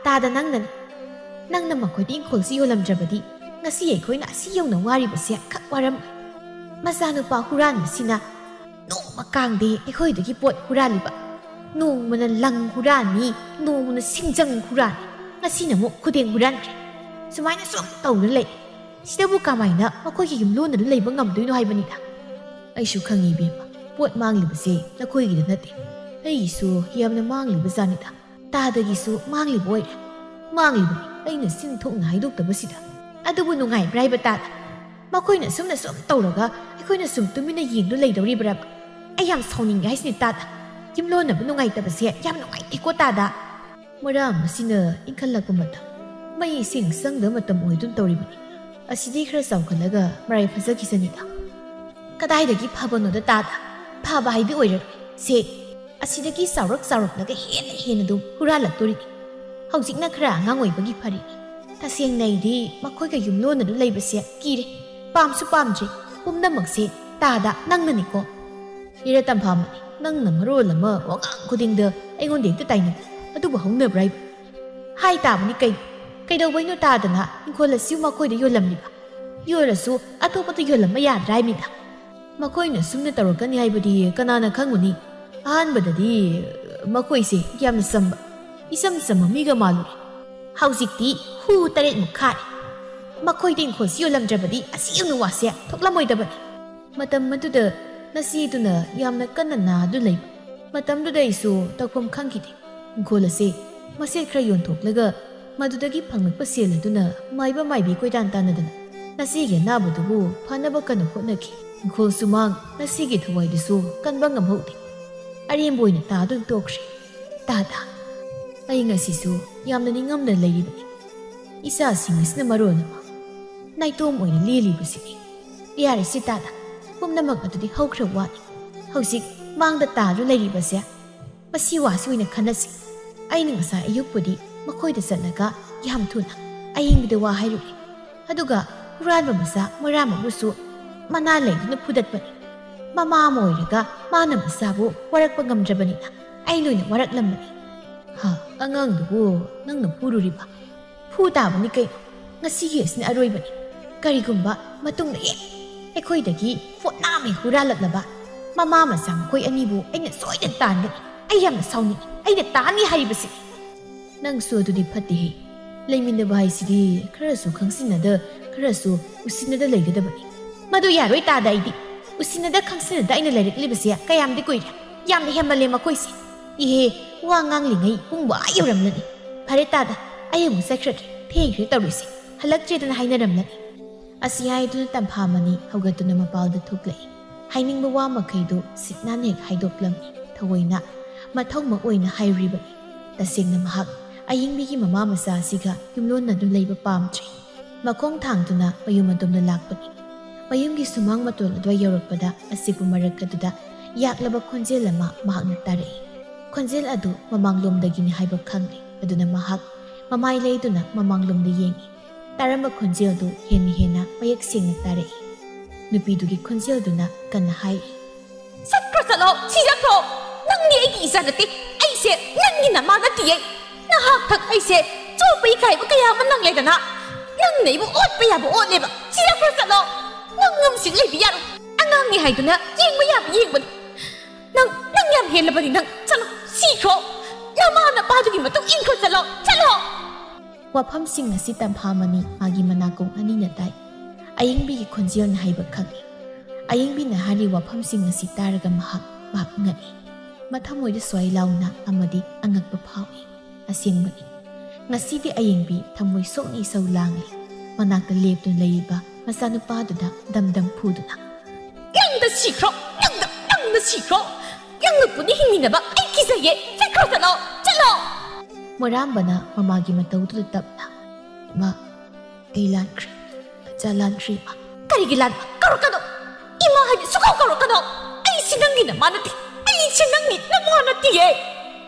ꯇꯥꯗ ꯅꯪꯅ ꯃꯈꯣꯏꯗ ꯏꯪꯈꯣꯜꯁꯤ ꯌꯣꯜꯂꯝꯗ꯭ꯔꯕꯗꯤ ꯉꯁꯤ ꯑꯩꯈꯣꯏꯅ ꯑꯁꯤ ꯌꯧꯅ ꯋꯥꯔꯤꯕꯁꯦ ꯈꯛ ꯋꯥꯔꯝꯃꯣꯏ ꯃꯆꯥꯅꯨꯄꯥ ꯍꯨꯔꯥꯟꯕꯁꯤꯅ ꯅꯣꯡꯃ ꯀꯥꯡꯗꯦ ꯑꯩꯈꯣꯏꯗꯒꯤ ꯄꯣꯠ ꯍꯨꯔꯥꯜꯂꯤꯕ ꯅꯣꯡꯃꯅ ꯂꯪ ꯍꯨꯔꯥꯟꯅꯤ ꯅꯣꯡꯃꯅ ꯁꯤꯡꯖꯪ ꯍꯨꯔꯥꯟꯅꯤ ꯉꯁꯤꯅ ꯑꯃꯨꯛ ꯈꯨꯗꯦꯡ ꯍꯨꯔꯥꯟꯈ꯭ꯔꯦ ꯁꯨꯃꯥꯏꯅ ꯁꯨꯝ ꯇꯧꯗꯨꯅ ꯂꯩ ꯁꯤꯗꯕꯨ ꯀꯃꯥꯏꯅ ꯃꯈꯣꯏꯒꯤ ꯌꯨꯝꯂꯣꯟꯅꯗ ꯂꯩꯕ ꯉꯝꯗꯣꯏꯅೋ ꯍꯥꯏꯕꯅꯤꯗ ꯑꯩꯁꯨ ꯈꯪꯉꯤ ꯏꯕꯦꯝꯃ ꯄꯣꯠ ꯃꯥꯡꯂꯤꯕꯁꯦ ꯅꯈꯣꯏꯒꯤꯗ ꯅꯠꯇꯦ ꯑꯩꯒꯤꯁꯨ ꯌꯥꯝꯅ ꯃꯥꯡꯂꯤꯕ ꯖꯥꯠꯅꯤꯗ ꯇꯥꯗꯒꯤꯁꯨ ꯃꯥꯡꯂꯤꯕ ꯑꯣꯏꯔꯦ ꯃꯥꯡꯂꯤꯕꯅꯤ ꯑꯩꯅ ꯁꯤꯡ ꯊꯣꯛꯅ ꯍꯥꯏꯗꯣꯛꯇꯕꯁꯤꯗ ꯑꯗꯨꯕꯨ ꯅꯨꯡꯉꯥꯏꯕ꯭ꯔꯥ ꯍꯥꯏꯕ ꯇꯥꯗ ꯃꯈꯣꯏꯅ ꯁꯨꯝ ꯇꯧꯔꯒ ꯑꯩꯈꯣꯏꯅ ꯁꯨꯝ ꯇꯨꯃꯤꯟꯅ ꯌꯦꯡꯗꯨ ꯂꯩꯗꯧꯔꯤꯕ꯭ꯔꯥꯕ ꯑꯩ ꯌꯥꯝ ꯁꯥꯎꯅꯤꯡꯉꯦ ꯍꯥꯏꯁꯤꯅꯤ ꯇꯥꯗ ꯌꯨꯝꯂꯣꯟꯅꯕ ꯅꯨꯡꯉꯥꯏꯇꯕꯁꯦ ꯌꯥꯝ ꯅꯨꯡꯉꯥꯏꯇꯦꯀꯣ ꯇꯥꯗ ꯃꯔꯥꯝ ꯑꯁꯤꯅ ꯏꯟꯈꯠꯂꯛꯄ ꯃꯇꯝ ꯃꯩ ꯏꯁꯤꯡ ꯆꯪꯗꯕ ꯃꯇꯝ ꯑꯣꯏꯗꯨꯅ ꯇꯧꯔꯤꯕꯅꯤ ꯑꯁꯤꯗꯤ ꯈꯔ ꯆꯥꯎꯈꯠꯂꯒ ꯃꯔꯥꯏ ꯐꯖꯈꯤꯁꯅꯤꯗ ꯀꯗꯥꯏꯗꯒꯤ ꯐꯕꯅꯣꯗ ꯇꯥꯗ ꯐꯕ ꯍꯥꯏꯗꯤ ꯑꯣꯏꯔꯔꯣꯏ ꯁꯦ ꯑꯁꯤꯗꯒꯤ ꯆꯥꯎꯔꯛꯂꯒ ꯍꯦꯟꯅ ꯑꯗꯨꯝ ꯍꯨꯔꯥꯜꯂꯛꯇꯣꯔꯤꯅꯤ ꯍꯧꯖꯤꯛꯅ ꯈꯔ ꯑꯉꯥꯡ ꯑꯣꯏꯕꯒꯤ ꯐꯔꯤꯅꯤ ꯇꯁꯦꯡꯅ ꯑꯩꯗꯤ ꯃꯈꯣꯏꯒ ꯌꯨꯝꯂꯣꯟꯅꯗꯨ ꯂꯩꯕꯁꯦ ꯀꯤꯔꯦ ꯄꯥꯝꯁꯨ ꯄꯥꯝꯗ꯭ꯔꯦ ꯄꯨꯝꯅꯃꯛꯁꯦ ꯇꯥꯗ ꯅꯪꯅꯅꯤꯀꯣ ꯏꯔ ꯇꯝꯐꯥꯃꯅꯤ ꯅꯪꯅ ꯃꯔꯣꯜ ꯑꯃ ꯋꯥꯉꯥꯡ ꯈꯨꯗꯤꯡꯗ ꯑꯩꯉꯣꯟꯗ ꯍꯦꯛꯇ ꯇꯥꯏꯅꯕ ꯑꯗꯨꯕꯨ ꯍꯧꯅꯕ꯭ꯔꯥ ꯍꯥꯏꯕ ꯍꯥꯏ ꯇꯥꯕꯅꯤ ꯀꯩꯗꯧꯕꯩꯅꯣ ꯇꯥꯗꯅ ꯏꯪꯈꯣꯜ ꯑꯁꯤ ꯃꯈꯣꯏꯗ ꯌꯣꯜꯂꯝꯂꯤꯕ ꯌꯣꯜꯂꯁꯨ ꯑꯇꯣꯞꯄꯗ ꯌꯣꯜꯂꯝꯕ ꯌꯥꯗ꯭ꯔꯥ ꯍꯥꯏꯕꯅꯤꯗ ꯃꯈꯣꯏꯅ ꯁꯨꯝꯅ ꯇꯧꯔꯛꯀꯅꯤ ꯍꯥꯏꯕꯗꯤ ꯀꯅꯥꯅ ꯈꯪꯒꯅꯤ ꯑꯍꯥꯟꯕꯗꯗꯤ ꯃꯈꯣꯏꯁꯦ ꯌꯥꯝꯅ ꯆꯝꯕ ꯏꯆꯝ ꯆꯝꯕ ꯃꯤꯒ ꯃꯥꯜꯂꯨꯔꯦ ꯍꯧꯖꯤꯛꯇꯤ ꯍꯨ 8 ꯈꯥꯔꯦ ꯃꯈꯣꯏꯗ ꯏꯪꯈꯣꯜꯁꯤ ꯌꯣꯜꯂꯝꯗ꯭ꯔꯕꯗꯤ ꯑꯁꯤ ꯌꯧꯅ ꯋꯥꯁꯦ ꯊꯣꯛꯂꯝꯃꯣꯏꯗꯕꯅꯤ ꯃꯇꯝ ꯑꯗꯨꯗ ꯅꯆꯦꯗꯨꯅ ꯌꯥꯝꯅ ꯀꯟꯅ ꯅꯥꯗꯨ ꯂꯩꯕ ꯃꯇꯝꯗꯨꯗ ꯑꯩꯁꯨ ꯇꯧꯐꯝ ꯈꯪꯈꯤꯗꯦ ꯏꯪꯈꯣꯜ ꯑꯁꯦ ꯃꯆꯦꯠ ꯈꯔ ꯌꯣꯟꯊꯣꯛꯂꯒ ꯃꯗꯨꯗꯒꯤ ꯐꯪꯂꯛꯄ ꯁꯦꯜ ꯑꯗꯨꯅ ꯃꯥꯏꯕ ꯃꯥꯏꯕꯤ ꯀꯣꯏꯇꯥꯟ ꯇꯥꯟꯅꯗꯅ ꯅꯆꯦꯒꯤ ꯑꯅꯥꯕꯗꯨꯕꯨ ꯐꯅꯕ ꯀꯟꯅ ꯍꯣꯠꯅꯈꯤ ꯏꯪꯈꯣꯜꯁꯨ ꯃꯥꯡ ꯅꯆꯦꯒꯤ ꯊꯋꯥꯏꯗꯨꯁꯨ ꯀꯟꯕ ꯉꯝꯍꯧꯗꯦ ꯑꯔꯦꯝꯕ ꯑꯣꯏꯅ ꯇꯥꯗꯨꯅ ꯇꯣꯛꯈ꯭ꯔꯦ ꯇꯥꯗ ꯑꯩ ꯉꯁꯤꯁꯨ ꯌꯥꯝꯅ ꯅꯤꯡꯉꯝꯅ ꯂꯩꯔꯤꯕꯅꯤ ꯏꯆꯥꯁꯤꯡ ꯑꯁꯤꯅ ꯃꯔꯣꯜ ꯑꯃ ꯅꯥꯏꯇꯣꯝ ꯑꯣꯏꯅ ꯂꯦꯜꯂꯤꯕꯁꯤꯅꯤ ꯌꯥꯔꯦ ꯁꯤ ꯇꯥꯗ ꯄꯨꯝꯅꯃꯛ ꯑꯗꯨꯗꯤ ꯍꯧꯈ꯭ꯔ ꯋꯥꯅꯤ ꯍꯧꯖꯤꯛ ꯃꯥꯡꯗ ꯇꯥꯗꯨ ꯂꯩꯔꯤꯕꯁꯦ ꯃꯁꯤ ꯋꯥꯁꯤ ꯑꯣꯏꯅ ꯈꯟꯅꯁꯤ ꯑꯩꯅ ꯉꯁꯥꯏ ꯑꯌꯨꯛꯄꯨꯗꯤ ꯃꯈꯣꯏꯗ ꯆꯠꯂꯒ ꯌꯥꯝ ꯊꯨꯅ ꯑꯌꯤꯡꯕꯗ ꯋꯥ ꯍꯥꯏꯔꯨꯔꯦ ꯑꯗꯨꯒ ꯍꯨꯔꯥꯟꯕ ꯃꯆꯥ ꯃꯔꯥꯝ ꯑꯃꯁꯨ ꯃꯅꯥ ꯂꯩꯗꯨꯅ ꯐꯨꯗꯠꯄꯅꯤ ꯃꯃꯥ ꯑꯃ ꯑꯣꯏꯔꯒ ꯃꯥꯅ ꯃꯆꯥꯕꯨ ꯋꯥꯔꯛꯄ ꯉꯝꯗ꯭ꯔꯕꯅꯤꯅ ꯑꯩ ꯂꯣꯏꯅ ꯋꯥꯔꯛꯂꯝꯕꯅꯤ ꯑꯉꯥꯡꯗꯨꯕꯨ ꯅꯪꯅ ꯐꯨꯔꯨꯔꯤꯕ ꯐꯨ ꯇꯥꯕꯅꯤ ꯀꯩꯅꯣ ꯉꯁꯤꯒꯤ ꯑꯁꯤꯅ ꯑꯔꯣꯏꯕꯅꯤ ꯀꯔꯤꯒꯨꯝꯕ ꯃꯇꯨꯡꯗ ꯑꯩꯈꯣꯏꯗꯒꯤ ꯄꯣꯠꯅꯥꯝ ꯍꯨꯔꯥꯜꯂꯛꯂꯕ ꯃꯃꯥ ꯃꯆꯥ ꯃꯈꯣꯏ ꯑꯅꯤꯕꯨ ꯑꯩꯅ ꯁꯣꯏꯗꯅ ꯇꯥꯟꯒꯅꯤ ꯑꯩ ꯌꯥꯝꯅ ꯁꯥꯎꯅꯤꯡꯉꯤ ꯑꯩꯅ ꯇꯥꯅꯤ ꯍꯥꯏꯔꯤꯕꯁꯤ ꯅꯪꯁꯨ ꯑꯗꯨꯗꯤ ꯐꯠꯇꯦꯍꯦ ꯂꯩꯃꯤꯟꯅꯕ ꯍꯥꯏꯁꯤꯗꯤ ꯈꯔꯁꯨ ꯈꯪꯁꯤꯟꯅꯗ ꯈꯔꯁꯨ ꯎꯁꯤꯟꯅꯗ ꯂꯩꯒꯗꯕꯅꯤ ꯃꯗꯨ ꯌꯥꯔꯣꯏ ꯇꯥꯗ ꯑꯩꯗꯤ ꯎꯁꯤꯟꯅꯗ ꯈꯪꯁꯤꯟꯅꯗ ꯑꯩꯅ ꯂꯩꯔꯛꯂꯤꯕꯁꯦ ꯀꯌꯥꯝꯗꯤ ꯀꯨꯏꯔꯦ ꯌꯥꯝꯅ ꯍꯦꯟꯃꯜꯂꯦ ꯃꯈꯣꯏꯁꯦ ꯏꯍꯦ ꯋꯥ ꯉꯥꯡꯂꯤꯉꯩ ꯄꯨꯡꯕꯨ ꯌꯧꯔꯝꯂꯅꯤ ꯐꯔꯦ ꯇꯥꯗ ꯑꯩ ꯑꯃꯨꯛ ꯆꯠꯈ꯭ꯔꯒꯦ ꯊꯦꯡꯈ꯭ꯔꯦ ꯇꯧꯔꯤꯁꯦ ꯍꯜꯂꯛꯇ꯭ꯔꯦꯗꯅ ꯍꯥꯏꯅꯔꯝꯂꯅꯤ ꯑꯁꯤ ꯍꯥꯏꯗꯨꯅ ꯇꯝꯐꯥꯃꯅꯤ ꯍꯧꯒꯠꯇꯨꯅ ꯃꯄꯥꯜꯗ ꯊꯣꯛꯂꯛꯏ ꯍꯥꯏꯅꯤꯡꯕ ꯋꯥ ꯃꯈꯩꯗꯨ ꯁꯤꯠ ꯅꯥꯟꯅ ꯍꯦꯛ ꯍꯥꯏꯗꯣꯛꯂꯝꯃꯤ ꯊꯑꯣꯏꯅ ꯃꯊꯧꯃꯛ ꯑꯣꯏꯅ ꯍꯥꯏꯔꯤꯕꯅꯤ꯫ ꯇꯁꯦꯡꯅ ꯃꯍꯥꯛ ꯑꯌꯤꯡꯕꯤꯒꯤ ꯃꯃꯥ ꯃꯆꯥ ꯑꯁꯤꯒ ꯌꯨꯝꯂꯣꯟꯅꯗꯨꯅ ꯂꯩꯕ ꯄꯥꯝꯗ꯭ꯔꯤ꯫ ꯃꯈꯣꯡ ꯊꯥꯡꯗꯨꯅ ꯃꯌꯨꯝ ꯑꯗꯣꯝꯗ ꯂꯥꯛꯄꯅꯤ꯫ ꯃꯌꯨꯝꯒꯤ ꯁꯨꯃꯥꯡ ꯃꯇꯣꯟ ꯑꯗꯨꯋꯥꯏ ꯌꯧꯔꯛꯄꯗ ꯑꯁꯤꯕꯨ ꯃꯔꯛ ꯑꯗꯨꯗ ꯌꯥꯛꯂꯕ ꯈꯣꯟꯖꯦꯜ ꯑꯃ ꯃꯍꯥꯛꯅ ꯇꯥꯔꯛꯏ꯫ ꯈꯣꯟꯖꯦꯜ ꯑꯗꯨ ꯃꯃꯥꯡꯂꯣꯝꯗꯒꯤꯅꯤ ꯍꯥꯏꯕ ꯈꯪꯂꯤ꯫ ꯑꯗꯨꯅ ꯃꯍꯥꯛ ꯃꯃꯥꯏ ꯂꯩꯗꯨꯅ ꯃꯃꯥꯡꯂꯣꯝꯗ ꯌꯦꯡꯉꯤ꯫ ꯇꯥꯔꯝꯕ ꯈꯣꯟꯖꯦꯜꯗꯨ ꯍꯦꯟꯅ ꯃꯌꯦꯛ ꯁꯦꯡꯅ ꯇꯥꯔꯛꯏ꯫ ꯅꯨꯄꯤꯗꯨꯒꯤ ꯈꯣꯟꯖꯦꯜꯗꯨꯅ ꯀꯟꯅ ꯍꯥꯏꯔꯤ, "ꯆꯠꯈ꯭ꯔꯣ ꯆꯠꯂꯣ, ꯁꯤꯖꯈ꯭ꯔꯣ! ꯅꯪꯗꯤ ꯑꯩꯒꯤ ꯏꯆꯥ ꯅꯠꯇꯦ, ꯑꯩꯁꯦ ꯅꯪꯒꯤ ꯅꯃꯥ ꯅꯠꯇꯤꯌꯦ! ꯅꯍꯥꯛꯊꯛ ꯑꯩꯁꯦ ꯆꯣꯞꯄ ꯏꯀꯥꯏꯕ ꯀꯌꯥ ꯑꯃ ꯅꯪꯂꯦꯗꯅ! ꯅꯪꯅ ꯑꯩꯕꯨ ꯑꯣꯠꯄ ꯌꯥꯕ ꯑꯣꯠꯂꯦꯕ! ꯁꯤꯖꯈ꯭ꯔꯣ ꯆꯠꯂꯣ! ꯅꯪ ꯉꯝꯁꯤꯡ ꯂꯩꯕ ꯌꯥꯔꯣꯏ! ꯑꯉꯥꯡꯅꯤ ꯍꯥꯏꯗꯨꯅ ꯌꯦꯡꯕ ꯌꯥꯕ ꯌꯦꯡꯕꯅꯤ! ꯅꯪ ꯌꯥꯝ ꯍꯦꯜꯂꯕꯅꯤ! ꯅꯪ ꯆꯠꯂꯣ, ꯁꯤꯈ꯭ꯔꯣ! ꯅꯃꯥ ꯅꯄꯥꯗꯨꯒꯤ ꯃꯇꯨꯡ ꯏꯟꯈ꯭ꯔꯣ! ꯆꯠꯂꯣ, ꯆꯠꯂꯣ!" ꯋꯥꯐꯝꯁꯤꯡ ꯑꯁꯤ ꯇꯝꯐꯥꯃꯅꯤ ꯃꯥꯒꯤ ꯃꯅꯥꯀꯣꯡ ꯑꯅꯤꯅ ꯇꯥꯏ꯫ ꯑꯌꯤꯡꯕꯤꯒꯤ ꯈꯣꯟꯖꯦꯜꯅ ꯍꯥꯏꯕ ꯈꯪꯏ꯫ ꯑꯌꯤꯡꯕꯤꯅ ꯍꯥꯏꯔꯤ ꯋꯥꯐꯝꯁꯤꯡ ꯑꯁꯤ ꯇꯥꯔꯒ ꯃꯍꯥꯛ ꯉꯛꯏ꯫ ꯃꯊꯃꯣꯏꯗ ꯁ꯭ꯋꯥꯏ ꯂꯥꯎꯅ ꯑꯃꯗꯤ ꯑꯉꯛꯄ ꯐꯥꯎꯏ꯫ ꯑꯁꯦꯡꯕꯅꯤ, ꯉꯁꯤꯗꯤ ꯑꯌꯤꯡꯕꯤ ꯊꯃꯣꯏ ꯁꯣꯛꯅ ꯏꯁꯧ ꯂꯥꯡꯂꯤ꯫ ꯃꯅꯥꯛꯇ ꯂꯦꯞꯇꯨꯅ ꯂꯩꯔꯤꯕ ꯃꯆꯥꯅꯨꯄꯥꯗꯨꯗ ꯗꯝ ꯐꯨꯗꯨꯅ, "ꯅꯪꯗ ꯁꯤꯈ꯭ꯔꯣ! ꯅꯪꯗ ꯁꯤꯈ꯭ꯔꯣ! ꯅꯪꯒ ꯄꯨꯟꯅ ꯍꯤꯡꯃꯤꯟꯅꯕ ꯑꯩ ꯀꯤꯖꯩꯌꯦ! ꯆꯠꯈ꯭ꯔꯣ ꯆꯠꯂꯣ! ꯆꯠꯂꯣ!" ꯃꯣꯔꯥꯝꯕꯅ ꯃꯃꯥꯒꯤ ꯃꯇꯧꯗꯨꯗ ꯇꯞꯅ, "ꯏꯃꯥ, ꯑꯩ ꯂꯥꯟꯈ꯭ꯔꯦ. ꯃꯆꯥ ꯂꯥꯟꯈ꯭ꯔꯦ ꯏꯃꯥ." "ꯀꯔꯤꯒꯤ ꯂꯥꯟꯕ? ꯀꯧꯔꯛꯀꯅꯣ! ꯏꯃꯥ ꯍꯥꯏꯅ ꯁꯨꯀꯧ ꯀꯧꯔꯛꯀꯅꯣ! ꯑꯩꯁꯤ ꯅꯪꯒꯤ ꯅꯃꯥ ꯅꯠꯇꯦ! ꯑꯩꯁꯤ ꯅꯪꯒꯤ ꯅꯃꯥ ꯅꯠꯇꯤꯌꯦ!"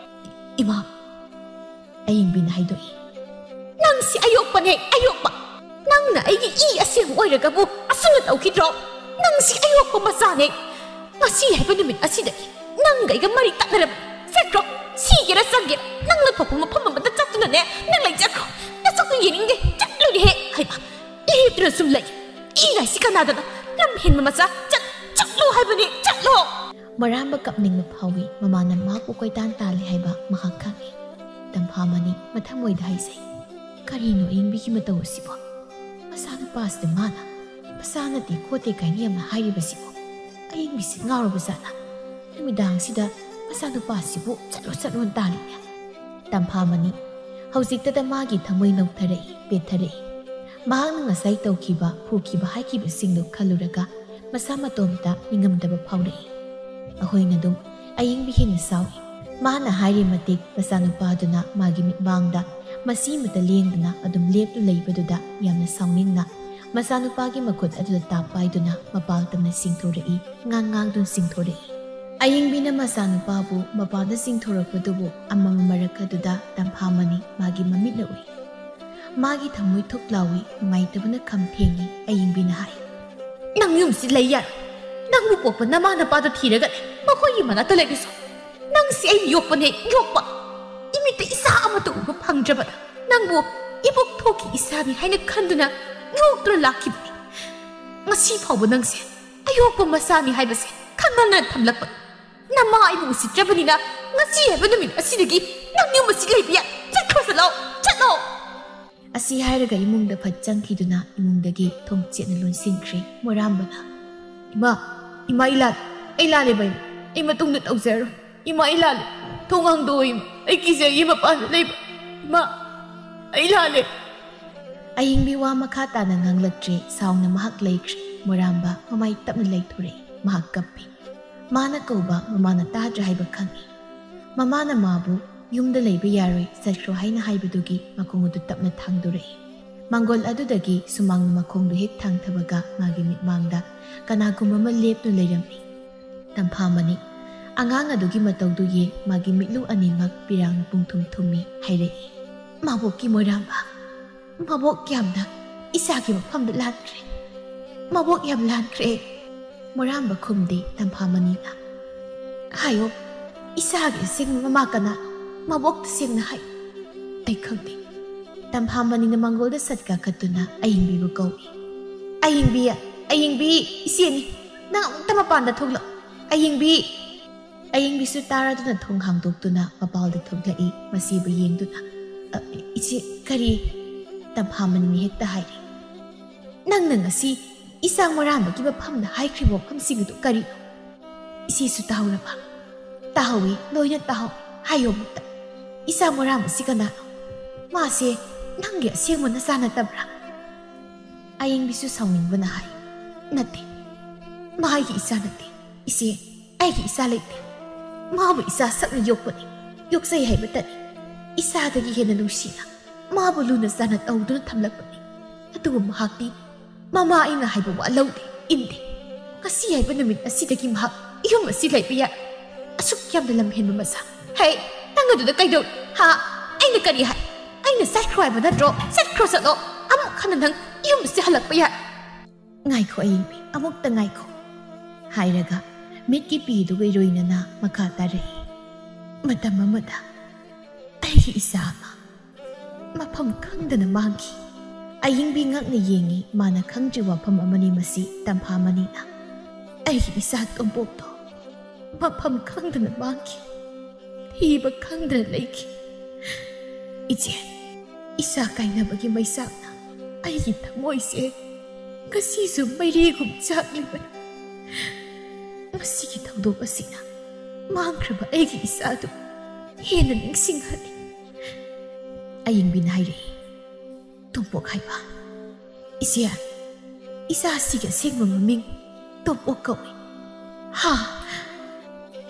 "ꯏꯃꯥ," ꯑꯌꯤꯡꯕꯤꯅ ꯍꯥꯏꯗꯣꯛꯏ, "ꯅꯪꯁꯤ ꯑꯌꯣꯛꯄꯅꯦ, ꯑꯌꯣꯛꯄ! ꯅꯪꯅ ꯑꯩꯒꯤ ꯏ ꯑꯁꯦꯡꯕ ꯑꯣꯏꯔꯒꯕꯨ ꯑꯁꯨꯝꯅ ꯇꯧꯈꯤꯗ꯭ꯔꯣ? ꯅꯪꯁꯤ ꯑꯌꯣꯛꯄ ꯃꯆꯥꯅꯦ! ꯉꯁꯤ ꯍꯥꯏꯕ ꯅꯨꯃꯤꯠ ꯑꯁꯤꯗꯒꯤ ꯅꯪꯒ ꯑꯩꯒ ꯃꯔꯤ ꯇꯠꯅꯔꯕꯅꯤ! ꯆꯠꯈ꯭ꯔꯣ! ꯁꯤꯒꯦꯔꯥ ꯆꯪꯒꯦꯔꯥ ꯅꯪꯅ ꯊꯣꯛꯄ ꯃꯐꯝ ꯑꯃꯗ ꯆꯠꯇꯨꯅꯅꯦ ꯅꯪ ꯂꯩꯖꯈ꯭ꯔꯣ! ꯅꯁꯛꯇꯨ ꯌꯦꯡꯅꯤꯡꯗꯦ! ꯆꯠꯂꯨꯅꯦꯍꯦ! ꯍꯩꯃꯥ, ꯂꯦꯞꯇꯨꯅ ꯁꯨꯝ ꯂꯩ! ꯏꯒꯥꯏꯁꯤ ꯀꯅꯥꯗꯅ! ꯂꯝ ꯍꯦꯟꯕ ꯃꯆꯥ! ꯆꯠꯂꯣ ꯍꯥꯏꯕꯅꯤ! ꯆꯠꯂꯣ!" ꯃꯣꯔꯥꯝꯕ ꯀꯞꯅꯤꯡꯕ ꯐꯥꯎꯏ꯫ ꯃꯃꯥꯅ ꯃꯍꯥꯛꯄꯨ ꯀꯣꯏꯇꯥꯟ ꯇꯥꯜꯂꯤ ꯍꯥꯏꯕ ꯃꯍꯥꯛ ꯈꯪꯏ꯫ ꯇꯝꯐꯥꯃꯅꯤ ꯃꯊꯃꯣꯏꯗ ꯍꯥꯏꯖꯩ, "ꯀꯔꯤꯅꯣ ꯑꯌꯤꯡꯕꯤꯒꯤ ꯃꯇꯧ ꯑꯁꯤꯕꯣ? ꯃꯆꯥꯅꯨꯄꯥꯁꯤꯗ ꯃꯥꯅ ꯃꯆꯥ ꯅꯠꯇꯦ ꯈꯣꯠꯇꯦ ꯀꯥꯏꯅ ꯌꯥꯝꯅ ꯍꯥꯏꯔꯤꯕꯁꯤꯕꯣ? ꯑꯌꯤꯡꯕꯤꯁꯤ ꯉꯥꯎꯔꯕꯖꯥꯠꯂ? ꯅꯨꯃꯤꯗꯥꯡꯁꯤꯗ ꯃꯆꯥꯅꯨꯄꯥꯁꯤꯕꯨ ꯆꯠꯂꯣ ꯇꯥꯜꯂꯤꯅꯦ." ꯇꯝꯐꯥꯃꯅꯤ ꯍꯧꯖꯤꯛꯇꯗ ꯃꯥꯒꯤ ꯊꯃꯣꯏ ꯅꯧꯊꯔꯛꯏ, ꯄꯦꯠꯊꯔꯛꯏ꯫ ꯃꯍꯥꯛꯅ ꯉꯁꯥꯏ ꯇꯧꯈꯤꯕ, ꯐꯨꯈꯤꯕ, ꯍꯥꯏꯈꯤꯕꯁꯤꯡꯗꯨ ꯈꯜꯂꯨꯔꯒ ꯃꯁꯥ ꯃꯇꯣꯝꯇ ꯅꯤꯡꯉꯝꯗꯕ ꯐꯥꯎꯔꯛꯏ꯫ ꯑꯩꯈꯣꯏꯅ ꯑꯗꯨꯝ ꯑꯌꯤꯡꯕꯤ ꯍꯦꯟꯅ ꯁꯥꯎꯏ꯫ ꯃꯥꯅ ꯍꯥꯏꯔꯤ ꯃꯇꯤꯛ ꯃꯆꯥꯅꯨꯄꯥꯗꯨꯅ ꯃꯥꯒꯤ ꯃꯤꯠꯃꯥꯡꯗ ꯃꯁꯤꯃꯇ ꯂꯦꯡꯗꯅ ꯑꯗꯨꯝ ꯂꯦꯞꯇꯨ ꯂꯩꯕꯗꯨꯗ ꯌꯥꯝꯅ ꯁꯥꯎꯅꯤꯡꯅ ꯃꯆꯥꯅꯨꯄꯥꯒꯤ ꯃꯈꯨꯠ ꯑꯗꯨꯗ ꯇꯥꯞ ꯄꯥꯏꯗꯨꯅ ꯃꯄꯥꯜ ꯇꯝꯅ ꯆꯤꯡꯊꯣꯔꯛꯏ, ꯉꯥꯡꯗꯨꯅ ꯆꯤꯡꯊꯣꯔꯛꯏ꯫ ꯑꯌꯤꯡꯕꯤꯅ ꯃꯆꯥꯅꯨꯄꯥꯕꯨ ꯃꯄꯥꯜꯗ ꯆꯤꯡꯊꯣꯔꯛꯄꯗꯨꯕꯨ ꯑꯃꯝ ꯃꯔꯛ ꯑꯗꯨꯗ ꯇꯝꯐꯥꯃꯅꯤ ꯃꯥꯒꯤ ꯃꯃꯤꯠꯅ ꯎꯏ꯫ ꯃꯥꯒꯤ ꯊꯃꯣꯏ ꯊꯨꯛ ꯂꯥꯎꯏ, ꯅꯨꯡꯉꯥꯏꯇꯕꯅ ꯈꯝ ꯊꯦꯡꯏ꯫ ꯑꯌꯤꯡꯕꯤꯅ ꯍꯥꯏ, "ꯅꯪ ꯌꯨꯝꯁꯤ ꯂꯩ ꯌꯥꯔꯣꯏ! ꯅꯪꯕꯨ ꯄꯣꯛꯄ ꯅꯃꯥ ꯅꯄꯥꯗꯣ ꯊꯤꯔꯒꯅꯦ ꯃꯈꯣꯏꯒꯤ ꯃꯅꯥꯛꯇ ꯂꯩꯔꯤꯁꯨ! ꯅꯪꯁꯤ ꯑꯩ ꯌꯣꯛꯄꯅꯦ, ꯌꯣꯛꯄ! ꯏꯃꯤꯠꯇ ꯏꯆꯥ ꯑꯃꯠꯇ ꯎꯕ ꯐꯪꯗ꯭ꯔꯕꯗ ꯅꯪꯕꯨ ꯏꯕꯣꯛ ꯊꯣꯛꯀꯤ ꯏꯆꯥꯅꯤ ꯍꯥꯏꯅ ꯈꯟꯗꯨꯅ ꯌꯣꯛꯇꯨꯅ ꯂꯥꯛꯈꯤꯕꯅꯤ꯫ ꯉꯁꯤ ꯐꯥꯎꯕ ꯅꯪꯁꯦ ꯑꯌꯣꯛꯄ ꯃꯆꯥꯅꯤ ꯍꯥꯏꯕꯁꯦ ꯈꯪꯍꯟꯅ ꯊꯝꯂꯛꯄ! ꯅꯃꯥ ꯑꯩꯕꯨ ꯎꯁꯤꯠꯇ꯭ꯔꯕꯅꯤꯅ ꯉꯁꯤ ꯍꯥꯏꯕ ꯅꯨꯃꯤꯠ ꯑꯁꯤꯗꯒꯤ ꯅꯪ ꯌꯨꯝ ꯑꯁꯤ ꯂꯩꯕ ꯌꯥꯏ! ꯆꯠꯈ꯭ꯔꯣ ꯆꯠꯂꯣ! ꯆꯠꯂꯣ!" ꯑꯁꯤ ꯍꯥꯏꯔꯒ ꯏꯃꯨꯡꯗ ꯐꯠ ꯆꯪꯈꯤꯗꯨꯅ ꯏꯃꯨꯡꯗꯒꯤ ꯊꯣꯡ ꯆꯦꯠꯅ ꯂꯣꯟꯁꯤꯟꯈ꯭ꯔꯦ꯫ ꯃꯣꯔꯥꯝꯕꯅ, "ꯏꯃꯥ ꯑꯩ ꯂꯥꯜꯂꯦꯕ ꯏꯃꯥ. ꯑꯩ ꯃꯇꯨꯡꯗ ꯇꯧꯖꯔꯣꯏ. ꯏꯃꯥ ꯑꯩ ꯂꯥꯜꯂꯦ. ꯊꯣꯡ ꯍꯥꯡꯗꯣꯛꯑꯣ ꯏꯃꯥ. ꯑꯩ ꯀꯤꯖꯩꯌꯦ ꯃꯄꯥꯟꯗ ꯂꯩꯕ. ꯏꯃꯥ, ꯑꯩ ꯂꯥꯜꯂꯦ." ꯑꯌꯤꯡꯕꯤ ꯋꯥ ꯃꯈꯥ ꯇꯥꯅ ꯉꯥꯡꯂꯛꯇ꯭ꯔꯦ꯫ ꯁꯥꯎꯅ ꯃꯍꯥꯛ ꯂꯩꯈ꯭ꯔꯦ꯫ ꯃꯣꯔꯥꯝꯕ ꯃꯃꯥꯏ ꯇꯞꯅ ꯂꯩꯊꯣꯔꯛꯏ꯫ ꯃꯍꯥꯛ ꯀꯞꯄꯤ꯫ ꯃꯥꯅ ꯀꯧꯕ ꯃꯃꯥꯅ ꯇꯥꯗ꯭ꯔꯦ ꯍꯥꯏꯕ ꯈꯪꯏ꯫ ꯃꯃꯥꯅ ꯃꯥꯕꯨ ꯌꯨꯝꯗ ꯂꯩꯕ ꯌꯥꯔꯣꯏ, ꯆꯠꯈ꯭ꯔꯣ ꯍꯥꯏꯅ ꯍꯥꯏꯕꯗꯨꯒꯤ ꯃꯈꯣꯡ ꯑꯗꯨ ꯇꯞꯅ ꯊꯥꯡꯗꯣꯔꯛꯏ꯫ ꯃꯥꯡꯒꯣꯜ ꯑꯗꯨꯗꯒꯤ ꯁꯨꯃꯥꯡꯅ ꯃꯈꯣꯡꯗꯨ ꯍꯦꯛ ꯊꯥꯡꯊꯕꯒ ꯃꯥꯒꯤ ꯃꯤꯠꯃꯥꯡꯗ ꯀꯅꯥꯒꯨꯝꯕ ꯑꯃ ꯂꯦꯞꯇꯨꯅ ꯂꯩꯔꯝꯃꯤ꯫ ꯇꯝꯐꯥꯃꯅꯤ ꯑꯉꯥꯡ ꯑꯗꯨꯒꯤ ꯃꯇꯧꯗꯨ ꯌꯦꯡ ꯃꯥꯒꯤ ꯃꯤꯠꯂꯨ ꯑꯅꯤꯃꯛ ꯄꯤꯔꯥꯡꯅ ꯄꯨꯡꯊꯨꯝ ꯊꯨꯝꯃꯤ ꯍꯥꯏꯔꯛꯏ, "ꯃꯕꯣꯛꯀꯤ ꯃꯣꯏꯔꯥꯡꯕ, ꯃꯕꯣꯛ ꯌꯥꯝꯅ ꯏꯆꯥꯒꯤ ꯃꯐꯝꯗ ꯂꯥꯟꯈ꯭ꯔꯦ. ꯃꯕꯣꯛ ꯌꯥꯝ ꯂꯥꯟꯈ꯭ꯔꯦ." ꯃꯣꯔꯥꯝꯕ ꯈꯨꯝꯗꯦ꯫ ꯇꯝꯐꯥꯃꯅꯤꯅ, "ꯍꯥꯏꯌꯣ, ꯏꯆꯥꯒꯤ ꯑꯁꯦꯡꯕ ꯃꯃꯥ ꯀꯅꯥꯅꯣ? ꯃꯕꯣꯛ ꯇꯁꯦꯡꯅ ꯍꯥꯏꯌꯨ." "ꯑꯩ ꯈꯪꯗꯦ." ꯇꯝꯐꯥꯃꯅꯤꯅ ꯃꯥꯡꯒꯣꯜꯗ ꯁꯠ ꯀꯥꯈꯠꯇꯨꯅ ꯑꯌꯤꯡꯕꯤꯕꯨ ꯀꯧꯏ꯫ "ꯑꯌꯤꯡꯕꯤ, ꯏꯆꯦꯅꯤ. ꯅꯪ ꯑꯃꯨꯛꯇ ꯃꯄꯥꯟꯗ ꯊꯣꯛꯂꯛꯎ. ꯑꯌꯤꯡꯕꯤ." ꯑꯌꯤꯡꯕꯤꯁꯨ ꯇꯥꯔꯗꯨꯅ ꯊꯣꯡ ꯍꯥꯡꯗꯣꯛꯇꯨꯅ ꯃꯄꯥꯜꯗ ꯊꯣꯛꯂꯛꯏ꯫ ꯃꯁꯤꯕꯨ ꯌꯦꯡꯗꯨꯅ, "ꯏꯆꯦ, ꯀꯔꯤ?" ꯇꯝꯐꯥꯃꯅꯤꯅ ꯍꯦꯛꯇ ꯍꯥꯏꯔꯤ, "ꯅꯪꯅ ꯉꯁꯤ ꯏꯆꯥ ꯃꯣꯔꯥꯝꯕꯒꯤ ꯃꯐꯝꯗ ꯍꯥꯏꯈ꯭ꯔꯤꯕ ꯋꯥꯐꯝꯁꯤꯡ ꯑꯗꯨ ꯀꯔꯤꯅꯣ? ꯏꯆꯦꯁꯨ ꯇꯥꯍꯧꯔꯕ?" "ꯇꯥꯍꯧꯏ, ꯂꯣꯏꯅ ꯇꯥꯍꯧꯏ. ꯍꯥꯏꯌꯣ ꯑꯃꯨꯛꯇ. ꯏꯆꯥ ꯃꯣꯔꯥꯝꯕꯁꯤ ꯀꯅꯥꯅꯣ? ꯃꯥꯁꯦ ꯅꯪꯒꯤ ꯑꯁꯦꯡꯕ ꯅꯆꯥ ꯅꯠꯇꯕ꯭ꯔꯥ?" ꯑꯌꯤꯡꯕꯤꯁꯨ ꯁꯥꯎꯅꯤꯡꯕꯅ ꯍꯥꯏ, "ꯅꯠꯇꯦ. ꯃꯥꯒꯤ ꯏꯆꯥ ꯅꯠꯇꯦ. ꯏꯆꯦ, ꯑꯩꯒꯤ ꯏꯆꯥ ꯂꯩꯇꯦ. mabu isa sakna yokpani yoksai haibatani isadagi hena nungsina mabu luna sana tawduna thamlakpani adugu mahakti mama aina haiba wa lawde inde kasi haiba namit asidagi mahak iyum asi laiba ya asuk yamna lamhenba masa hey tangadu kaido ha aina kari hai aina sakro haiba natro sakro satlo amuk khana nang iyum asi halakpa ya ngai kho ayimbi amuk ta ngai kho hairaga mitki pi du gai roinana makha tare matam amada ai isama mafam khangdana mangki ayingbi ngakna yengi mana khangji wafam amani masi tampha mani na ai isa tombok to mafam khangdana mangki hiba khangdana leiki ije isa kaina bagi maisakna ai gi thamoi se kasi su mairi gum chakliba masi gi thawdok asina mangkraba ai gi isa du hena ningsinghani ayingbi naire tombok haiba isia isa siga sengma maming tombok kawi ha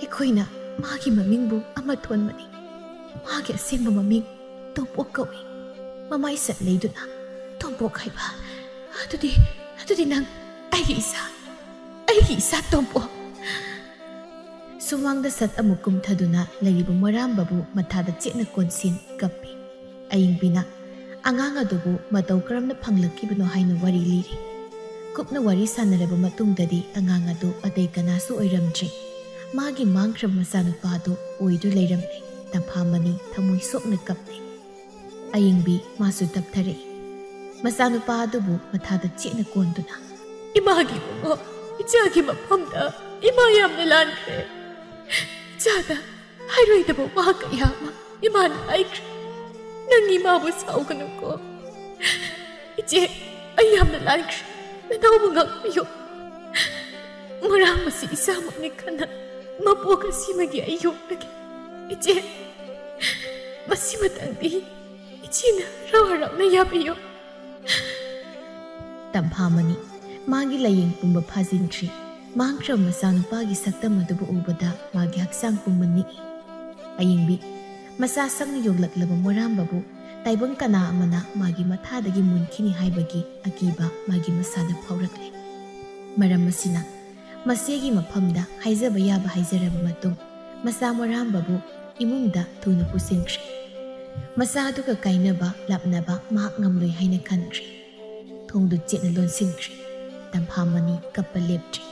ekoina magi maming bu ama thon mani magi sengma maming tombok kawi mama isa leiduna tombok haiba adudi nang ai isa tombok sumangda sat amukum thaduna laribu maram babu mathada chena konsin kapi ayingbina angang adubu matau karamna phanglakibano haina wari liri kupna wari sanaraba matungdadi angang adu adai kanasu oiramdri magi mangkram masanupa adu oidu leiramne tamphamani thamoi sokna kapne ayingbi masu tapthare masanupa adubu mathada chena konduna imagi mo ichagi maphamda ima yamna lankre chada hairoidaba wa kayama iman aikre nangi mabu sauganu ko ije ayamna lankre nanaw ngakyo murang masi isa magni kana mapoka simagi ayok lagi ije masi matangdi ijina raw na yabiyo tamphamani magi laying pumba phajintri mangkram masanupagi saktam adubu ubada magi haksang pummani ayingbi masa sangni yoglaklaba moram babu taibang kana amana magi mathadagi munkhini haibagi akiba magi masada phaurakle maram masina masegi maphamda haijaba yaba haizaraba matung masa moram babu imungda thuna pusinkri masa aduga kainaba lapnaba mahak ngamloi haina khanri thongdu chetna lonsinkri tamphamani kappa leptri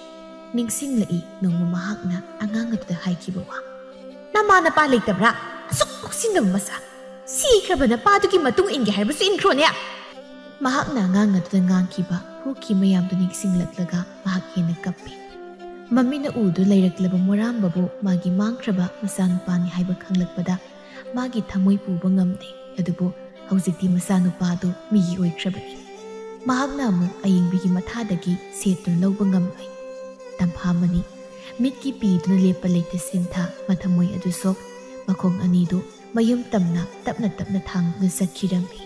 ningsing lai nongma mahakna angang atuda haikiba wa namana pa leitabra asuk oksindam masa sikrabana padugi matung inge haibasu inkrone mahakna angang atuda ngangkiba huki mayamdu ningsing latlaga mahak hena kappi mamina udu leiraklaba moram babu magi mangkraba masanupani haiba khanglakpada magi thamoi puba ngamde adubu haujikti masanupadu migi oikrabani mahakna amu ayingbigi mathadagi setun lawba ngamloi tamphamani mitki piduna lepa leite sintha mathamoi adu sok makhong anidu mayum tamna tapna thang nu sakhirambi